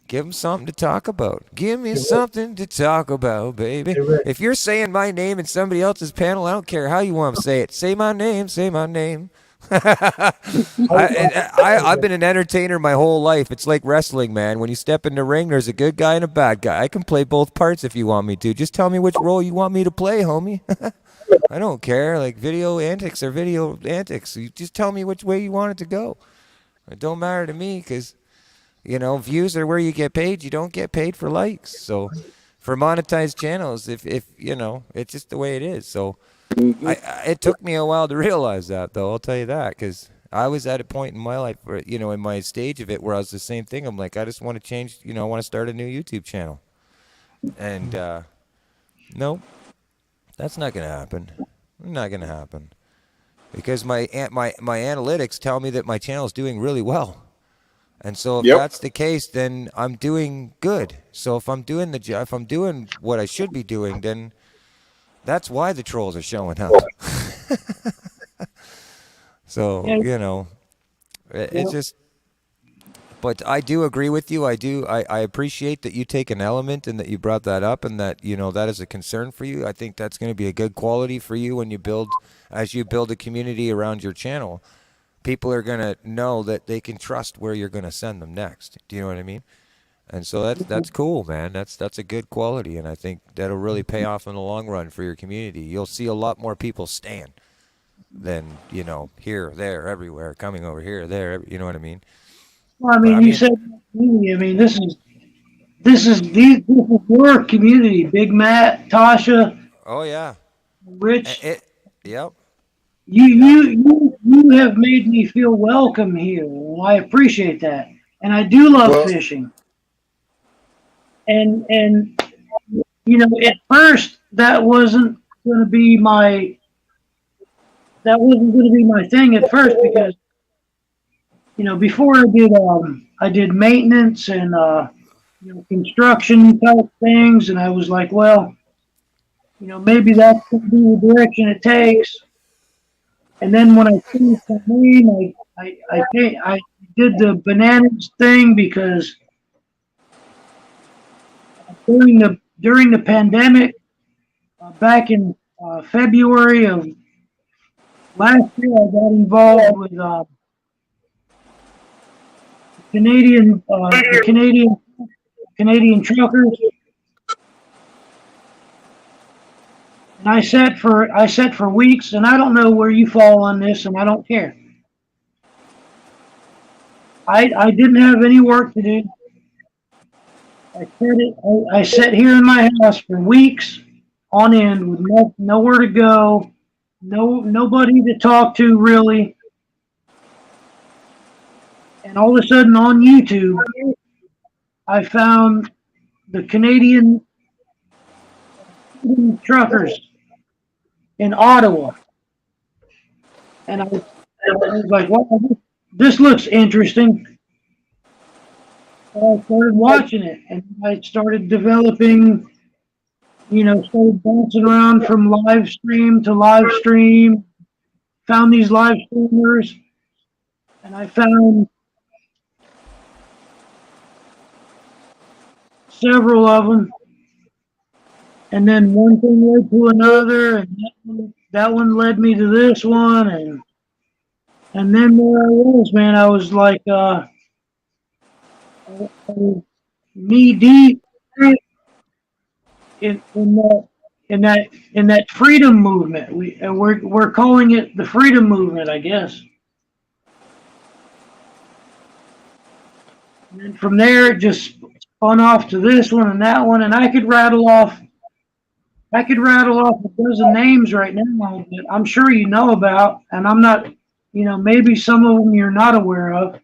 I: Give them something to talk about. Give me something to talk about, baby. If you're saying my name in somebody else's panel, I don't care how you want to say it. Say my name, say my name. I've been an entertainer my whole life. It's like wrestling, man. When you step in the ring, there's a good guy and a bad guy. I can play both parts if you want me to. Just tell me which role you want me to play, homie. I don't care. Like video antics are video antics. You just tell me which way you want it to go. It don't matter to me because, views are where you get paid. You don't get paid for likes. So for monetized channels, if it's just the way it is. So it took me a while to realize that, though. I'll tell you that, because I was at a point in my life where, in my stage of it, where I was the same thing. I'm like, I just want to change. I want to start a new YouTube channel, and no, that's not going to happen. Not going to happen, because my analytics tell me that my channel is doing really well, and so if that's the case, then I'm doing good. So if I'm doing if I'm doing what I should be doing, then that's why the trolls are showing up. So, it's just, but I do agree with you. I appreciate that you take an element and that you brought that up and that, that is a concern for you. I think that's going to be a good quality for you when as you build a community around your channel. People are going to know that they can trust where you're going to send them next. Do you know what I mean? And so that's cool, man. That's a good quality, and I think that'll really pay off in the long run for your community. You'll see a lot more people stand than here, there, everywhere, coming over here, there. You know what I mean?
H: Well, you said community. This is your community. Big Matt, Tasha.
I: Oh yeah.
H: Rich.
I: Yep.
H: You you have made me feel welcome here, and I appreciate that. And I do love
J: Well,
H: fishing. And you know, at first going to be my that wasn't going to be my thing at first because you know before I did maintenance and you know construction type things, and I was like, well, you know, maybe that's going to be the direction it takes. And then when I finished my name, I did the bananas thing because during the pandemic back in February of last year, I got involved with the Canadian truckers, and I sat for weeks, and I don't know where you fall on this, and I don't care. I didn't have any work to do. I sat here in my house for weeks on end with nowhere to go, nobody to talk to really, and all of a sudden on YouTube, I found the Canadian truckers in Ottawa, and I was like, "Wow, this looks interesting." So I started watching it, and I started developing. You know, started bouncing around from live stream to live stream. Found these live streamers, and I found several of them. And then one thing led to another, and that one led me to this one, and then there I was, man. I was like, I was knee deep in that freedom movement. We're calling it the freedom movement, I guess. And then from there, it just spun off to this one and that one, and I could rattle off a dozen names right now that I'm sure you know about, and I'm not, you know, maybe some of them you're not aware of.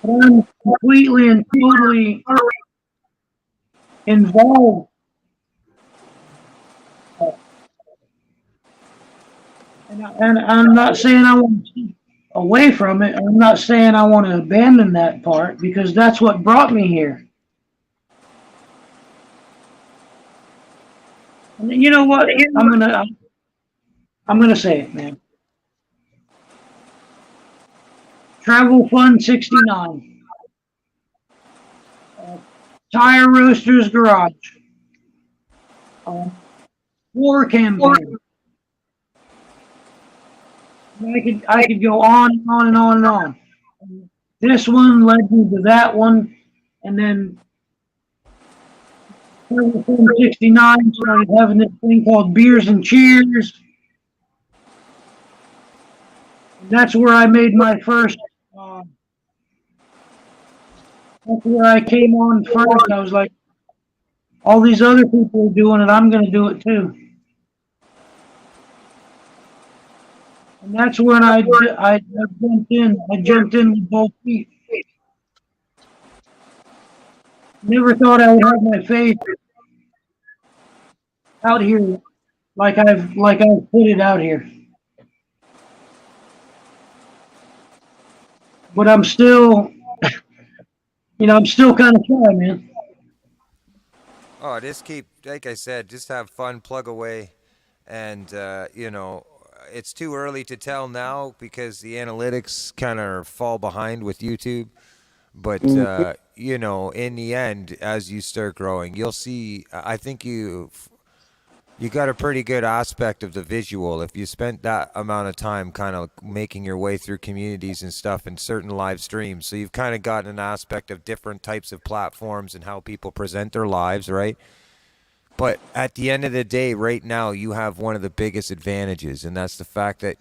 H: But I'm completely and totally involved. And I'm not saying I want to keep away from it. I'm not saying I want to abandon that part because that's what brought me here. And you know what? I'm gonna say it, man. Travel Fun 69. Tire Roasters Garage. War Campaign. I could go on and on and on and on. This one led me to that one, and then Travel Fun 69 started having this thing called Beers and Cheers. And that's where I made my first. That's where I came on first. I was like, all these other people are doing it, I'm going to do it too. And that's when I jumped in. I jumped in with both feet. Never thought I would have my face out here like I've put it out here. But I'm still, you know, I'm still kind of shy, man.
I: Oh, just keep, like I said, just have fun, plug away, and you know, it's too early to tell now because the analytics kind of fall behind with YouTube. But you know, in the end, as you start growing, you'll see. I think you got a pretty good aspect of the visual if you spent that amount of time kind of making your way through communities and stuff and certain live streams. So you've kind of gotten an aspect of different types of platforms and how people present their lives, right? But at the end of the day, right now, you have one of the biggest advantages, and that's the fact that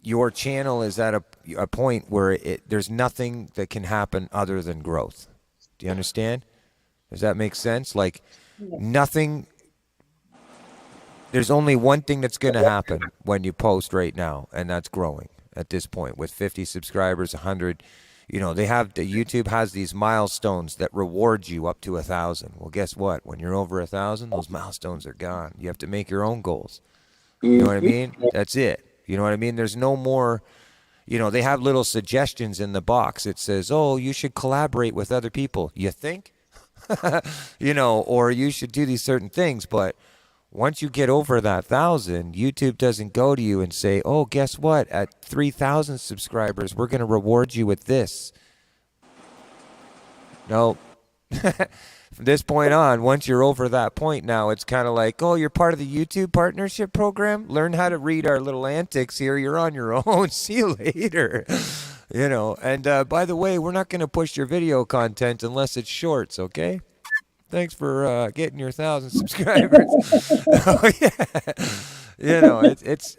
I: your channel is at a point where there's nothing that can happen other than growth. Do you understand? Does that make sense? Like, nothing there's only one thing that's going to happen when you post right now, and that's growing at this point with 50 subscribers, 100. You know, YouTube has these milestones that reward you up to 1,000. Well, guess what? When you're over 1,000, those milestones are gone. You have to make your own goals. You know what I mean? That's it. You know what I mean? There's no more. They have little suggestions in the box. It says, "Oh, you should collaborate with other people." You think? Or you should do these certain things, but once you get over that 1,000, YouTube doesn't go to you and say, "Oh, guess what? At 3,000 subscribers, we're going to reward you with this." No. From this point on, once you're over that point now, it's kind of like, "Oh, you're part of the YouTube partnership program? Learn how to read our little antics here. You're on your own. See you later." And by the way, we're not going to push your video content unless it's shorts, okay? Thanks for getting your 1,000 subscribers. Oh, yeah. It's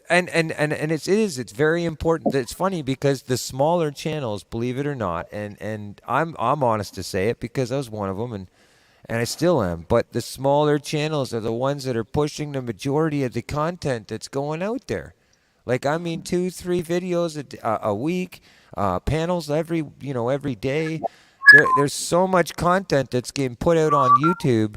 I: very important. It's funny because the smaller channels, believe it or not, and I'm honest to say it because I was one of them, and I still am. But the smaller channels are the ones that are pushing the majority of the content that's going out there. Like, I mean, 2-3 videos a week, panels every day. There's so much content that's getting put out on YouTube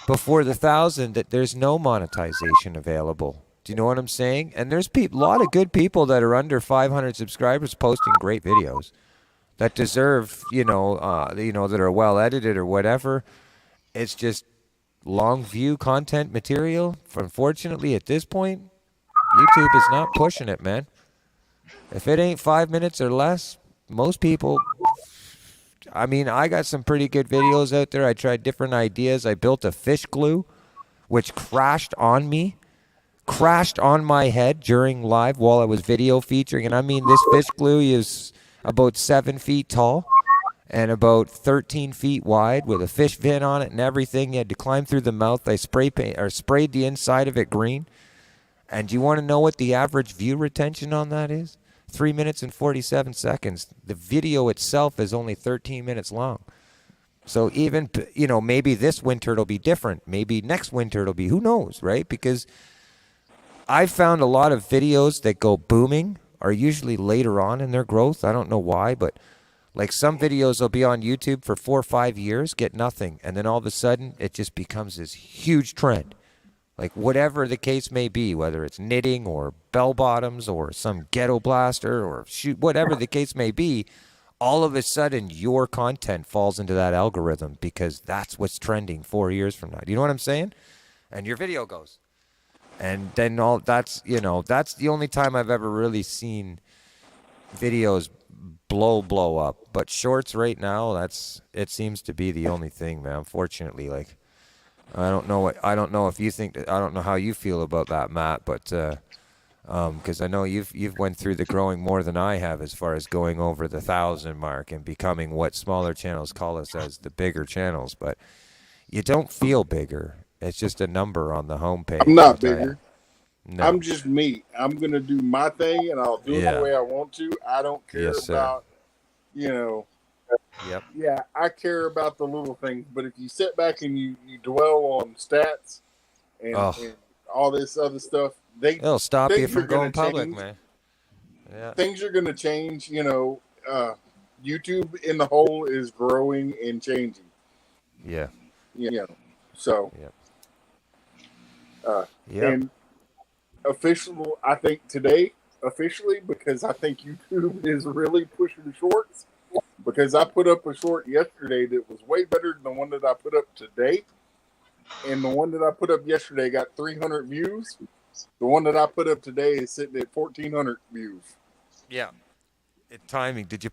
I: before the 1,000 that there's no monetization available. Do you know what I'm saying? And there's a lot of good people that are under 500 subscribers posting great videos that deserve, that are well edited or whatever. It's just long view content material. Unfortunately, at this point, YouTube is not pushing it, man. If it ain't 5 minutes or less, most people. I mean, I got some pretty good videos out there. I tried different ideas. I built a fish glue, which crashed on my head during live while I was video featuring. And I mean, this fish glue is about 7 feet tall and about 13 feet wide with a fish fin on it and everything. You had to climb through the mouth. I sprayed the inside of it green. And do you want to know what the average view retention on that is? 3 minutes and 47 seconds. The video itself is only 13 minutes long. So even, maybe this winter it'll be different. Maybe next winter it'll be, who knows, right? Because I've found a lot of videos that go booming are usually later on in their growth. I don't know why, but like some videos will be on YouTube for 4 or 5 years, get nothing. And then all of a sudden it just becomes this huge trend. Like whatever the case may be, whether it's knitting or bell bottoms or some ghetto blaster or whatever the case may be, all of a sudden your content falls into that algorithm because that's what's trending 4 years from now. Do you know what I'm saying? And your video goes. And then that's the only time I've ever really seen videos blow up. But shorts right now, it seems to be the only thing, man. Unfortunately, like. I don't know if you think I don't know how you feel about that, Matt, but because I know you've went through the growing more than I have as far as going over the 1,000 mark and becoming what smaller channels call us as the bigger channels, but you don't feel bigger. It's just a number on the homepage.
J: I'm not bigger.
I: No.
J: I'm just me. I'm gonna do my thing, and I'll do it the way I want to. I don't care about,
I: Yep.
J: Yeah, I care about the little things, but if you sit back and you dwell on stats and all this other stuff,
I: it'll stop you from going public, man. Yeah.
J: Things are going to change. YouTube in the whole is growing and changing.
I: Yeah.
J: So.
I: Yeah.
J: And I think today, officially, because I think YouTube is really pushing shorts. Because I put up a short yesterday that was way better than the one that I put up today. And the one that I put up yesterday got 300 views. The one that I put up today is sitting at 1,400 views.
I: Yeah. Timing. Did you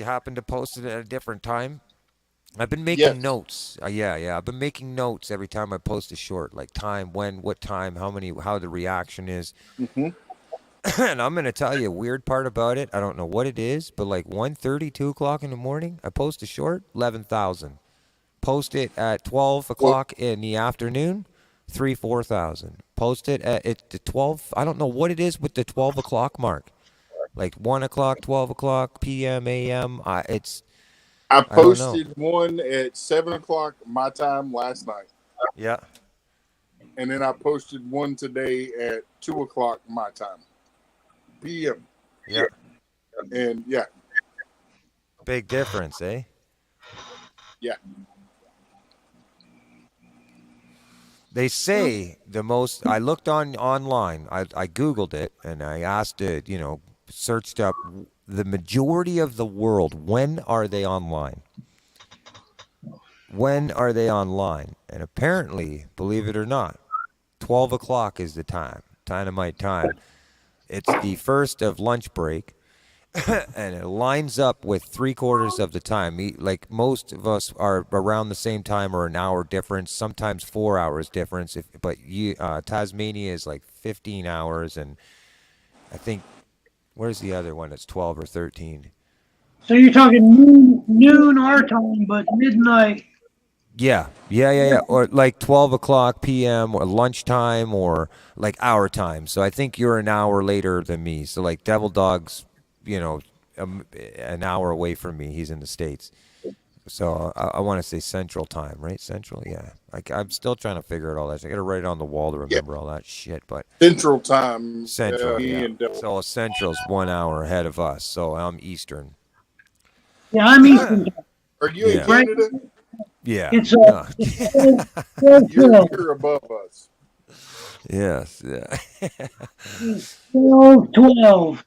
I: happen to post it at a different time? I've been making notes. Yeah. I've been making notes every time I post a short, like time, when, what time, how the reaction is.
J: Mm-hmm.
I: And I'm going to tell you a weird part about it. I don't know what it is, but like 1:30, 2 o'clock in the morning, I post a short, 11,000. Post it at 12 o'clock in the afternoon, 4,000. Post it at the 12. I don't know what it is with the 12 o'clock mark. Like 1 o'clock, 12 o'clock, p.m., a.m. I
J: posted one at 7 o'clock my time last night.
I: Yeah.
J: and then I posted one today at 2:00 my time, p.m.
I: Yeah.
J: And yeah,
I: Big difference, eh?
J: yeah.
I: They say the most. I looked online. I googled it and I asked it. Searched up the majority of the world. When are they online? When are they online? And apparently, believe it or not, 12 o'clock is the time. Dynamite time. It's the first of lunch break. And it lines up with 3/4 of the time. Like most of us are around the same time or an hour difference, sometimes 4 hours difference. But Tasmania is like 15 hours, and I think where's the other one? It's 12 or 13.
H: So you're talking noon our time, but midnight.
I: Yeah. Or like 12 o'clock p.m. or lunchtime or like our time. So I think you're an hour later than me. So like Devil Dog's, an hour away from me. He's in the States. So I want to say Central Time, right? Central, yeah. I'm still trying to figure it all out. I got to write it on the wall to remember all that shit. But
J: Central Time.
I: Central,
J: me
I: yeah.
J: and Devil.
I: So Central's 1 hour ahead of us. So I'm Eastern.
H: Yeah, I'm Eastern.
J: Are you in
I: Yeah.
J: Canada?
I: Yeah.
H: It's
J: You're above us.
I: Yes. Yeah.
H: 12.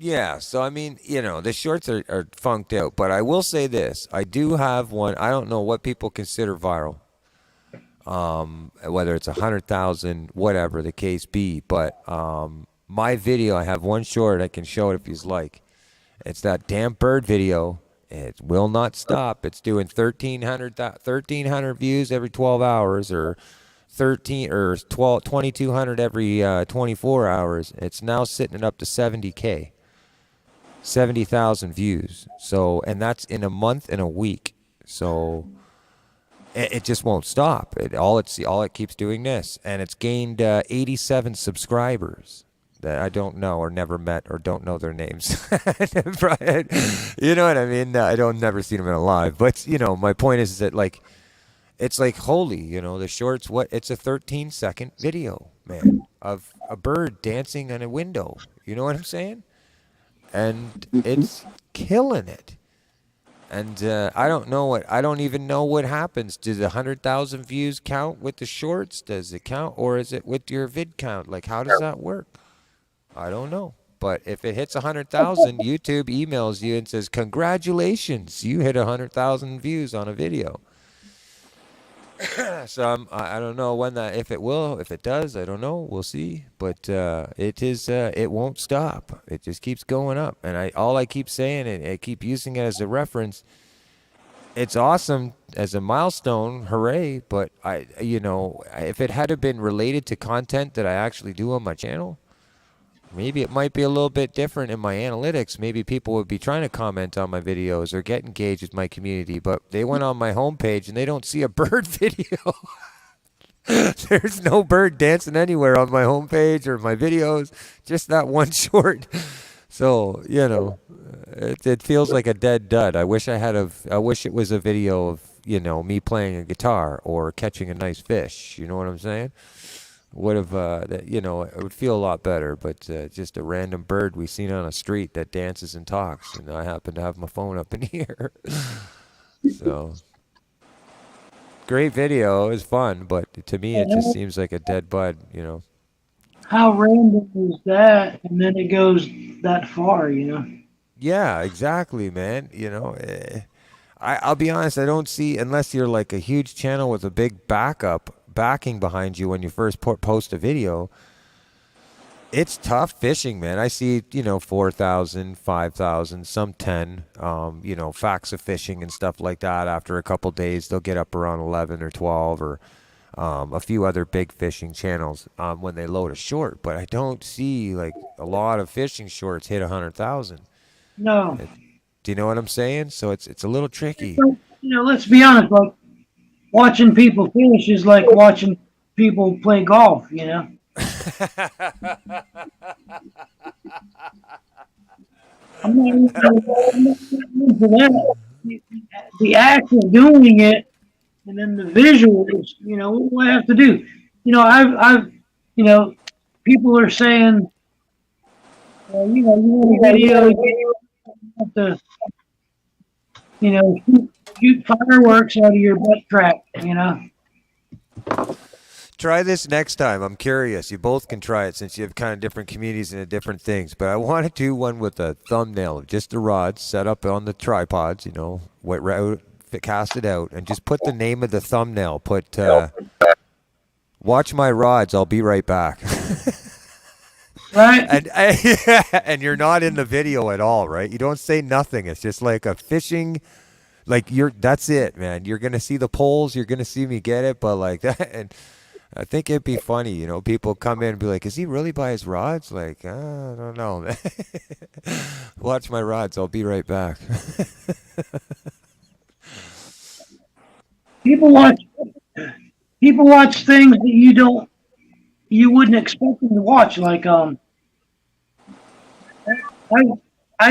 I: Yeah, so I mean, the shorts are funked out, but I will say this. I do have one. I don't know what people consider viral, whether it's 100,000, whatever the case be, but my video, I have one short. I can show it if you'd like. It's that damn bird video. It will not stop. It's doing 1,300 views every 12 hours or 2,200 every 24 hours. It's now sitting up to 70K. 70,000 views. So, and that's in a month and a week. So it just won't stop. All it keeps doing this, and it's gained 87 subscribers that I don't know or never met or don't know their names. You know what I mean? I don't never seen them in live. But my point is that it's like holy. The shorts. It's a 13-second video, man, of a bird dancing on a window. You know what I'm saying? And it's killing it. And I don't even know what happens. Does 100,000 views count with the shorts? Does it count, or is it with your vid count? Like, how does that work? I don't know. But if it hits 100,000, YouTube emails you and says, "Congratulations, you hit 100,000 views on a video." So I don't know if it will. If it does, I don't know. We'll see. But it won't stop. It just keeps going up. And I keep saying, and I keep using it as a reference. It's awesome as a milestone, hooray! But if it had been related to content that I actually do on my channel, maybe it might be a little bit different in my analytics. Maybe people would be trying to comment on my videos or get engaged with my community, but they went on my homepage and they don't see a bird video. There's no bird dancing anywhere on my homepage or my videos, just that one short. So, it feels like a dead dud. I wish it was a video of, me playing a guitar or catching a nice fish. You know what I'm saying? Would have, it would feel a lot better, but just a random bird we seen on a street that dances and talks, and I happen to have my phone up in here. So, great video, it was fun, but to me it just seems like a dead bud,
H: How random is that? And then it goes that far,
I: Yeah, exactly, man. I'll be honest, I don't see, unless you're like a huge channel with a big backing behind you when you first post a video, it's tough fishing, man. I see, 4,000, 5,000, some 10, facts of fishing and stuff like that. After a couple days, they'll get up around 11 or 12 or a few other big fishing channels when they load a short. But I don't see like a lot of fishing shorts hit 100,000.
H: No.
I: Do you know what I'm saying? So it's a little tricky.
H: Let's be honest, like watching people fish is like watching people play golf, I'm not into that. The act of doing it and then the visuals, what do I have to do? I've, people are saying, you want a video, you have to, shoot fireworks out of your butt crack.
I: Try this next time. I'm curious. You both can try it since you have kind of different communities and different things. But I want to do one with a thumbnail of just the rods set up on the tripods, cast it out, and just put the name of the thumbnail. Put, watch my rods, I'll be right back.
H: Right?
I: And you're not in the video at all, right? You don't say nothing. It's just like a fishing, that's it, man. You're going to see the poles. You're going to see me get it. But like that, and I think it'd be funny, people come in and be like, is he really by his rods? Like, I don't know. Watch my rods. I'll be right back.
H: People watch things that you wouldn't expect them to watch. Like, I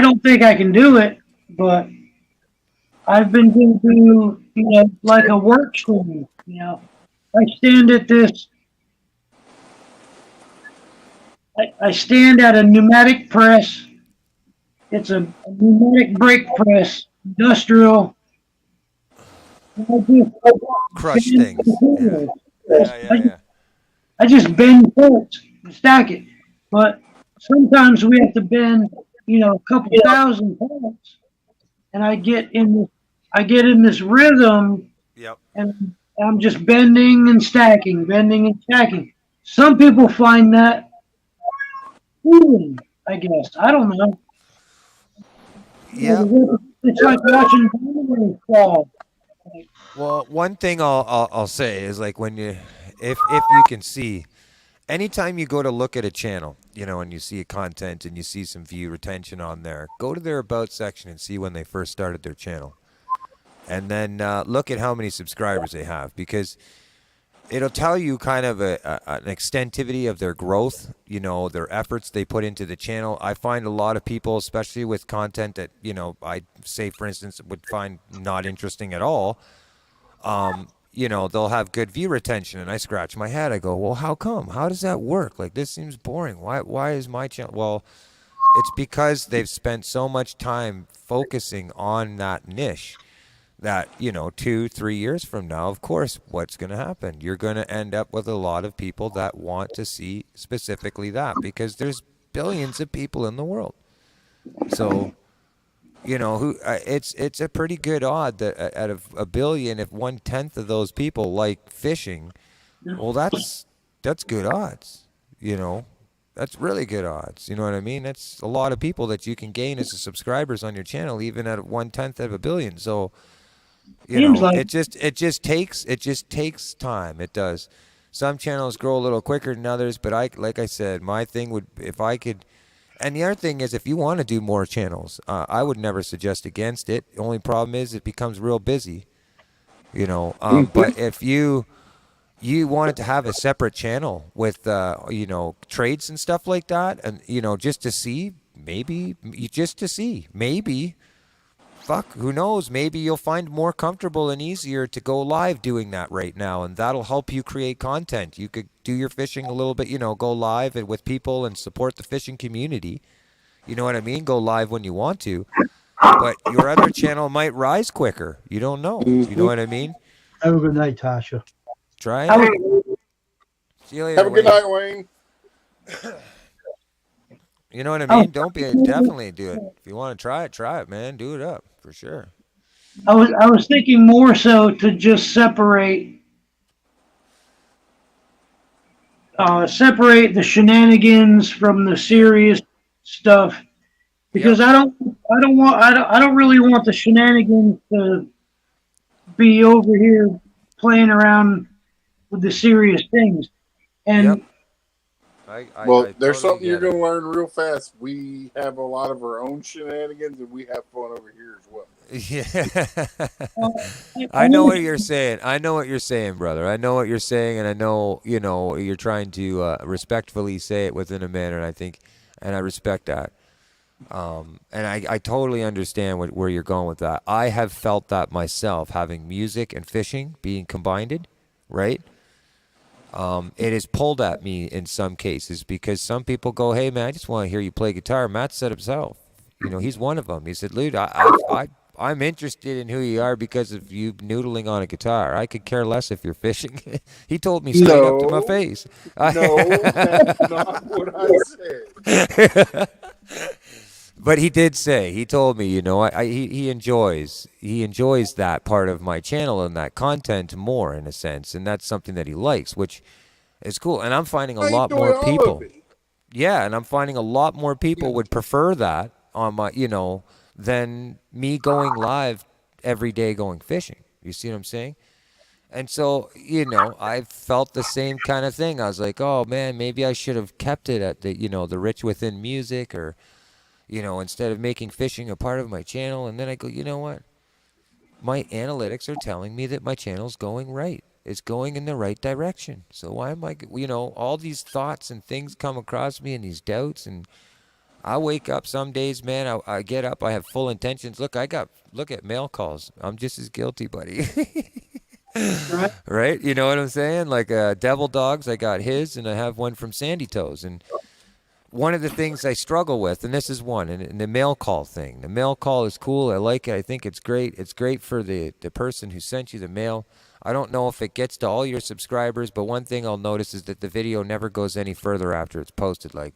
H: don't think I can do it, but I've been to, like a work stream, I stand at this, I stand at a pneumatic press. It's a pneumatic brake press, industrial.
I: Crush things. Yeah.
H: I just bend parts and stack it. But sometimes we have to bend, a couple thousand parts. And I get in this rhythm.
I: Yep.
H: And I'm just bending and stacking. Some people find that healing, I guess. I don't know.
I: Yeah.
H: It's like watching dominoes fall.
I: Well, one thing I'll say is like if you can see, anytime you go to look at a channel, and you see a content and you see some view retention on there, go to their about section and see when they first started their channel. And then look at how many subscribers they have, because it'll tell you kind of an extentivity of their growth, their efforts they put into the channel. I find a lot of people, especially with content that, I say, for instance, would find not interesting at all, they'll have good view retention, and I scratch my head. I go, well, how come? How does that work? Like, this seems boring. Why is my channel? Well, it's because they've spent so much time focusing on that niche that, 2-3 years from now, of course, what's going to happen? You're going to end up with a lot of people that want to see specifically that, because there's billions of people in the world. So, it's a pretty good odd that out of a billion, if 1/10 of those people like fishing, well, that's good odds. That's really good odds. You know what I mean? That's a lot of people that you can gain as subscribers on your channel, even at 1/10 of a billion. So, it just takes time. It does. Some channels grow a little quicker than others, but like I said, my thing would, if I could. And the other thing is, if you want to do more channels, I would never suggest against it. The only problem is it becomes real busy, But if you wanted to have a separate channel with, trades and stuff like that, and, just to see, maybe, who knows? Maybe you'll find more comfortable and easier to go live doing that right now, and that'll help you create content. You could do your fishing a little bit, go live and with people and support the fishing community. You know what I mean? Go live when you want to, but your other channel might rise quicker. You don't know. You know what I mean?
B: Have a good night, Tasha.
I: Try it. See you later.
J: Have a good night, Wayne.
I: You know what I mean? Definitely do it. If you want to try it, man. Do it up for sure.
H: I was thinking more so to just separate the shenanigans from the serious stuff, because I don't really want the shenanigans to be over here playing around with the serious things. And
J: well, there's something you're going to learn real fast. We have a lot of our own shenanigans, and we have fun over here as well.
I: Yeah. I know what you're saying. Brother. I know what you're saying, and I know, you're trying to respectfully say it within a manner, and I think, and I respect that. And I totally understand where you're going with that. I have felt that myself, having music and fishing being combined, right? it is pulled at me in some cases because some people go, "Hey man, I just want to hear you play guitar." Matt said himself, you know, he's one of them. He said, "Dude, I'm interested in who you are because of you noodling on a guitar. I could care less if you're fishing." He told me straight up to my face.
J: No, that's not what I said.
I: But he did say, he told me, you know, he enjoys that part of my channel and that content more in a sense, and that's something that he likes, which is cool. And I'm finding a
J: I
I: lot
J: enjoy
I: more
J: all
I: people.
J: of it.
I: Yeah, and I'm finding a lot more people would prefer that on my, you know, than me going live every day going fishing. You see what I'm saying? And so, you know, I felt the same kind of thing. I was like, oh man, maybe I should have kept it at the, you know, the Rich Within music, or, you know, instead of making fishing a part of my channel. And then I go, you know what? My analytics are telling me that my channel's going right. It's going in the right direction. So why am I, you know, all these thoughts and things come across me and these doubts, and I wake up some days, man, I get up, I have full intentions. Look at mail calls. I'm just as guilty, buddy.
H: Right.
I: Right? You know what I'm saying? Like Devil Dogs, I got his, and I have one from Sandy Toes. And one of the things I struggle with, and this is one, and the mail call thing. The mail call is cool. I like it. I think it's great. It's great for the person who sent you the mail. I don't know if it gets to all your subscribers, but one thing I'll notice is that the video never goes any further after it's posted. Like,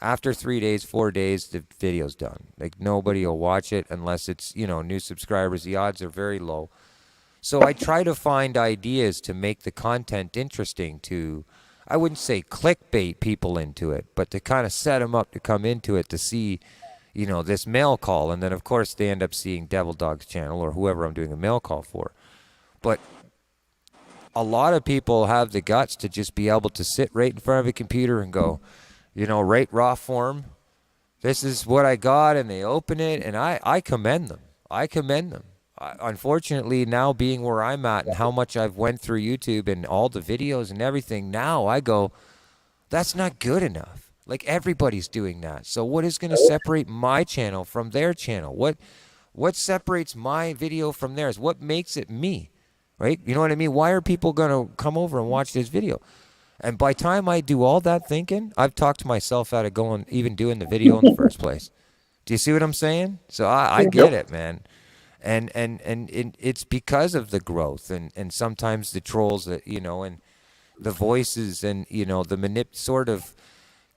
I: after 3 days, 4 days, the video's done. Like, nobody will watch it unless it's, you know, new subscribers. The odds are very low. So I try to find ideas to make the content interesting to, I wouldn't say clickbait people into it, but to kind of set them up to come into it to see, you know, this mail call. And then, of course, they end up seeing Devil Dog's channel or whoever I'm doing a mail call for. But a lot of people have the guts to just be able to sit right in front of a computer and go, you know, write raw form. This is what I got, and they open it, and I commend them. I commend them. Unfortunately, now being where I'm at and how much I've went through YouTube and all the videos and everything, now I go, that's not good enough. Like, everybody's doing that. So what is going to separate my channel from their channel? What separates my video from theirs? What makes it me? Right? You know what I mean? Why are people going to come over and watch this video? And by the time I do all that thinking, I've talked myself out of going, even doing the video in the first place. Do you see what I'm saying? So I get it, man. And it's because of the growth and sometimes the trolls that, you know, and the voices and, you know, the sort of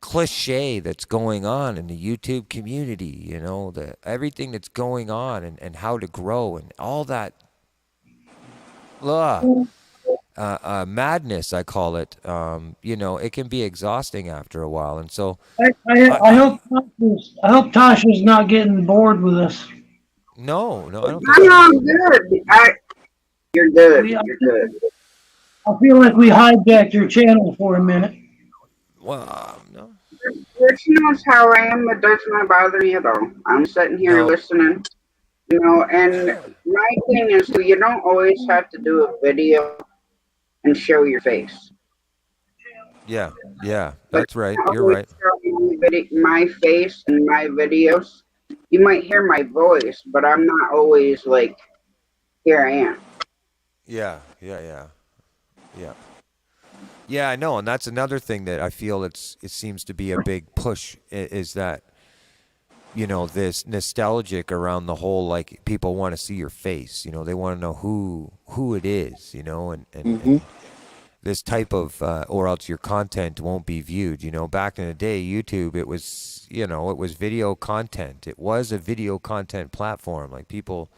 I: cliche that's going on in the YouTube community, you know, everything that's going on and how to grow and all that madness, I call it. You know, it can be exhausting after a while. And so
H: I hope Tasha's not getting bored with us.
I: No, I don't think
A: No,
I: so.
A: I'm good. You're good. You're good.
H: I feel like we hijacked your channel for a minute.
I: Well, no.
A: Rich knows how I am. It does not bother me at all. I'm sitting here listening, you know, and my thing is, you don't always have to do a video and show your face.
I: Yeah, that's right. You're right.
A: My face in my videos. You might hear my voice, but I'm not always like, here I am.
I: Yeah. Yeah, I know, and that's another thing that I feel it seems to be a big push is that, you know, this nostalgic around the whole, like, people want to see your face, you know, they want to know who it is, you know, and this type of or else your content won't be viewed. You know, back in the day, YouTube, it was, you know, it was video content. It was a video content platform. Like, people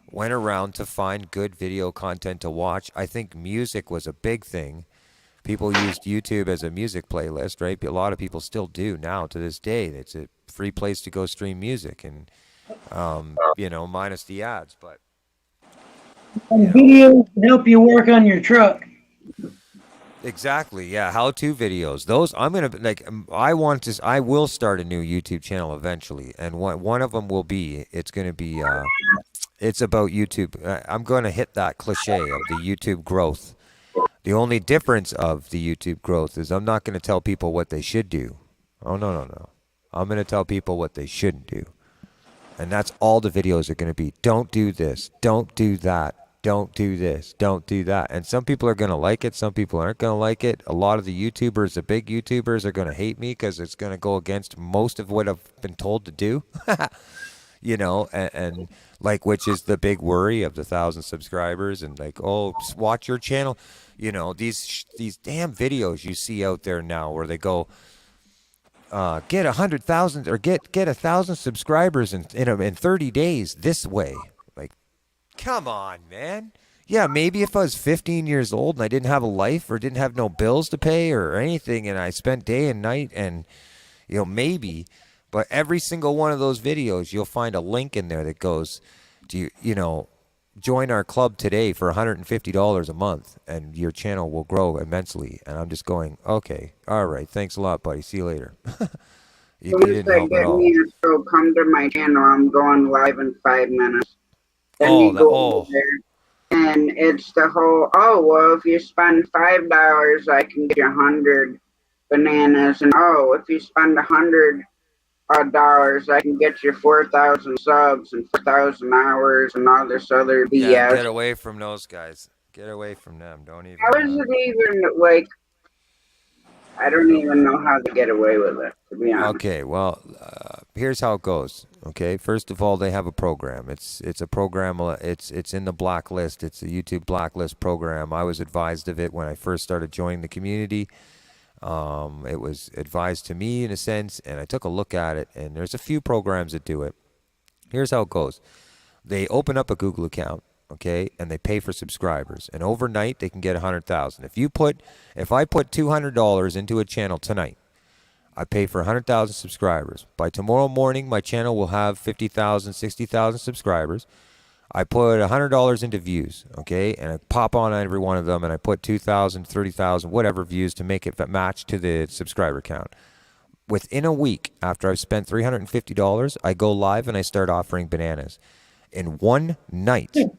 I: went around to find good video content to watch. I think music was a big thing. People used YouTube as a music playlist, right? A lot of people still do now to this day. It's a free place to go stream music, and you know, minus the ads. But
H: videos can help you work on your truck.
I: Exactly. Yeah. How-to videos. Those I'm gonna like. I will start a new YouTube channel eventually, and one of them will be. It's gonna be. It's about YouTube. I'm gonna hit that cliche of the YouTube growth. The only difference of the YouTube growth is I'm not gonna tell people what they should do. Oh no. I'm gonna tell people what they shouldn't do, and that's all the videos are gonna be. Don't do this. Don't do that. don't do this, don't do that. And some people are going to like it, some people aren't going to like it. A lot of the YouTubers, the big YouTubers, are going to hate me because it's going to go against most of what I've been told to do. You know, and like, which is the big worry of the 1,000 subscribers, and like, oh, watch your channel. You know, these damn videos you see out there now where they go, get 100,000 or get 1,000 subscribers in 30 days this way. Like, come on, man. Yeah, maybe if I was 15 years old and I didn't have a life or didn't have no bills to pay or anything, and I spent day and night, and you know, maybe. But every single one of those videos, you'll find a link in there that goes, you know, join our club today for $150 a month, and your channel will grow immensely. And I'm just going, okay, all right, thanks a lot, buddy. See you later. you
A: Once
I: didn't
A: I
I: help at
A: get
I: all.
A: me a show, come to my channel. I'm going live in 5 minutes. Then
I: Oh,
A: you go over there, and it's the whole, oh, well, if you spend $5, I can get you 100 bananas. And, oh, if you spend $100, I can get you 4,000 subs and 4,000 hours and all this other BS.
I: Yeah, get away from those guys. Get away from them. Don't even.
A: How is it even, like, I don't even know how to get away with it, to be honest.
I: Okay, well, here's how it goes. Okay, first of all, they have a program. It's a program. It's in the blacklist. It's a YouTube blacklist program. I was advised of it when I first started joining the community. It was advised to me in a sense, and I took a look at it. And there's a few programs that do it. Here's how it goes. They open up a Google account. Okay, and they pay for subscribers, and overnight they can get 100,000. If I put $200 into a channel tonight, I pay for 100,000 subscribers. By tomorrow morning, my channel will have 50,000, 60,000 subscribers. I put $100 into views, okay, and I pop on every one of them, and I put 2,000, 30,000, whatever views to make it match to the subscriber count. Within a week, after I've spent $350, I go live and I start offering bananas. In one night, with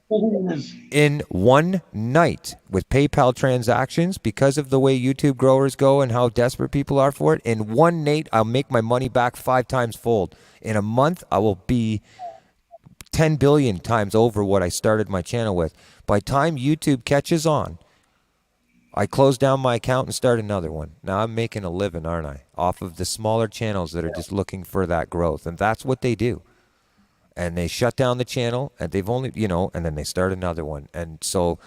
I: PayPal transactions, because of the way YouTube growers go and how desperate people are for it, in one night, I'll make my money back 5 times fold. In a month, I will be 10 billion times over what I started my channel with. By the time YouTube catches on, I close down my account and start another one. Now I'm making a living, aren't I? Off of the smaller channels that are just looking for that growth. And that's what they do. And they shut down the channel, and they've only, you know, and then they start another one. And so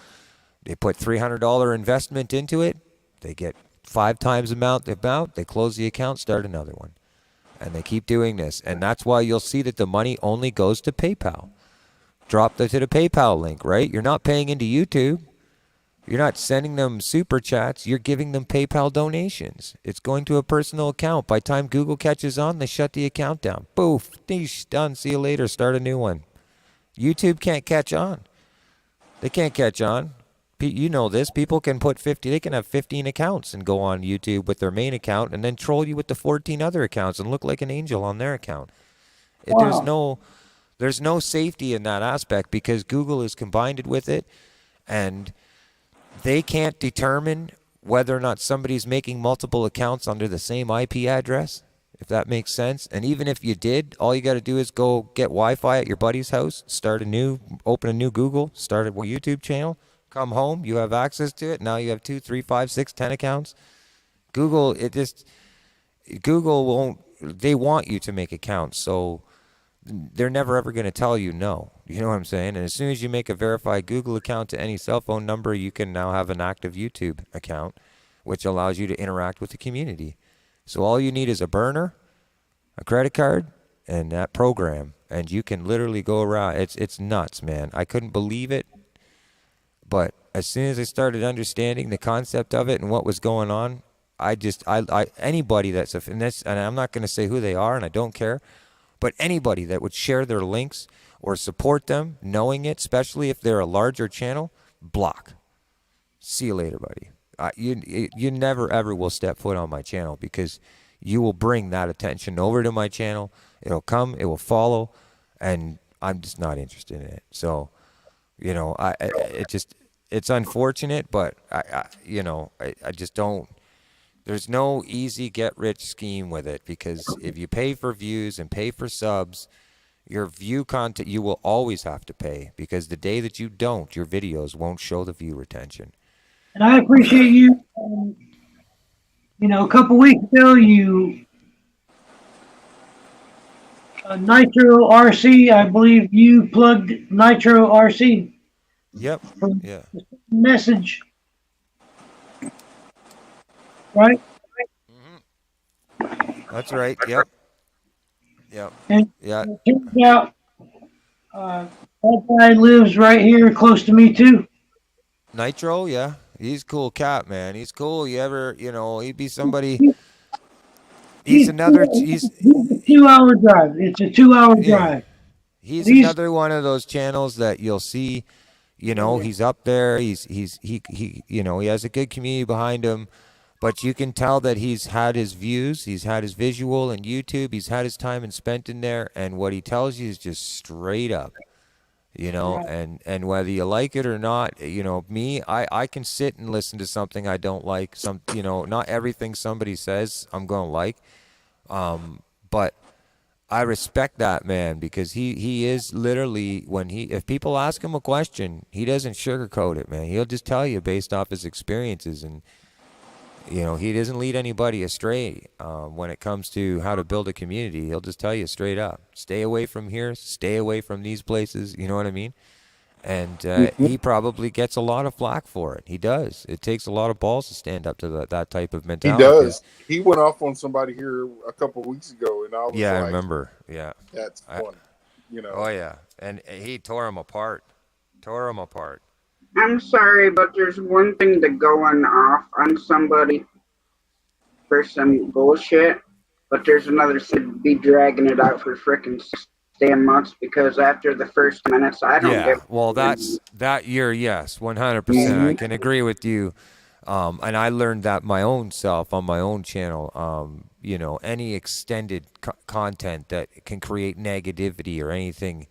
I: they put $300 investment into it. They get 5 times the amount, they close the account, start another one. And they keep doing this. And that's why you'll see that the money only goes to PayPal. Drop to the PayPal link, right? You're not paying into YouTube. You're not sending them super chats. You're giving them PayPal donations. It's going to a personal account. By the time Google catches on, they shut the account down. Boof. Done. See you later. Start a new one. YouTube can't catch on. They can't catch on. You know this. People can put 50. They can have 15 accounts and go on YouTube with their main account and then troll you with the 14 other accounts and look like an angel on their account.
B: Wow.
I: There's no safety in that aspect because Google is combined with it, and they can't determine whether or not somebody's making multiple accounts under the same IP address, if that makes sense. And even if you did, all you got to do is go get Wi-Fi at your buddy's house, open a new Google, start a YouTube channel, come home, you have access to it. Now you have 2, 3, 5, 6, 10 accounts. Google they want you to make accounts, so they're never ever going to tell you no. You know what I'm saying? And as soon as you make a verified Google account to any cell phone number, you can now have an active YouTube account, which allows you to interact with the community. So all you need is a burner, a credit card, and that program, and you can literally go around. It's nuts, man. I couldn't believe it, but as soon as I started understanding the concept of it and what was going on, anybody that's and I'm not going to say who they are, and I don't care. But anybody that would share their links or support them, knowing it, especially if they're a larger channel, block. See you later, buddy. You never, ever will step foot on my channel because you will bring that attention over to my channel. It'll come, it will follow, and I'm just not interested in it. So, you know, it's unfortunate, but I just don't. There's no easy get-rich scheme with it because if you pay for views and pay for subs, Your view content, you will always have to pay, because the day that you don't, your videos won't show the view retention.
H: And I appreciate you. A couple weeks ago, you Nitro RC, I believe you plugged Nitro RC
I: Yep.
H: for
I: Yeah.
H: message, right?
I: That's right. Yep. Yep.
H: And
I: Yeah.
H: it turns out that guy lives right here close to me too.
I: Nitro, yeah. He's a cool cat, man. He's cool. He'd be somebody.
H: He's
I: He's a
H: 2 hour drive. It's a 2 hour drive.
I: He's
H: He's
I: another one of those channels that you'll see, he's up there. He has a good community behind him, but you can tell that he's had his views, he's had his visual and YouTube, he's had his time and spent in there, and what he tells you is just straight up. And whether you like it or not, me, I can sit and listen to something I don't like. Not everything somebody says I'm going to like. But I respect that man, because he is literally, if people ask him a question, he doesn't sugarcoat it, man. He'll just tell you based off his experiences, and he doesn't lead anybody astray when it comes to how to build a community. He'll just tell you straight up, stay away from here, stay away from these places. You know what I mean? And he probably gets a lot of flack for it. He does. It takes a lot of balls to stand up to that type of
J: He
I: mentality.
J: does. He went off on somebody here a couple weeks ago, and I was
I: Yeah, I
J: like,
I: remember. Yeah.
J: that's funny.
I: Oh, yeah. And he tore him apart.
A: I'm sorry, but there's one thing to going off on somebody for some bullshit, but there's another thing to be dragging it out for frickin' 6 damn months, because after the first minutes, I don't get.
I: Well, yes, 100%. I can agree with you. And I learned that my own self on my own channel. Any extended content that can create negativity or anything,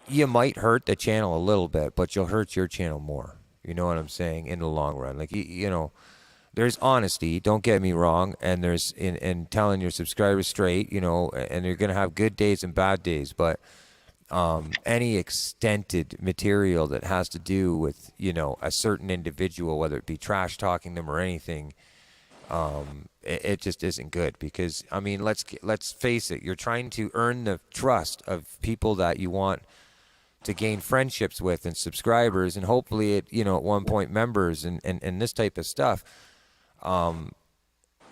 I: you might hurt the channel a little bit, but you'll hurt your channel more. You know what I'm saying? In the long run, like there's honesty. Don't get me wrong, and there's in telling your subscribers straight. And you're gonna have good days and bad days, but any extended material that has to do with a certain individual, whether it be trash talking them or anything, it just isn't good. Because let's face it, you're trying to earn the trust of people that you want to gain friendships with and subscribers, and hopefully at one point members and this type of stuff.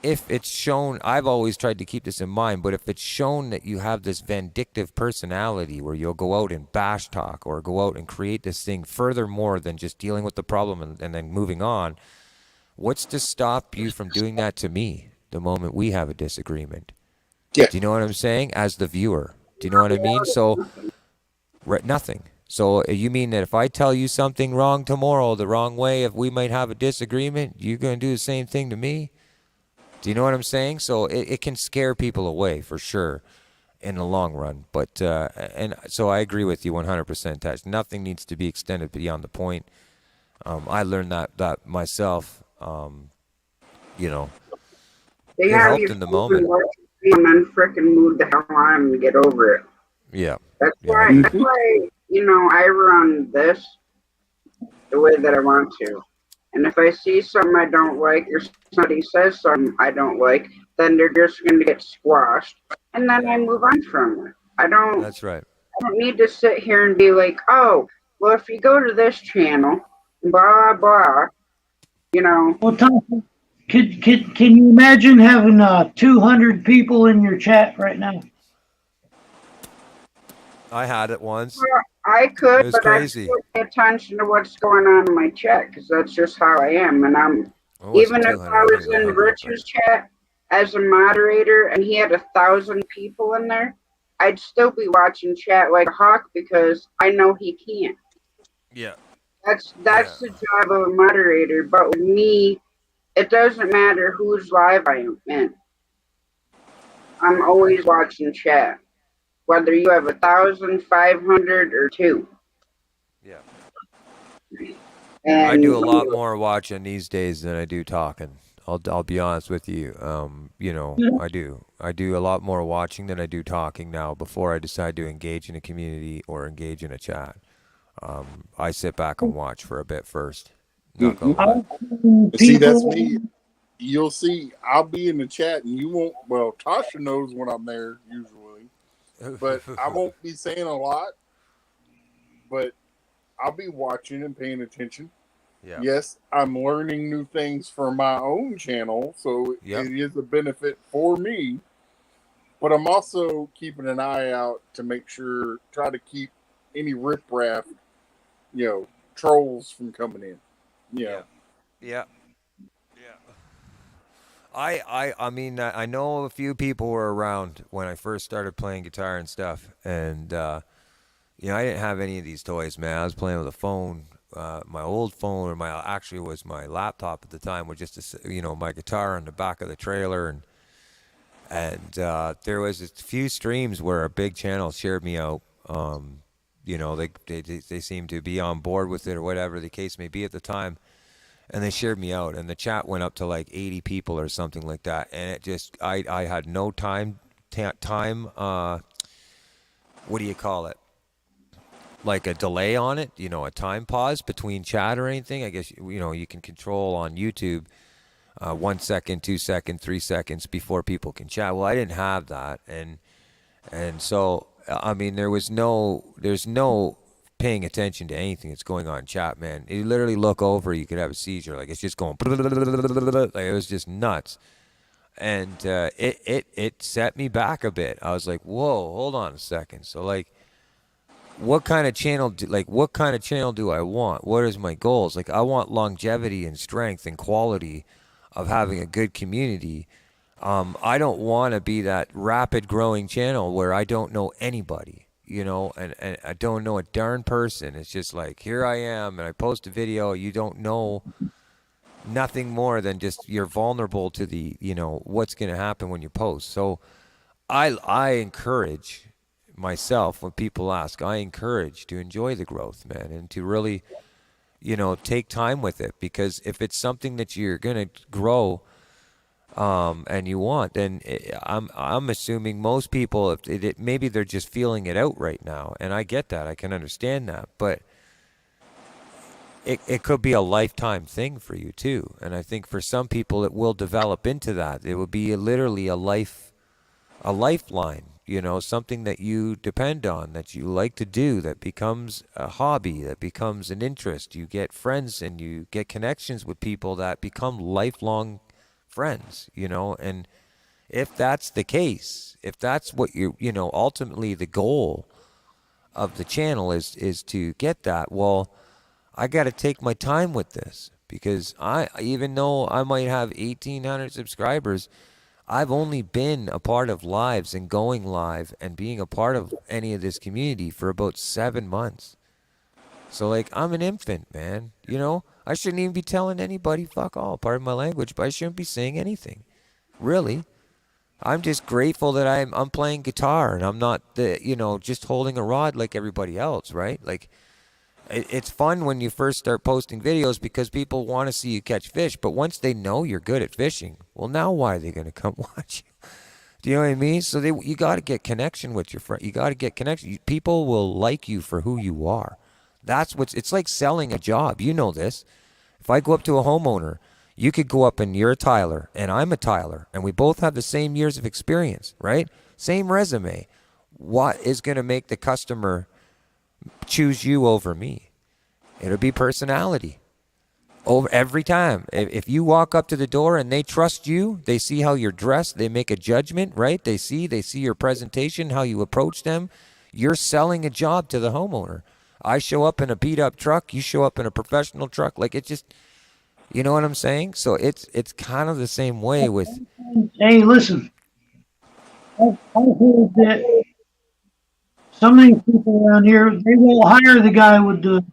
I: If it's shown, I've always tried to keep this in mind, but if it's shown that you have this vindictive personality where you'll go out and bash talk or go out and create this thing furthermore than just dealing with the problem and then moving on, what's to stop you from doing that to me the moment we have a disagreement?
J: Yeah.
I: Do you know what I'm saying? As the viewer, do you know what I mean? So, nothing. So you mean that if I tell you something wrong tomorrow, the wrong way, if we might have a disagreement, you're going to do the same thing to me? Do you know what I'm saying? So it can scare people away for sure in the long run. But and so I agree with you 100%, Tash. Nothing needs to be extended beyond the point. I learned that myself. It helped in the moment.
A: And then frickin' move the hell on and get over it.
I: Yeah.
A: That's why I run this the way that I want to. And if I see something I don't like, or somebody says something I don't like, then they're just going to get squashed, and then I move on from it.
I: That's right.
A: I don't need to sit here and be like, oh, well, if you go to this channel, blah blah,
H: Well, Tom, can you imagine having 200 people in your chat right now?
I: I had it once.
A: Well, I could, but
I: crazy.
A: I still pay attention to what's going on in my chat, because that's just how I am. And even if I was in Rich's chat as a moderator and he had 1,000 people in there, I'd still be watching chat like a hawk, because I know he can't.
I: Yeah.
A: That's the job of a moderator. But with me, it doesn't matter whose live I am in. I'm always watching chat, whether you have 1,500 or 2.
I: Yeah.
A: And
I: I do a lot more watching these days than I do talking. I'll be honest with you. I do a lot more watching than I do talking now. Before I decide to engage in a community or engage in a chat, I sit back and watch for a bit first. Not gonna lie.
J: See, that's me. You'll see, I'll be in the chat and you won't. Well, Tasha knows when I'm there usually, but I won't be saying a lot. But I'll be watching and paying attention.
I: Yeah.
J: Yes, I'm learning new things for my own channel, so
I: Yep.
J: it is a benefit for me. But I'm also keeping an eye out to make sure, try to keep any riprap, trolls from coming in.
I: Yeah. Yeah. I mean, I know a few people were around when I first started playing guitar and stuff, and I didn't have any of these toys, man. I was playing with a phone, my old phone, or actually was my laptop at the time, with just my guitar on the back of the trailer, and there was a few streams where a big channel shared me out. They seemed to be on board with it or whatever the case may be at the time. And they shared me out, and the chat went up to like 80 people or something like that. And it just, I had no time, what do you call it? Like a delay on it, a time pause between chat or anything. I guess, you can control on YouTube 1 second, 2 seconds, 3 seconds before people can chat. Well, I didn't have that. And so, I mean, there's no paying attention to anything that's going on in chat, man. You literally look over, you could have a seizure. Like, it's just going, like, it was just nuts. And it set me back a bit. I was like, whoa, hold on a second. So, like, what kind of channel do I want? What is my goals? Like, I want longevity and strength and quality of having a good community. I don't want to be that rapid growing channel where I don't know anybody, and I don't know a darn person. It's just like, here I am, and I post a video. You don't know nothing more than just you're vulnerable to the, what's going to happen when you post. So I encourage myself, when people ask, I encourage to enjoy the growth, man, and to really, take time with it, because if it's something that you're going to grow and you want, then I'm assuming most people, if maybe they're just feeling it out right now, and I get that, I can understand that, but it could be a lifetime thing for you too. And I think for some people it will develop into that. It will be literally a lifeline, something that you depend on, that you like to do, that becomes a hobby, that becomes an interest. You get friends and you get connections with people that become lifelong friends, and if that's the case, if that's what ultimately the goal of the channel is to get that, well, I got to take my time with this, because even though I might have 1,800 subscribers, I've only been a part of lives and going live and being a part of any of this community for about 7 months. So, like, I'm an infant, man. I shouldn't even be telling anybody fuck all, pardon my language, but I shouldn't be saying anything. Really. I'm just grateful that I'm playing guitar and I'm not just holding a rod like everybody else, right? Like, it's fun when you first start posting videos because people want to see you catch fish, but once they know you're good at fishing, well, now why are they going to come watch you? Do you know what I mean? So you got to get connection with your friend. You got to get connection. People will like you for who you are. It's like selling a job. You know this. If I go up to a homeowner, you could go up and you're a tiler and I'm a tiler and we both have the same years of experience, right? Same resume. What is going to make the customer choose you over me? It'll be personality. Over every time. If you walk up to the door and they trust you, they see how you're dressed, they make a judgment, right? They see your presentation, how you approach them. You're selling a job to the homeowner. I show up in a beat up truck, you show up in a professional truck. Like, it just, you know what I'm saying? So it's kind of the same way with.
H: Hey, listen. I heard that some of these people around here, they won't hire the guy with the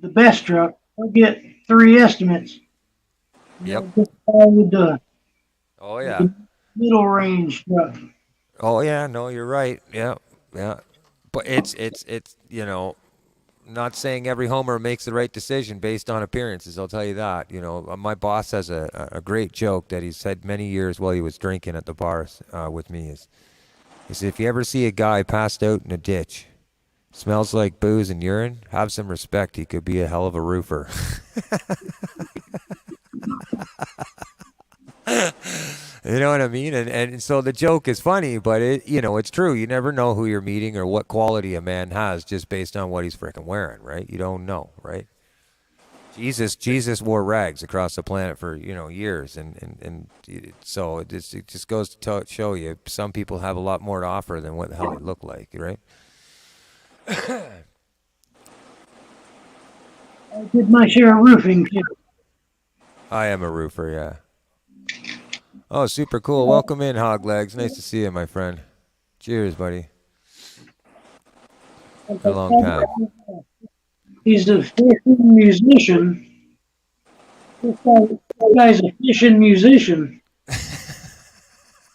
H: best truck. They'll get 3 estimates.
I: Yep.
H: They'll get the guy with
I: Oh yeah.
H: the middle range truck.
I: Oh yeah, no, you're right. Yeah. But it's not saying every homer makes the right decision based on appearances. I'll tell you that. You know, my boss has a great joke that he said many years while he was drinking at the bars with me. He said, if you ever see a guy passed out in a ditch, smells like booze and urine, have some respect. He could be a hell of a roofer. You know what I mean? And so the joke is funny, but it's true. You never know who you're meeting or what quality a man has just based on what he's freaking wearing, right? You don't know, right? Jesus wore rags across the planet for, years. So it just goes to show you some people have a lot more to offer than what the hell they look like, right?
H: I did my share of roofing too.
I: I am a roofer, yeah. Oh, super cool. Welcome in, Hog Legs. Nice to see you, my friend. Cheers, buddy. Been a long time.
H: He's a fishing musician. This guy's a fishing musician.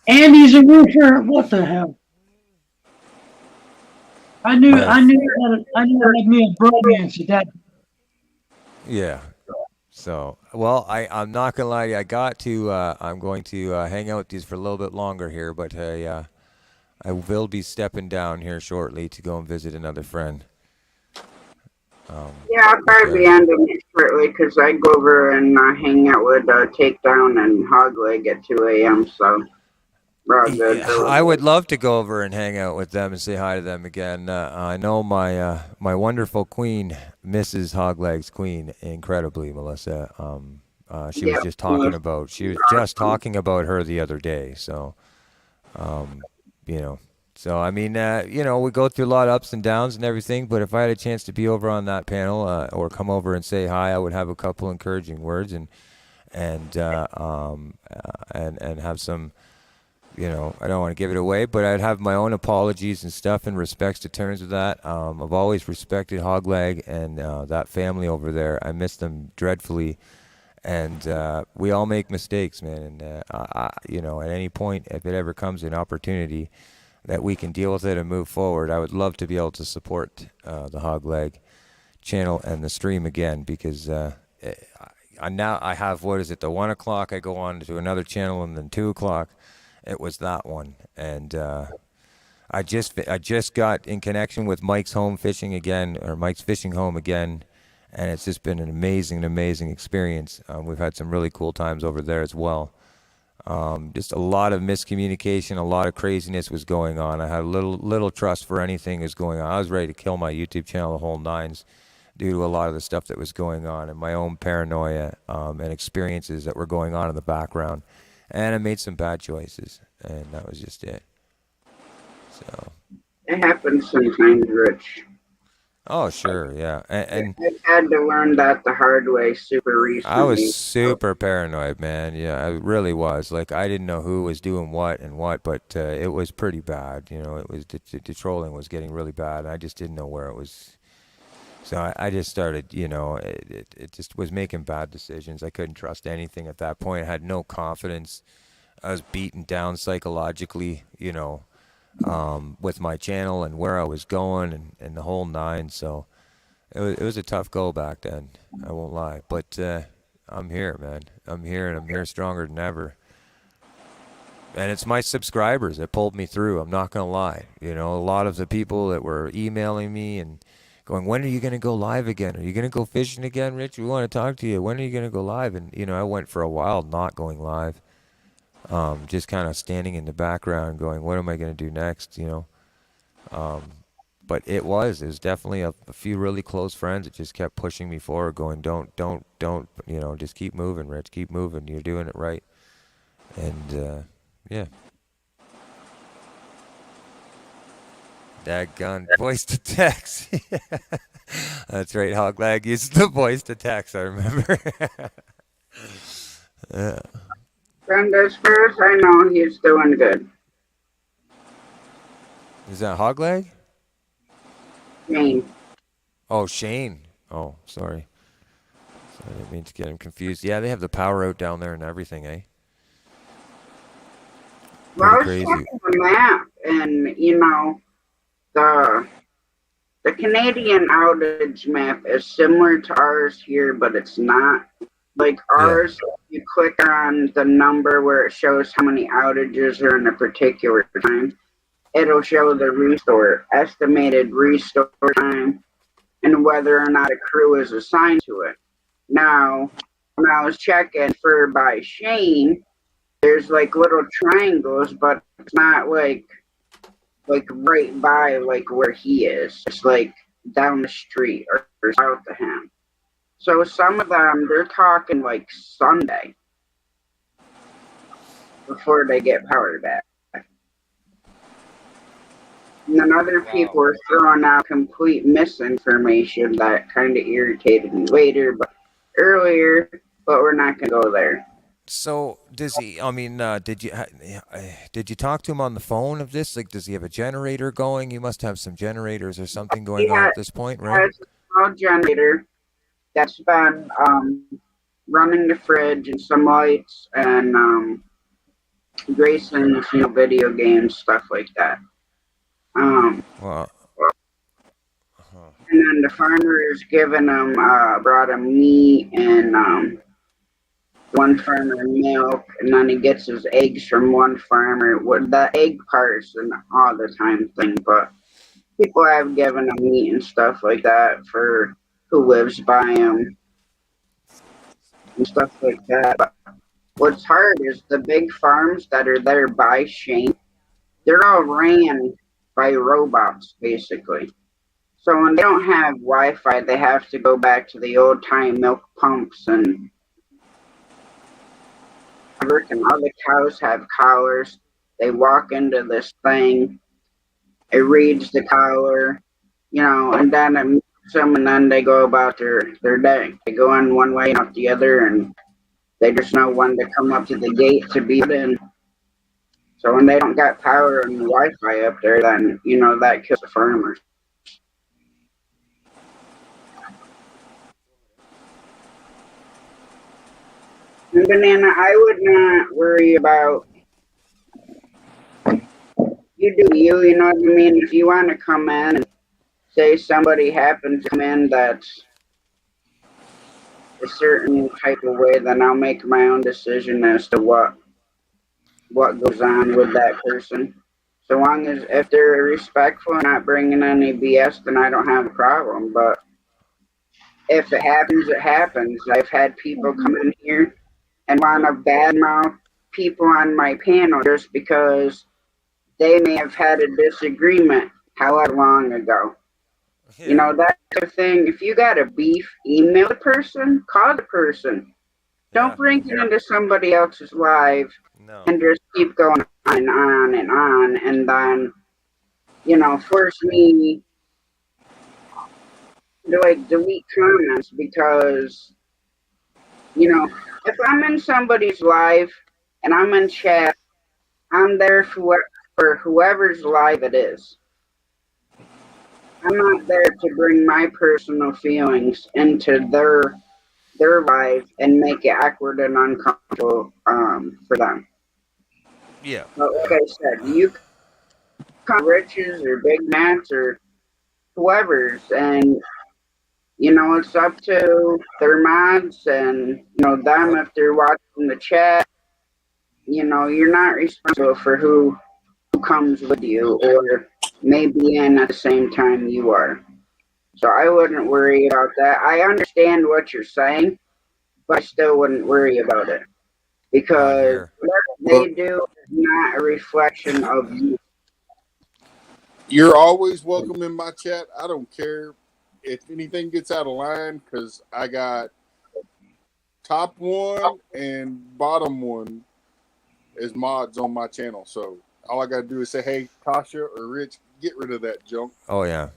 H: And he's a roofer. What the hell? I knew I'd me a bromance at that.
I: Yeah. So, well, I'm not gonna lie to you. I'm going to hang out with these for a little bit longer here, but I will be stepping down here shortly to go and visit another friend.
A: Yeah, I'll probably be ending it shortly because I go over and hang out with Takedown and Hogleg at 2 a.m. So we're all good.
I: Yeah, I would love to go over and hang out with them and say hi to them again. I know my wonderful queen, Mrs. Hogleg's queen, incredibly, Melissa. She was just talking about her the other day. So, So I mean, we go through a lot of ups and downs and everything. But if I had a chance to be over on that panel or come over and say hi, I would have a couple encouraging words and have some. I don't want to give it away, but I'd have my own apologies and stuff in respects to terms of that. I've always respected Hogleg and that family over there. I miss them dreadfully, and we all make mistakes, man. And at any point, if it ever comes an opportunity that we can deal with it and move forward, I would love to be able to support the Hogleg channel and the stream again because now I have the 1 o'clock. I go on to another channel, and then 2 o'clock. It was that one, and I just got in connection with Mike's Home Fishing again, or Mike's Fishing Home again, and it's just been an amazing experience. We've had some really cool times over there as well. Just a lot of miscommunication, a lot of craziness was going on. I had little trust for anything was going on. I was ready to kill my YouTube channel, the whole nines, due to a lot of the stuff that was going on and my own paranoia and experiences that were going on in the background. And I made some bad choices, and that was just it. So
A: it happens sometimes, Rich.
I: Oh, sure, yeah. And
A: I've had to learn that the hard way super recently.
I: I was super paranoid, man. Yeah, I really was. Like, I didn't know who was doing what, but it was pretty bad. It was the trolling was getting really bad, and I just didn't know where it was. So I just started, it just was making bad decisions. I couldn't trust anything at that point. I had no confidence. I was beaten down psychologically, with my channel and where I was going and the whole nine. So it was a tough go back then. I won't lie. But I'm here, man. I'm here, and I'm here stronger than ever. And it's my subscribers that pulled me through. I'm not going to lie. A lot of the people that were emailing me and going, when are you going to go live again? Are you going to go fishing again, Rich? We want to talk to you. When are you going to go live? And, I went for a while not going live, just kind of standing in the background going, what am I going to do next, But it was definitely a few really close friends that just kept pushing me forward going, don't, just keep moving, Rich, keep moving. You're doing it right. And, yeah. Dadgun voice to text. That's right. Hogleg used the voice to text. I remember. Yeah.
A: And as far as I know, he's doing good.
I: Is that Hogleg?
A: Shane.
I: Oh, Shane. Oh, sorry. I didn't mean to get him confused. Yeah, they have the power out down there and everything, eh?
A: Well, I was
I: crazy.
A: checking the map, and the The Canadian outage map is similar to ours here, but it's not. Like
I: Yeah.
A: ours, you click on the number where it shows how many outages are in a particular time. It'll show the estimated restore time, and whether or not a crew is assigned to it. Now, when I was checking for by Shane, there's like little triangles, but it's not like right by like where he is. It's like down the street or south of him. So some of them they're talking like Sunday before they get power back. And then other people are throwing out complete misinformation that kind of irritated me earlier, but we're not going to go there.
I: So does he? I mean, did you talk to him on the phone of this? Like, does he have a generator going? You must have some generators or something
A: He
I: going on at this point, right?
A: has a small generator that's been running the fridge and some lights and Grayson's, video games, stuff like that.
I: Well,
A: And then the farmer is giving him, brought him meat and one farmer milk, and then he gets his eggs from one farmer. With the egg part's an all the time thing, but people have given him meat and stuff like that for who lives by him and stuff like that. But what's hard is the big farms that are there by Shane, they're all ran by robots, basically. So when they don't have Wi-Fi, they have to go back to the old-time milk pumps and all the cows have collars. They walk into this thing, it reads the collar, and then it moves them, and then they go about their day. They go in one way and out the other, and they just know when to come up to the gate to be in. So when they don't got power and Wi-Fi up there, then, that kills the farmers. And Banana, I would not worry about you do you know what I mean? If you want to come in and say somebody happens to come in that's a certain type of way, then I'll make my own decision as to what goes on with that person. So long as if they're respectful and not bringing any BS, then I don't have a problem. But if it happens, it happens. I've had people come in here and want to badmouth people on my panel just because they may have had a disagreement however long ago.
I: Yeah.
A: That's the thing. If you got a beef, email the person, call the person. Don't bring it into somebody else's life
I: No.
A: and just keep going on and on and on, and then, force me to delete comments because, if I'm in somebody's life and I'm in chat, I'm there for whoever's live it is. I'm not there to bring my personal feelings into their life and make it awkward and uncomfortable for them.
I: Yeah.
A: But like I said, you come Rich's or Big Matt's or whoever's, and it's up to their mods and them if they're watching the chat. You're not responsible for who comes with you or may be in at the same time you are. So I wouldn't worry about that. I understand what you're saying, but I still wouldn't worry about it because whatever they do is not a reflection of you.
J: You're always welcome in my chat. I don't care if anything gets out of line because I got top one and bottom one as mods on my channel. So all I got to do is say, hey, Tasha or Rich, get rid of that junk.
I: Oh yeah.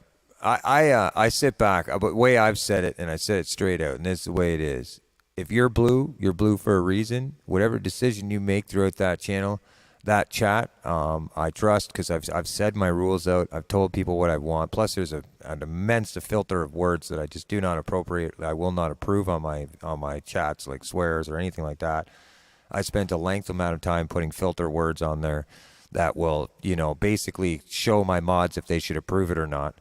I: I sit back. But the way I've said it, and I said it straight out, and this is the way it is. If you're blue for a reason. Whatever decision you make throughout that channel, that chat, I trust because I've said my rules out. I've told people what I want. Plus, there's an immense filter of words that I just do not appropriate. I will not approve on my chats, like swears or anything like that. I spent a length amount of time putting filter words on there that will, basically show my mods if they should approve it or not.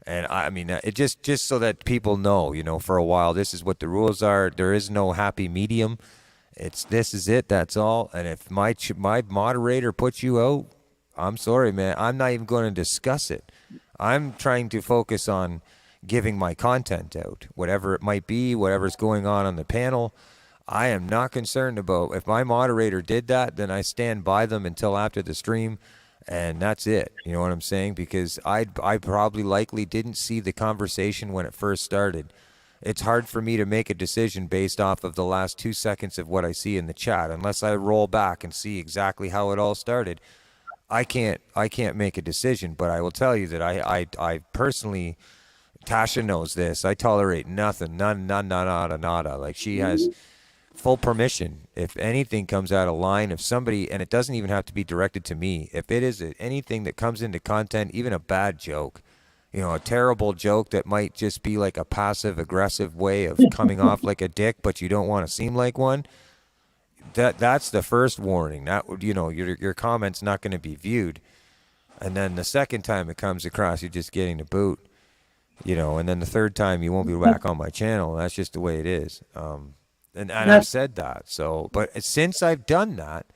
I: And I mean, it just so that people know, for a while, this is what the rules are. There is no happy medium. This is it. That's all. And if my moderator puts you out, I'm sorry, man. I'm not even going to discuss it. I'm trying to focus on giving my content out, whatever it might be, whatever's going on the panel. I am not concerned about if my moderator did that, then I stand by them until after the stream, and that's it. You know what I'm saying? Because I probably likely didn't see the conversation when it first started. It's hard for me to make a decision based off of the last 2 seconds of what I see in the chat, unless I roll back and see exactly how it all started. I can't make a decision, but I will tell you that I personally, Tasha knows this. I tolerate nothing, nada. Like, she has full permission. If anything comes out of line, if somebody, and it doesn't even have to be directed to me, if it is anything that comes into content, even a bad joke, a terrible joke that might just be like a passive aggressive way of coming off like a dick, but you don't want to seem like one, that's the first warning. That would, your comment's not going to be viewed. And then the second time it comes across, you're just getting the boot, and then the third time you won't be back on my channel. That's just the way it is. And I've said that. So, but since I've done that,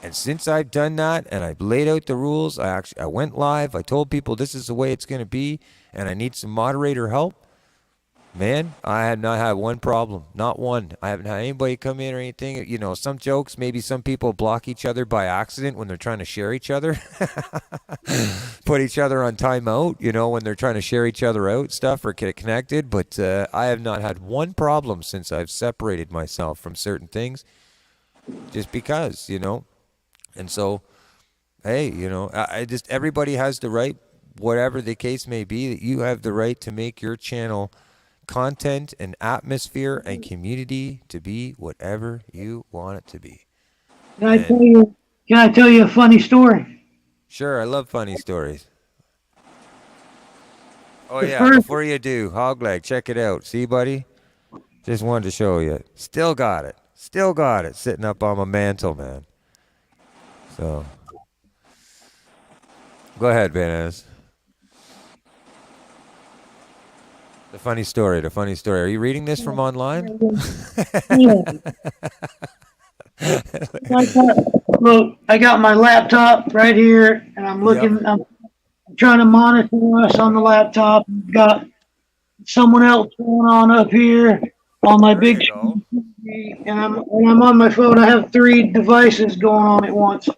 I: and I've laid out the rules, I went live. I told people this is the way it's going to be, and I need some moderator help. Man, I have not had one problem, not one. I haven't had anybody come in or anything. Some jokes, maybe some people block each other by accident when they're trying to share each other, put each other on timeout, when they're trying to share each other out stuff or get connected. But I have not had one problem since I've separated myself from certain things, just because, And so, hey, I just, everybody has the right, whatever the case may be, that you have the right to make your channel content and atmosphere and community to be whatever you want it to be.
H: Can I tell you a funny story?
I: Sure, I love funny stories. Oh yeah, before you do, Hogleg, check it out. See, buddy? Just wanted to show you. Still got it sitting up on my mantle, man. So, go ahead, Vanez. The funny story. Are you reading this from online?
H: Yeah. Look, I got my laptop right here, and I'm looking. Yep. I'm trying to monitor us on the laptop. I've got someone else going on up here on my big screen, and I'm on my phone. I have 3 devices going on at once.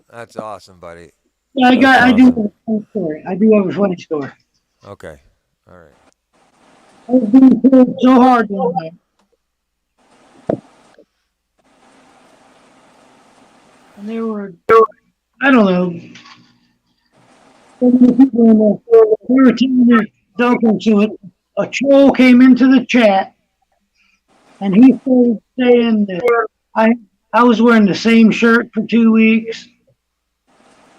I: That's awesome, buddy.
H: Yeah, I do have a funny story. I do have a funny story.
I: Okay. All right.
H: I was being pulled so hard one night. And there were, I don't know, so many people in there. We were talking to it. A troll came into the chat, and he started saying that I was wearing the same shirt for 2 weeks.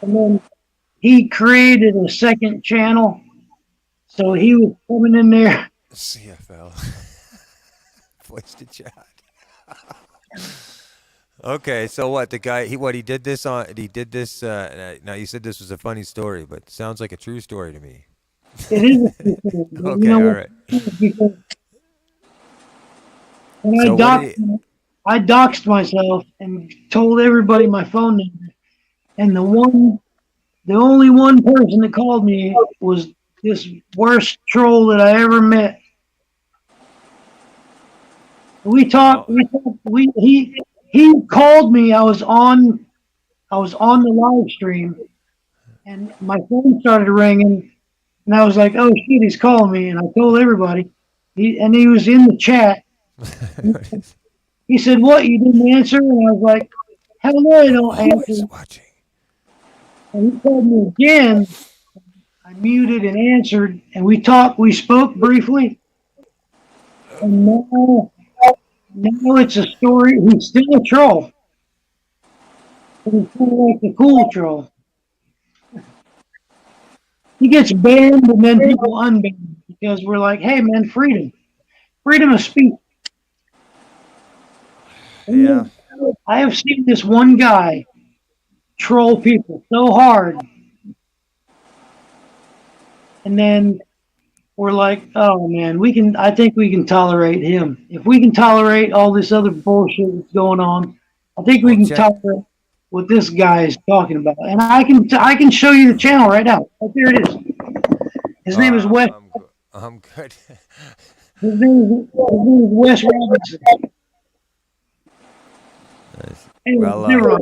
H: And then he created a second channel. So he was coming in there.
I: CFL. Voice to chat. Okay, so what, the guy, he did this, now you said this was a funny story, but it sounds like a true story to me.
H: It is a true story.
I: Okay, all right.
H: Because when I doxed myself and told everybody my phone number, and the only one person that called me was this worst troll that I ever met. We talked. He called me. I was on the live stream, and my phone started ringing, and I was like, "Oh shit, he's calling me!" And I told everybody. He was in the chat. He said, "What? You didn't answer?" And I was like, "Hell no, I don't answer."
I: Watching.
H: And he called me again. I muted and answered, and we spoke briefly. And now it's a story. He's still a troll. But he's kind of like the cool troll. He gets banned, and then people unban him because we're like, hey, man, freedom of speech.
I: Yeah.
H: I have seen this one guy troll people so hard. And then we're like, oh man, I think we can tolerate him. If we can tolerate all this other bullshit that's going on, I think we
I: Well,
H: can
I: check.
H: tolerate what this guy is talking about. And I can show you the channel right now. Right there it is. His name is Wes.
I: I'm good.
H: His name is Wes Robinson. Anyway,
I: Well,
H: never mind.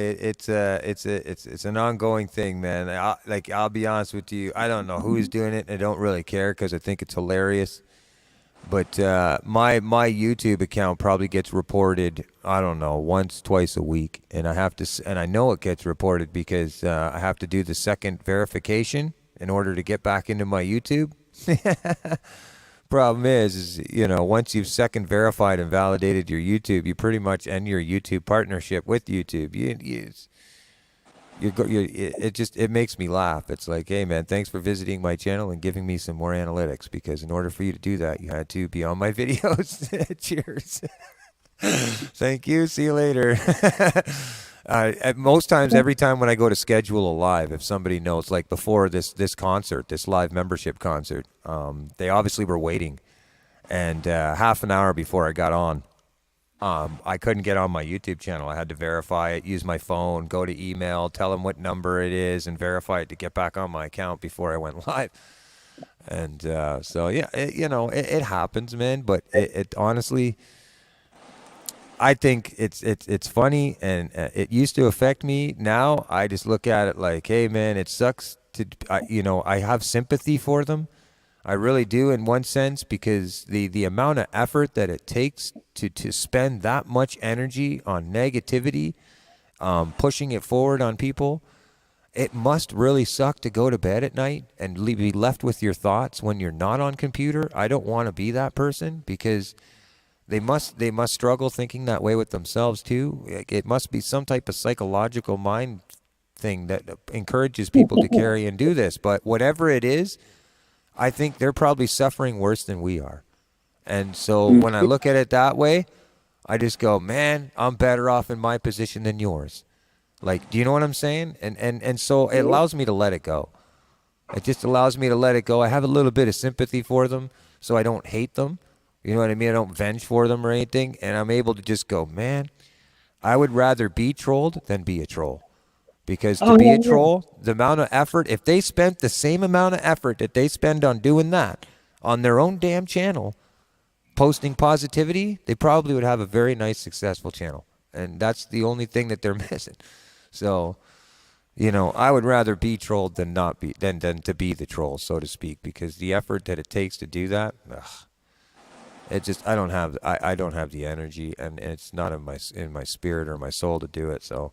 I: it's an ongoing thing, man. I'll be honest with you. I don't know who's doing it. I don't really care because I think it's hilarious. But my YouTube account probably gets reported, I don't know, once, twice a week, and I know it gets reported because I have to do the second verification in order to get back into my YouTube. Problem is, once you've second verified and validated your YouTube, you pretty much end your YouTube partnership with YouTube. It makes me laugh. It's like, hey man, thanks for visiting my channel and giving me some more analytics, because in order for you to do that, you had to be on my videos. Cheers. Thank you. See you later. At most times, every time when I go to schedule a live, if somebody knows, like before this concert, this live membership concert, they obviously were waiting, and half an hour before I got on, I couldn't get on my YouTube channel. I had to verify it, use my phone, go to email, tell them what number it is, and verify it to get back on my account before I went live. And so yeah, it happens, man. But it honestly, I think it's funny, and it used to affect me. Now I just look at it like, hey man, it sucks to, I have sympathy for them. I really do, in one sense, because the amount of effort that it takes to spend that much energy on negativity, pushing it forward on people, it must really suck to go to bed at night and be left with your thoughts when you're not on computer. I don't want to be that person, because they must struggle thinking that way with themselves too. It must be some type of psychological mind thing that encourages people to carry and do this. But whatever it is, I think they're probably suffering worse than we are. And so when I look at it that way, I just go, man, I'm better off in my position than yours. Like, do you know what I'm saying? And so it allows me to let it go. It just allows me to let it go. I have a little bit of sympathy for them, so I don't hate them. You know what I mean? I don't venge for them or anything. And I'm able to just go, man, I would rather be trolled than be a troll. Because to be a troll, the amount of effort, if they spent the same amount of effort that they spend on doing that on their own damn channel, posting positivity, they probably would have a very nice, successful channel. And that's the only thing that they're missing. So, I would rather be trolled than not be than to be the troll, so to speak, because the effort that it takes to do that, it just I don't have the energy, and it's not in my spirit or my soul to do it. So,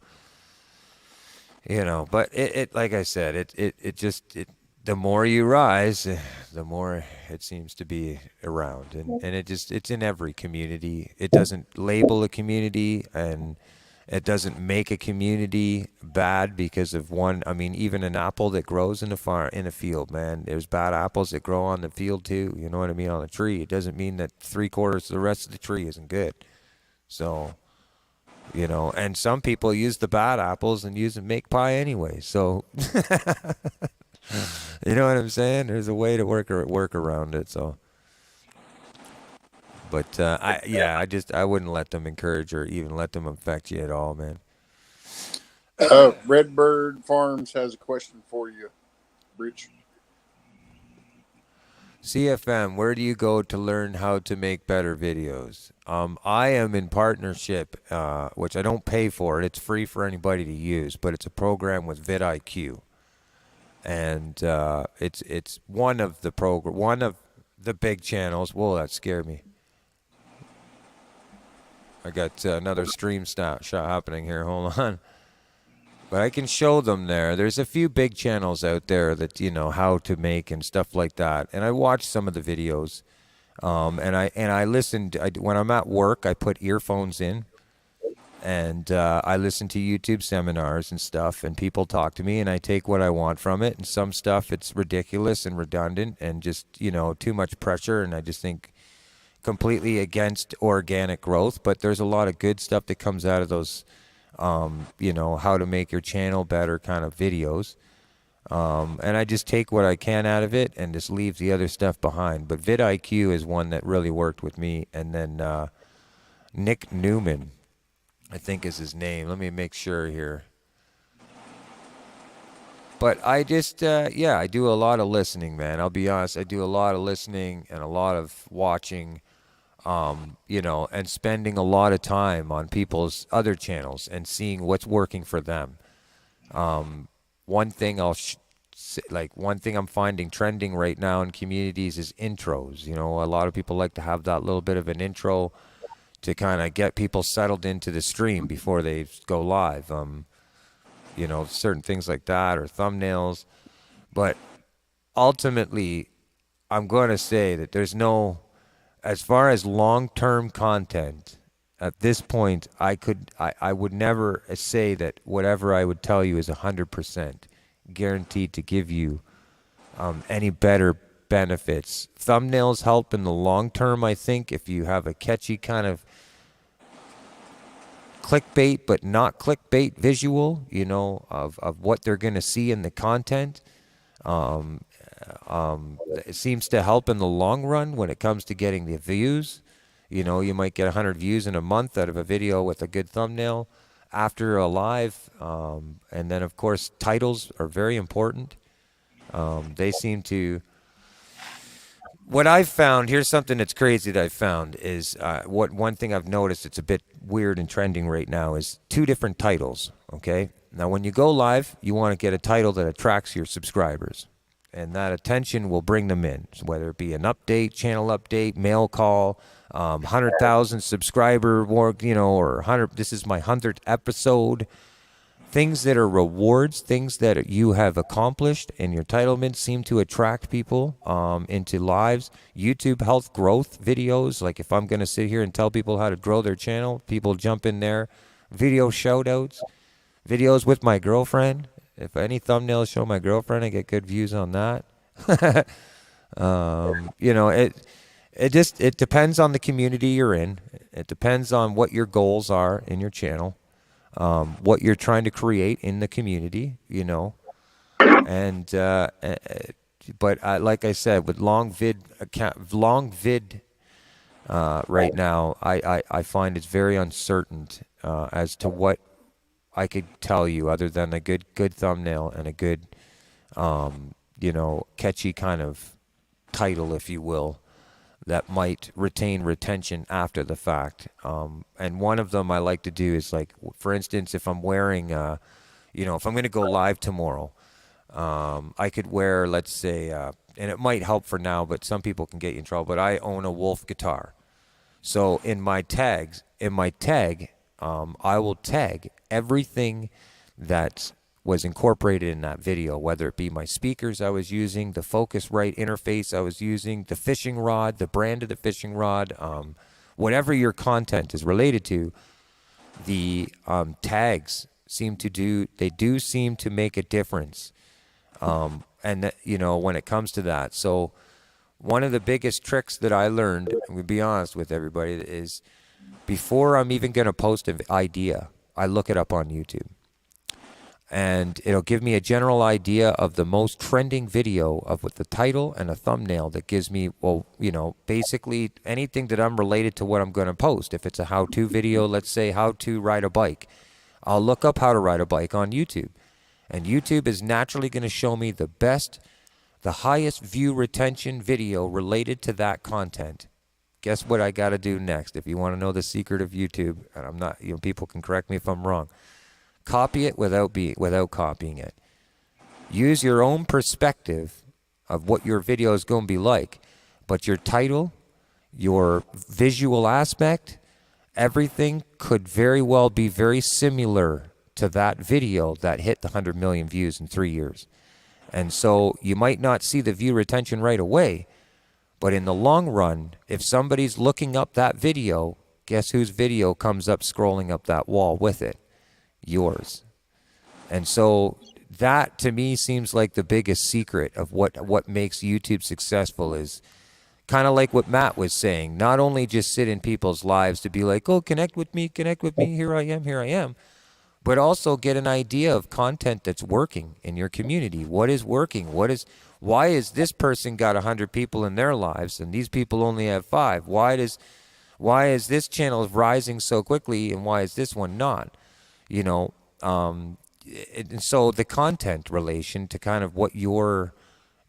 I: but it like I said, it the more you rise, the more it seems to be around, and it's in every community. It doesn't label a community, and it doesn't make a community bad because of one. I mean, even an apple that grows in a field, man, there's bad apples that grow on the field too. You know what I mean? On a tree, it doesn't mean that 3/4 of the rest of the tree isn't good. So, and some people use the bad apples and make pie anyway. So, you know what I'm saying? There's a way to work around it. So, but I wouldn't let them encourage or even let them affect you at all, man.
J: Redbird Farms has a question for you, Rich.
I: CFM, where do you go to learn how to make better videos? I am in partnership, which I don't pay for. It's free for anybody to use, but it's a program with vidIQ, and it's one of the big channels. Whoa, that scared me. I got another stream shot happening here. Hold on. But I can show them there. There's a few big channels out there that, how to make and stuff like that. And I watch some of the videos. And I listened. When I'm at work, I put earphones in. And I listen to YouTube seminars and stuff. And people talk to me. And I take what I want from it. And some stuff, it's ridiculous and redundant. And just, too much pressure. And I just think completely against organic growth. But there's a lot of good stuff that comes out of those how to make your channel better kind of videos. And I just take what I can out of it and just leave the other stuff behind. But vidIQ is one that really worked with me. And then Nick Newman, I think is his name. Let me make sure here. But I just, yeah, I do a lot of listening, man. I'll be honest. I do a lot of listening and a lot of watching, you know, and spending a lot of time on people's other channels and seeing what's working for them. One thing one thing I'm finding trending right now in communities is intros. You know, a lot of people like to have that little bit of an intro to kind of get people settled into the stream before they go live. You know, certain things like that or thumbnails. But ultimately, I'm going to say that there's no, as far as long-term content, at this point, I would never say that whatever I would tell you is 100% guaranteed to give you any better benefits. Thumbnails help in the long term, I think, if you have a catchy kind of clickbait but not clickbait visual, you know, of what they're going to see in the content. It seems to help in the long run when it comes to getting the views. You know, you might get 100 views in a month out of a video with a good thumbnail after a live. And then, of course, titles are very important. They seem to... What I've found, here's something that's crazy that I've found, is one thing I've noticed it's a bit weird and trending right now is 2 different titles, okay? Now, when you go live, you want to get a title that attracts your subscribers. And that attention will bring them in, so whether it be an update, channel update, mail call, 100,000 subscriber, you know, or 100, this is my 100th episode. Things that are rewards, things that you have accomplished, and your entitlements seem to attract people into lives. YouTube health growth videos, like if I'm going to sit here and tell people how to grow their channel, people jump in there. Video shout-outs, videos with my girlfriend. If any thumbnails show my girlfriend, I get good views on that. You know, it depends on the community you're in. It depends on what your goals are in your channel. What you're trying to create in the community, you know, and but like I said, with long vid right now, I find it's very uncertain as to what I could tell you other than a good thumbnail and a good you know, catchy kind of title, if you will, that might retain retention after the fact. And one of them I like to do is, like, for instance, if I'm wearing, you know, if I'm going to go live tomorrow, I could wear, let's say, and it might help for now, but some people can get you in trouble, but I own a Wolf guitar. So in my tag, I will tag everything that was incorporated in that video, whether it be my speakers I was using, the Focusrite interface I was using, the fishing rod, the brand of the fishing rod, whatever your content is related to, the tags seem to make a difference. And that, you know, when it comes to that. So one of the biggest tricks that I learned, I'm going to be honest with everybody, is before I'm even going to post an idea, I look it up on YouTube. And it'll give me a general idea of the most trending video with the title and a thumbnail that gives me, well, you know, basically anything that I'm related to what I'm going to post. If it's a how-to video, let's say how to ride a bike, I'll look up how to ride a bike on YouTube. And YouTube is naturally going to show me the highest view retention video related to that content. Guess what I got to do next? If you want to know the secret of YouTube, and I'm not, you know, people can correct me if I'm wrong. Copy it without copying it. Use your own perspective of what your video is going to be like, but your title, your visual aspect, everything could very well be very similar to that video that hit the 100 million views in 3 years. And so you might not see the view retention right away, but in the long run, if somebody's looking up that video, guess whose video comes up scrolling up that wall with it? Yours. And so that to me seems like the biggest secret of what makes YouTube successful is kind of like what Matt was saying. Not only just sit in people's lives to be like, oh, connect with me, here I am. but also get an idea of content that's working in your community. What is working? Why is this person got 100 people in their lives and these people only have 5? Why is this channel rising so quickly and why is this one not? You know, and so the content relation to kind of what your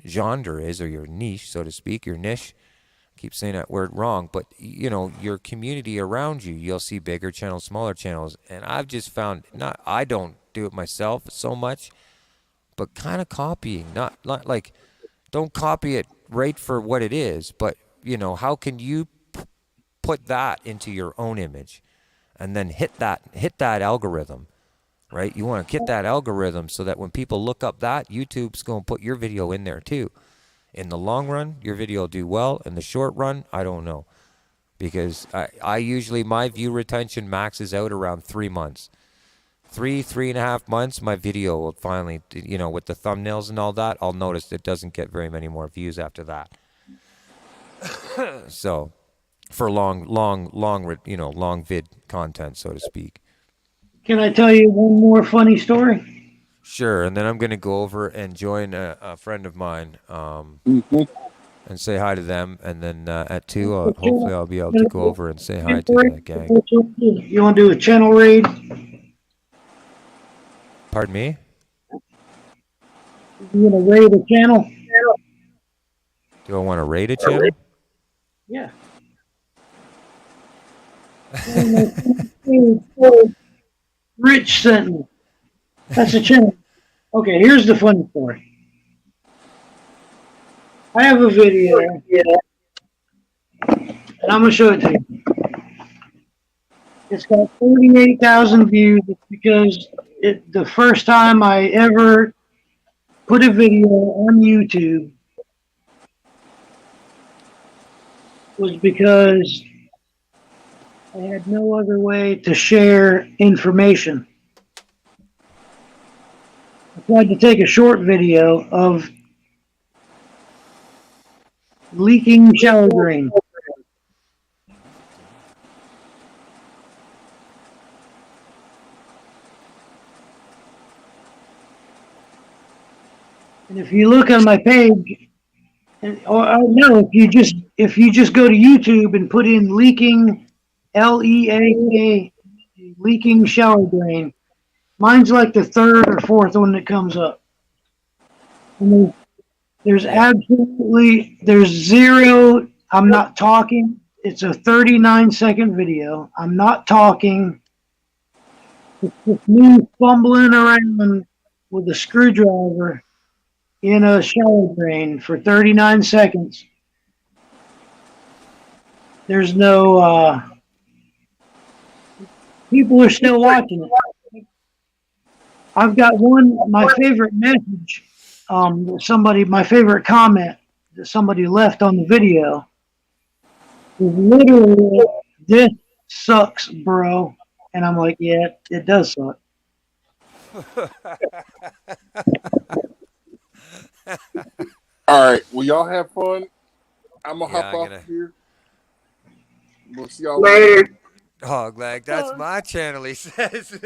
I: genre is, or your niche, so to speak, your niche. I keep saying that word wrong, but you know, your community around you, you'll see bigger channels, smaller channels, and I've just found, not, I don't do it myself so much, but kind of copying, not like, don't copy it right for what it is, but you know, how can you put that into your own image and then hit that algorithm, right? You want to hit that algorithm so that when people look up that, YouTube's going to put your video in there too. In the long run, your video will do well. In the short run, I don't know. Because I usually, my view retention maxes out around 3 months. 3.5 months, my video will finally, you know, with the thumbnails and all that, I'll notice it doesn't get very many more views after that. So, for long vid content, so to speak.
H: Can I tell you one more funny story?
I: Sure, and then I'm going to go over and join a friend of mine and say hi to them. And then at 2, hopefully I'll be able to go over and say hi to the gang.
H: You want to do a channel raid?
I: Pardon me?
H: You want to raid a channel?
I: Do I want to raid a channel?
H: Yeah. Rich sent me. That's a channel. Okay, here's the funny story. I have a video, and I'm going to show it to you. It's got 38,000 views because the first time I ever put a video on YouTube was because I had no other way to share information. I tried to take a short video of leaking shower drain. And if you look on my page, no, if you just go to YouTube and put in leaking, LEAK, leaking shower drain, mine's like the third or fourth one that comes up. And there's zero, I'm not talking. It's a 39-second video. I'm not talking. It's just me fumbling around with a screwdriver in a shower drain for 39 seconds. There's no, people are still watching it. I've got my favorite message, my favorite comment that somebody left on the video is literally, "This sucks, bro." And I'm like, yeah, it does suck.
J: All right. Well, y'all have fun. I'm going to hop off here. We'll see y'all later.
I: Hog leg, that's my channel, he says.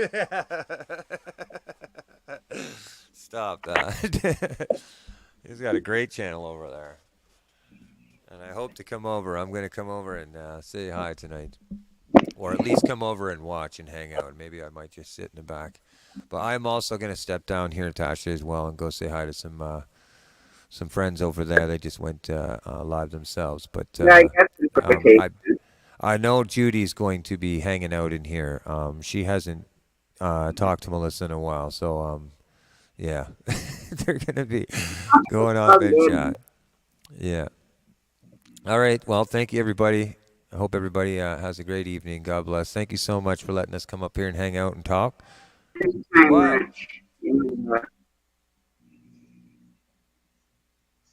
I: Stop that. He's got a great channel over there. And I hope to come over. I'm going to come over and say hi tonight. Or at least come over and watch and hang out. Maybe I might just sit in the back. But I'm also going to step down here in Tasha as well and go say hi to some friends over there. They just went live themselves. But I know Judy's going to be hanging out in here. She hasn't talked to Melissa in a while. So, yeah. They're going to be going off in chat. Yeah. All right. Well, thank you, everybody. I hope everybody has a great evening. God bless. Thank you so much for letting us come up here and hang out and talk.
A: What?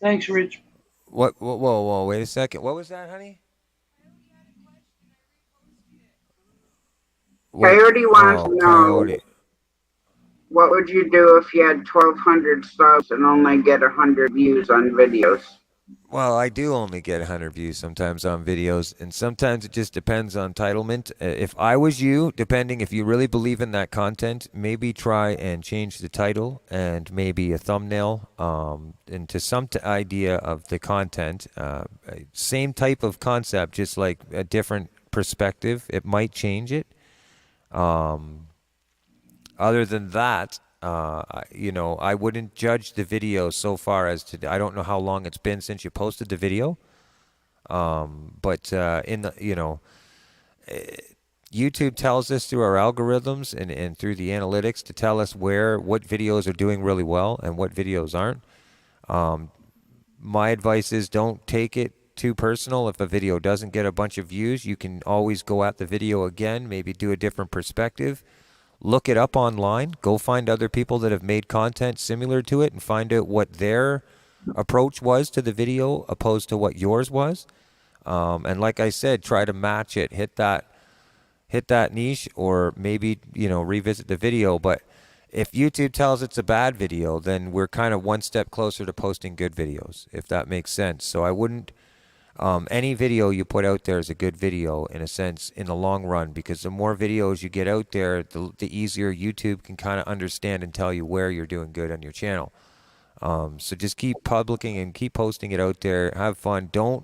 H: Thanks, Rich.
I: What? Whoa, wait a second. What was that, honey?
A: Coyote wants to know, what would you do if you had 1,200 subs and only get 100 views on videos?
I: Well, I do only get 100 views sometimes on videos, and sometimes it just depends on entitlement. If I was you, depending if you really believe in that content, maybe try and change the title and maybe a thumbnail into some idea of the content. Same type of concept, just like a different perspective. It might change it. Other than that, I wouldn't judge the video so far as to. I don't know how long it's been since you posted the video, but YouTube tells us through our algorithms and through the analytics to tell us what videos are doing really well and what videos aren't. My advice is don't take it too personal. If a video doesn't get a bunch of views, you can always go at the video again, maybe do a different perspective. Look it up online. Go find other people that have made content similar to it and find out what their approach was to the video opposed to what yours was. And like I said, try to match it. Hit that niche, or maybe revisit the video. But if YouTube tells it's a bad video, then we're kind of one step closer to posting good videos, if that makes sense. So I wouldn't. Any video you put out there is a good video in a sense in the long run, because the more videos you get out there, the easier YouTube can kind of understand and tell you where you're doing good on your channel. So just keep publishing and keep posting it out there. Have fun. Don't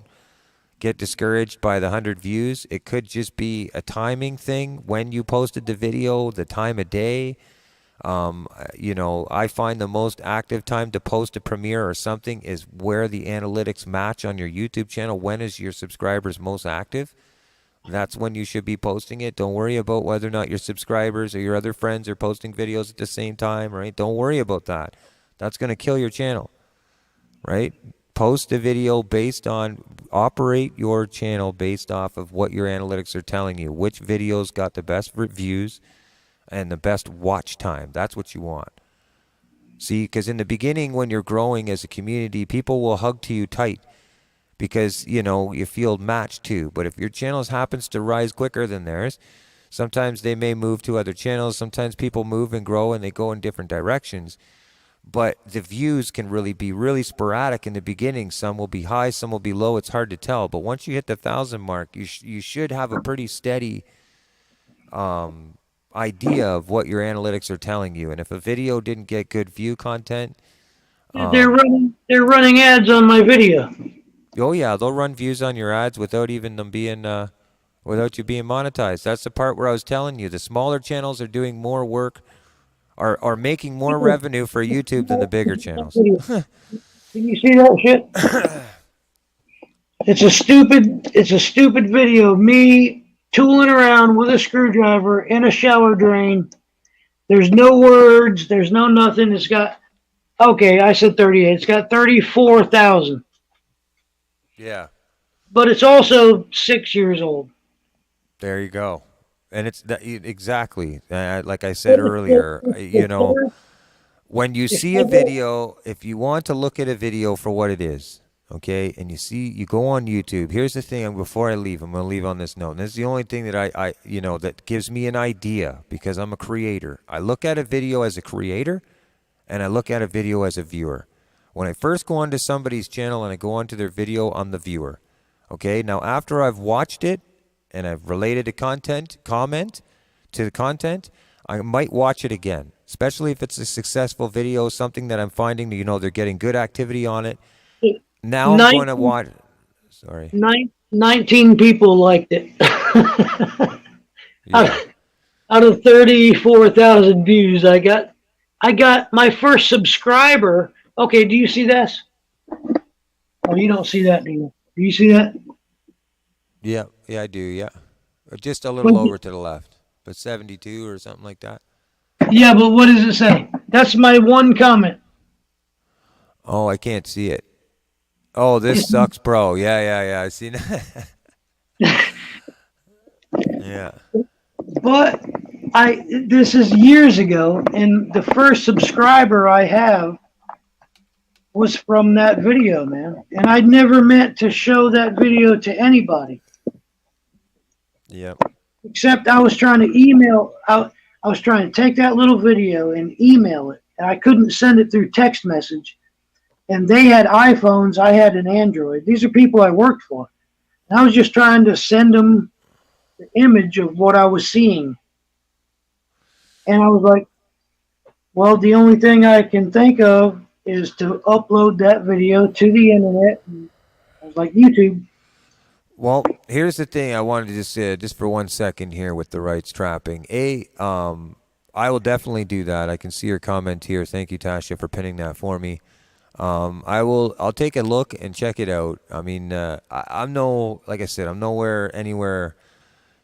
I: get discouraged by the 100 views. It could just be a timing thing when you posted the video, the time of day. I find the most active time to post a premiere or something is where the analytics match on your YouTube channel. When is your subscribers most active? That's when you should be posting it. Don't worry about whether or not your subscribers or your other friends are posting videos at the same time, right? Don't worry about that. That's going to kill your channel, right? Post a video operate your channel based off of what your analytics are telling you. Which videos got the best views and the best watch time. That's what you want. See, because in the beginning, when you're growing as a community, people will hug to you tight because, you feel matched too. But if your channel happens to rise quicker than theirs, sometimes they may move to other channels. Sometimes people move and grow and they go in different directions. But the views can be really sporadic in the beginning. Some will be high, some will be low. It's hard to tell. But once you hit the 1,000 mark, you should have a pretty steady idea of what your analytics are telling you. And if a video didn't get good view content,
H: They're running ads on my video.
I: oh yeah, they'll run views on your ads without even them being without you being monetized. That's the part where I was telling you the smaller channels are doing more work, are making more revenue for YouTube than the bigger channels.
H: Can you see that shit? It's a stupid video of me tooling around with a screwdriver in a shower drain. There's no words. There's no nothing. It's got, okay, I said 38. It's got 34,000.
I: Yeah.
H: But it's also 6 years old.
I: There you go. And it's exactly like I said earlier, when you see a video, if you want to look at a video for what it is, okay, and you go on YouTube. Here's the thing, before I leave, I'm going to leave on this note. And this is the only thing that I that gives me an idea, because I'm a creator. I look at a video as a creator and I look at a video as a viewer. When I first go onto somebody's channel and I go onto their video, I'm the viewer. Okay, now after I've watched it and I've related comment to the content, I might watch it again, especially if it's a successful video, something that I'm finding, they're getting good activity on it. Now I'm going to watch. Sorry.
H: 19 people liked it.
I: Yeah.
H: Out of 34,000 views, I got my first subscriber. Okay, do you see this? Oh, you don't see that, do you? Do you see that?
I: Yeah, I do, yeah. Just a little over to the left, but 72 or something like that.
H: Yeah, but what does it say? That's my one comment.
I: Oh, I can't see it. Oh, this sucks, bro. Yeah. I see that. Yeah.
H: But this is years ago, and the first subscriber I have was from that video, man. And I never meant to show that video to anybody.
I: Yep.
H: Except I was trying to email out. I was trying to take that little video and email it, and I couldn't send it through text message. and they had iPhones. I had an Android. These are people I worked for. And I was just trying to send them the image of what I was seeing. And I was like, well, the only thing I can think of is to upload that video to the internet. And I was like, YouTube.
I: Well, here's the thing. I wanted to just for 1 second here with the rights trapping. I will definitely do that. I can see your comment here. Thank you, Tasha, for pinning that for me. I'll take a look and check it out. I mean, I'm like I said, I'm nowhere anywhere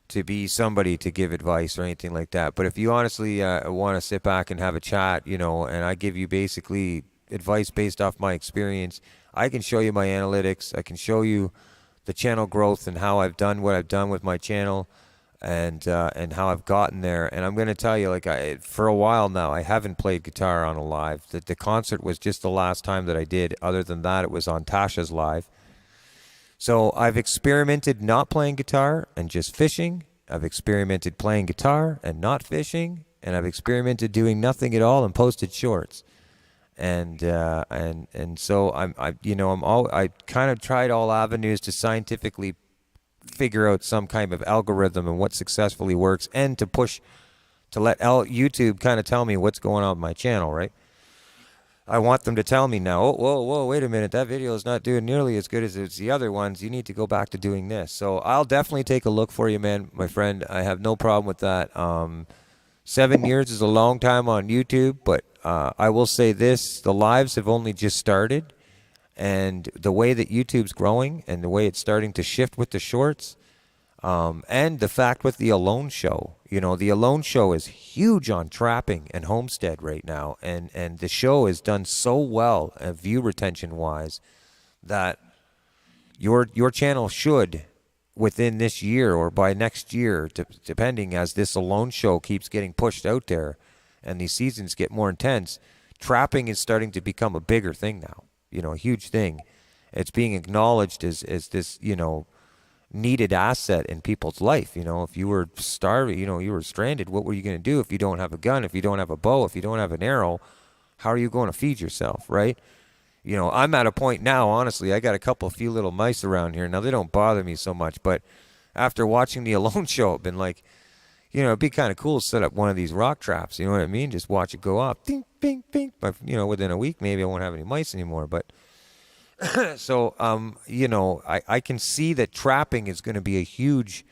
I: to be somebody to give advice or anything like that. But if you honestly want to sit back and have a chat, and I give you basically advice based off my experience, I can show you my analytics. I can show you the channel growth and how I've done what I've done with my channel, and how I've gotten there. And I'm going to tell you, for a while now, I haven't played guitar on a live. The concert was just the last time that I did. Other than that, it was on Tasha's live. So I've experimented not playing guitar and just fishing. I've experimented playing guitar and not fishing, and I've experimented doing nothing at all and posted shorts. And so I kind of tried all avenues to scientifically figure out some kind of algorithm and what successfully works, and to let YouTube kind of tell me what's going on with my channel, right? I want them to tell me now, oh, whoa, wait a minute, that video is not doing nearly as good as it's the other ones. You need to go back to doing this. So I'll definitely take a look for you, man, my friend. I have no problem with that. 7 years is a long time on YouTube, but I will say this, the lives have only just started, and the way that YouTube's growing and the way it's starting to shift with the shorts, and the fact with the Alone Show, the Alone Show is huge on trapping and homestead right now, and the show is done so well, view retention wise, that your channel should, within this year or by next year, depending, as this Alone Show keeps getting pushed out there and these seasons get more intense, trapping is starting to become a bigger thing now, a huge thing. It's being acknowledged as this, needed asset in people's life. If you were starving, you were stranded, what were you going to do if you don't have a gun, if you don't have a bow, if you don't have an arrow? How are you going to feed yourself, right? I'm at a point now, honestly, I got a few little mice around here. Now, they don't bother me so much, but after watching the Alone Show, I've been like, it'd be kind of cool to set up one of these rock traps, you know what I mean? Just watch it go up, ding, bing, bing. But, within a week, maybe I won't have any mice anymore, but so, I can see that trapping is going to be a huge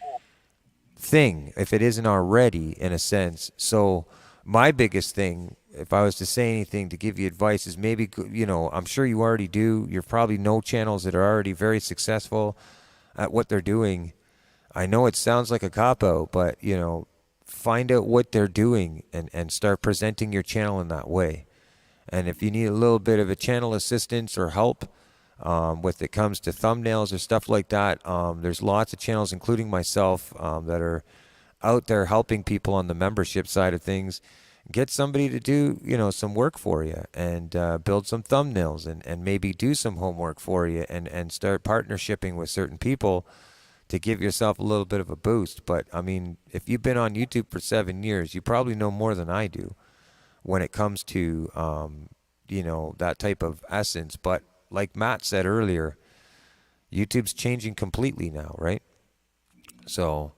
I: thing if it isn't already, in a sense. So my biggest thing, if I was to say anything to give you advice, is maybe, I'm sure you already do. You probably know channels that are already very successful at what they're doing. I know it sounds like a cop-out, but, find out what they're doing and start presenting your channel in that way. And if you need a little bit of a channel assistance or help, with it comes to thumbnails or stuff like that, there's lots of channels, including myself, that are out there helping people on the membership side of things. Get somebody to do, some work for you, and build some thumbnails, and maybe do some homework for you, and start partnershiping with certain people to give yourself a little bit of a boost. But I mean, if you've been on YouTube for 7 years, you probably know more than I do when it comes to that type of essence. But like Matt said earlier, YouTube's changing completely now, right? So,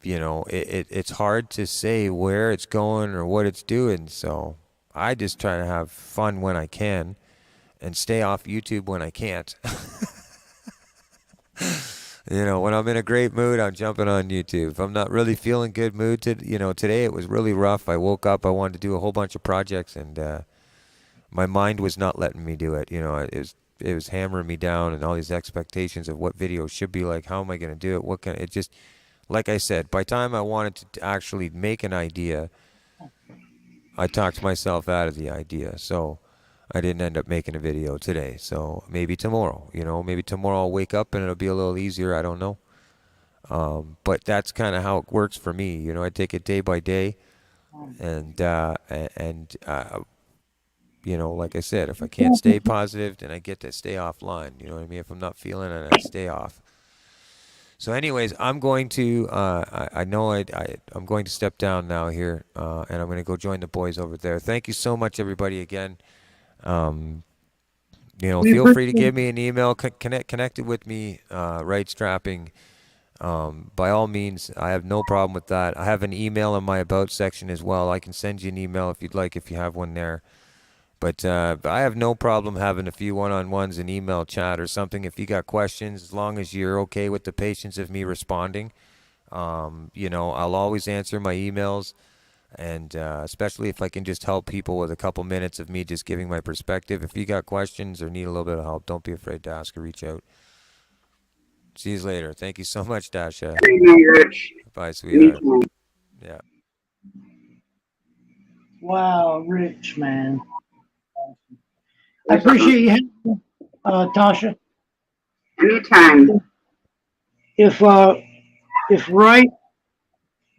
I: it's hard to say where it's going or what it's doing. So I just try to have fun when I can and stay off YouTube when I can't. When I'm in a great mood, I'm jumping on YouTube. If I'm not really feeling good mood, today it was really rough. I woke up, I wanted to do a whole bunch of projects, and my mind was not letting me do it. It was hammering me down, and all these expectations of what videos should be like. How am I going to do it? It just, like I said, by the time I wanted to actually make an idea, I talked myself out of the idea. So I didn't end up making a video today. So maybe tomorrow, maybe tomorrow I'll wake up and it'll be a little easier. I don't know. But that's kind of how it works for me. I take it day by day, and like I said, if I can't stay positive, then I get to stay offline. You know what I mean? If I'm not feeling it, I stay off. So anyways, I'm going to, I'm going to step down now here, and I'm going to go join the boys over there. Thank you so much, everybody, again. You know,
H: We
I: feel free to
H: appreciate
I: give me an email, connected with me, right strapping. By all means, I have no problem with that. I have an email in my about section as well. I can send you an email if you'd like, if you have one there. But I have no problem having a few one-on-ones, an email chat or something. If you got questions, as long as you're okay with the patience of me responding, you know, I'll always answer my emails. And especially if I can just help people with a couple minutes of me just giving my perspective. If you got questions or need a little bit of help, don't be afraid to ask or reach out. See you later. Thank you so much, Dasha.
A: Good night, Rich.
I: Bye, sweetheart.
A: Anytime.
I: Yeah.
H: Wow, Rich, man. I appreciate you having Tasha.
A: Anytime.
H: If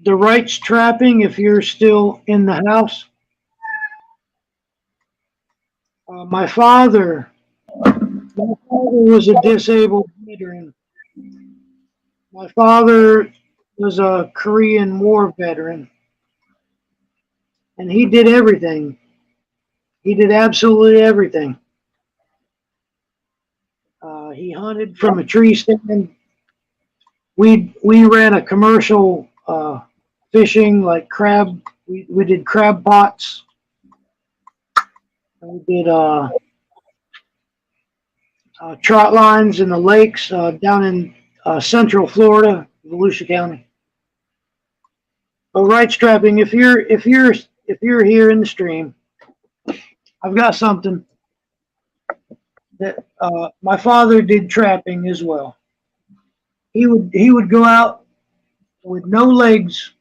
H: the right's trapping, if you're still in the house, my father was a disabled veteran. My father was a Korean War veteran, and he did everything. He did absolutely everything. He hunted from a tree stand. We ran a commercial fishing, like crab. We did crab pots. We did trot lines in the lakes down in central Florida, Volusia County. But right strapping, if you're here in the stream, I've got something that my father did trapping as well. He would go out with no legs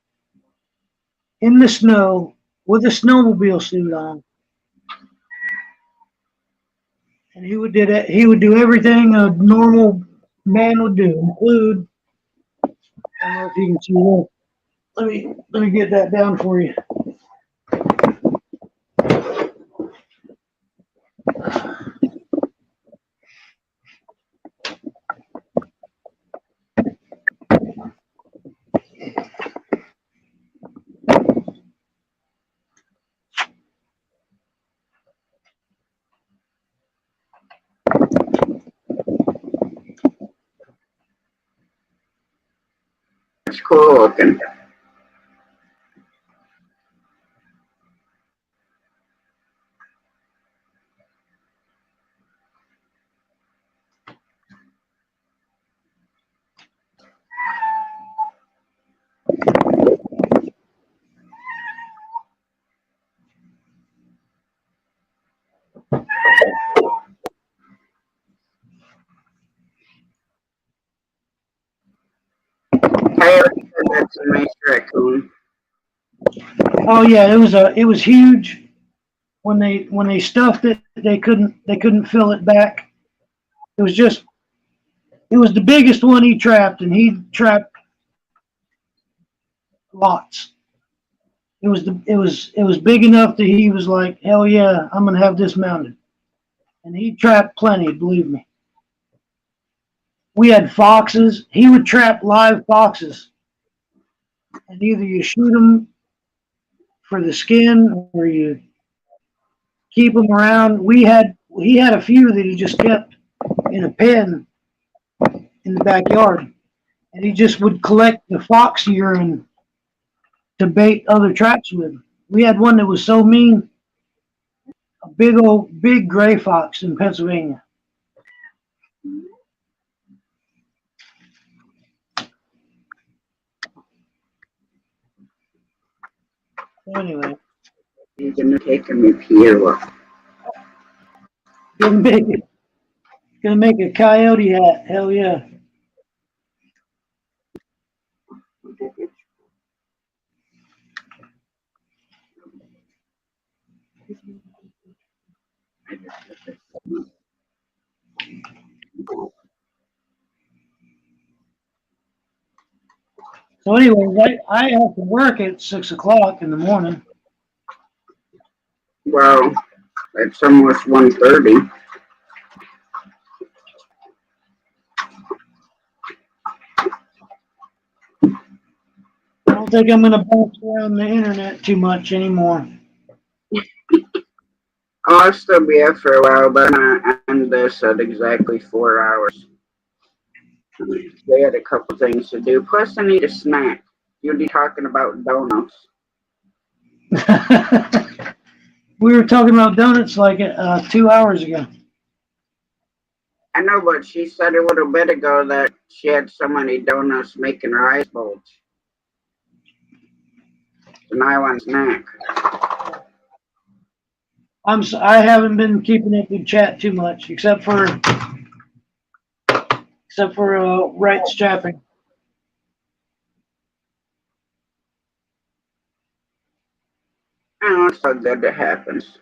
H: in the snow with a snowmobile suit on, and he would do everything a normal man would do, include. I don't know if you can see that. Let me get that down for you.
A: It's cool looking. I already said that's a nice raccoon.
H: Oh yeah, it was huge. When they stuffed it, they couldn't fill it back. It was just it was the biggest one he trapped, and he trapped lots. It was big enough that he was like, hell yeah, I'm gonna have this mounted. And he trapped plenty, believe me. We had foxes. He would trap live foxes, and either you shoot them for the skin or you keep them around. He had a few that he just kept in a pen in the backyard, and he just would collect the fox urine to bait other traps with. We had one that was so mean, a big gray fox in Pennsylvania. So anyway,
A: You're gonna take him if he
H: gonna make a coyote hat. Hell yeah. So anyway, I have to work at 6 o'clock in the morning.
A: Well, it's almost 1:30.
H: I don't think I'm gonna bounce around the internet too much anymore.
A: I'll still be up for a while, but I'm gonna end this at exactly 4 hours. They had a couple things to do. Plus, I need a snack. You'll be talking about donuts.
H: We were talking about donuts like 2 hours ago.
A: I know, but she said a little bit ago that she had so many donuts making her eyes bulge. So now I want a snack.
H: I haven't been keeping up with chat too much, except for rights chapping.
A: I know it's so good it happens.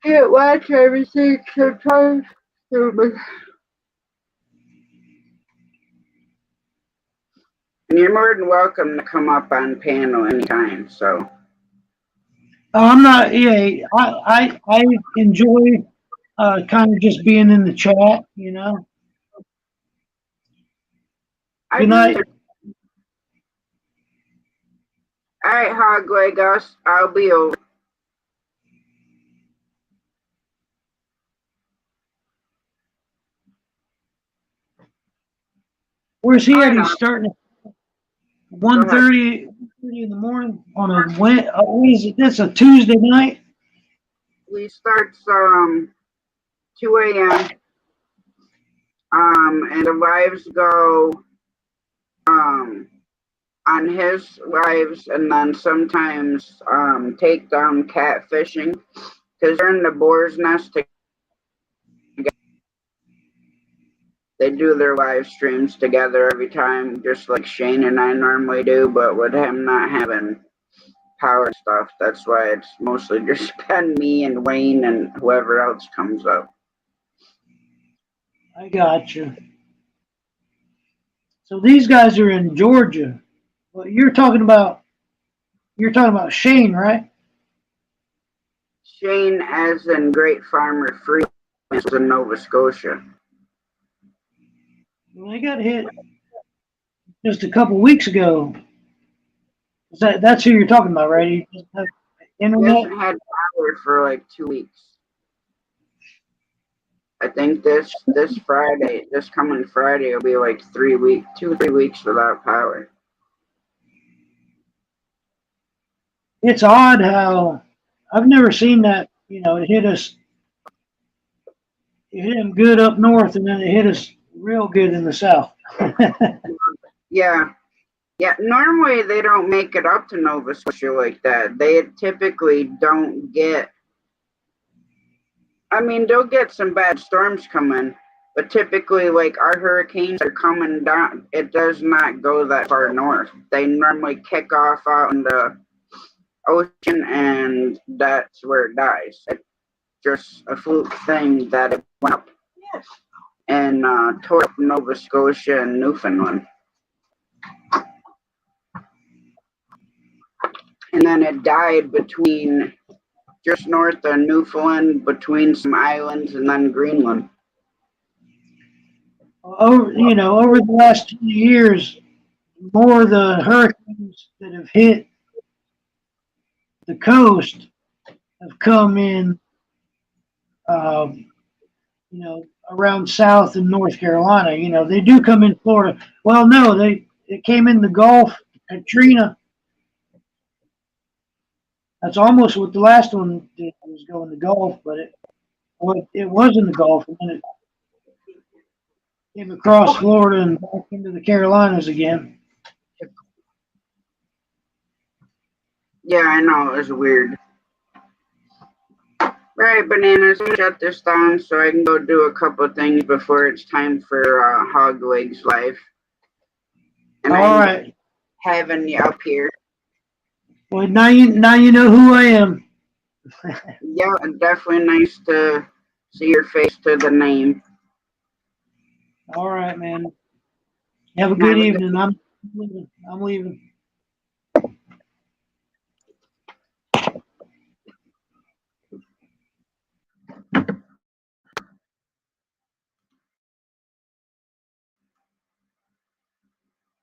A: Can't watch everything sometimes. And you're more than welcome to come up on panel anytime. So
H: I'm not. Yeah, I enjoy kind of just being in the chat. You know. Good night.
A: All right, Hogleg, I'll be over.
H: Where's he at? He's starting at 1:30 in the morning on a what is it? That's a Tuesday night.
A: We start 2 a.m. And the lives go on his lives, and then sometimes take down catfishing because they're in the boar's nest together. They do their live streams together every time, just like Shane and I normally do, but with him not having power and stuff, that's why it's mostly just been me and Wayne and whoever else comes up.
H: I got you. So these guys are in Georgia. Well, you're talking about Shane, right?
A: Shane, as in Great Farmer Free, is in Nova Scotia.
H: Well, they got hit just a couple weeks ago. That's who you're talking about, right? He doesn't have internet.
A: He hasn't had power for like 2 weeks. I think this Friday, this coming Friday, will be like 3 weeks, 2-3 weeks without power.
H: It's odd how I've never seen that. You know, it hit us. It hit him good up north, and then it hit us real good in the south.
A: Yeah. Yeah, normally they don't make it up to Nova Scotia like that. They typically don't get. I mean, they'll get some bad storms coming, but typically, like our hurricanes are coming down. It does not go that far north. They normally kick off out in the ocean, and that's where it dies. It's just a fluke thing that it went up and tore up Nova Scotia and Newfoundland. And then it died between just north of Newfoundland, between some islands, and then Greenland.
H: Over the last 2 years, more of the hurricanes that have hit the coast have come in, around South and North Carolina. You know, they do come in Florida. Well, no, it came in the Gulf. Katrina. That's almost what the last one did, was go in the Gulf, but it was in the Gulf, and then it came across Florida and back into the Carolinas again.
A: Yeah, I know, it was weird. Right, Bananas, I'm gonna shut this down so I can go do a couple things before it's time for Hogleg's live. And
H: All right.
A: Having you up here.
H: Well, now you know who I am.
A: Yeah, definitely nice to see your face to the name.
H: All right, man. Have a good evening. I'm leaving.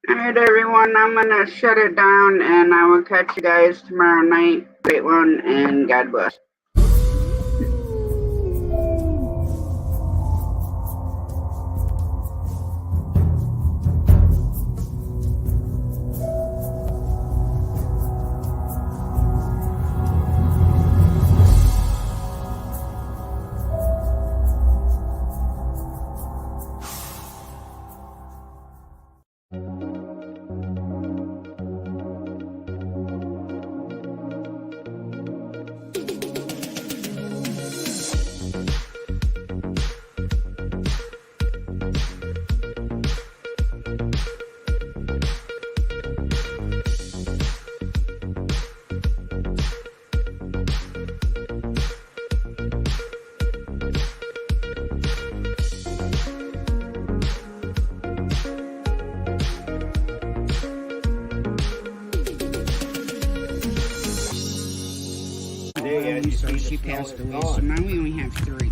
A: Alright, everyone, I'm gonna shut it down and I will catch you guys tomorrow night. Great one, and God bless. She passed away, so now we only have 3.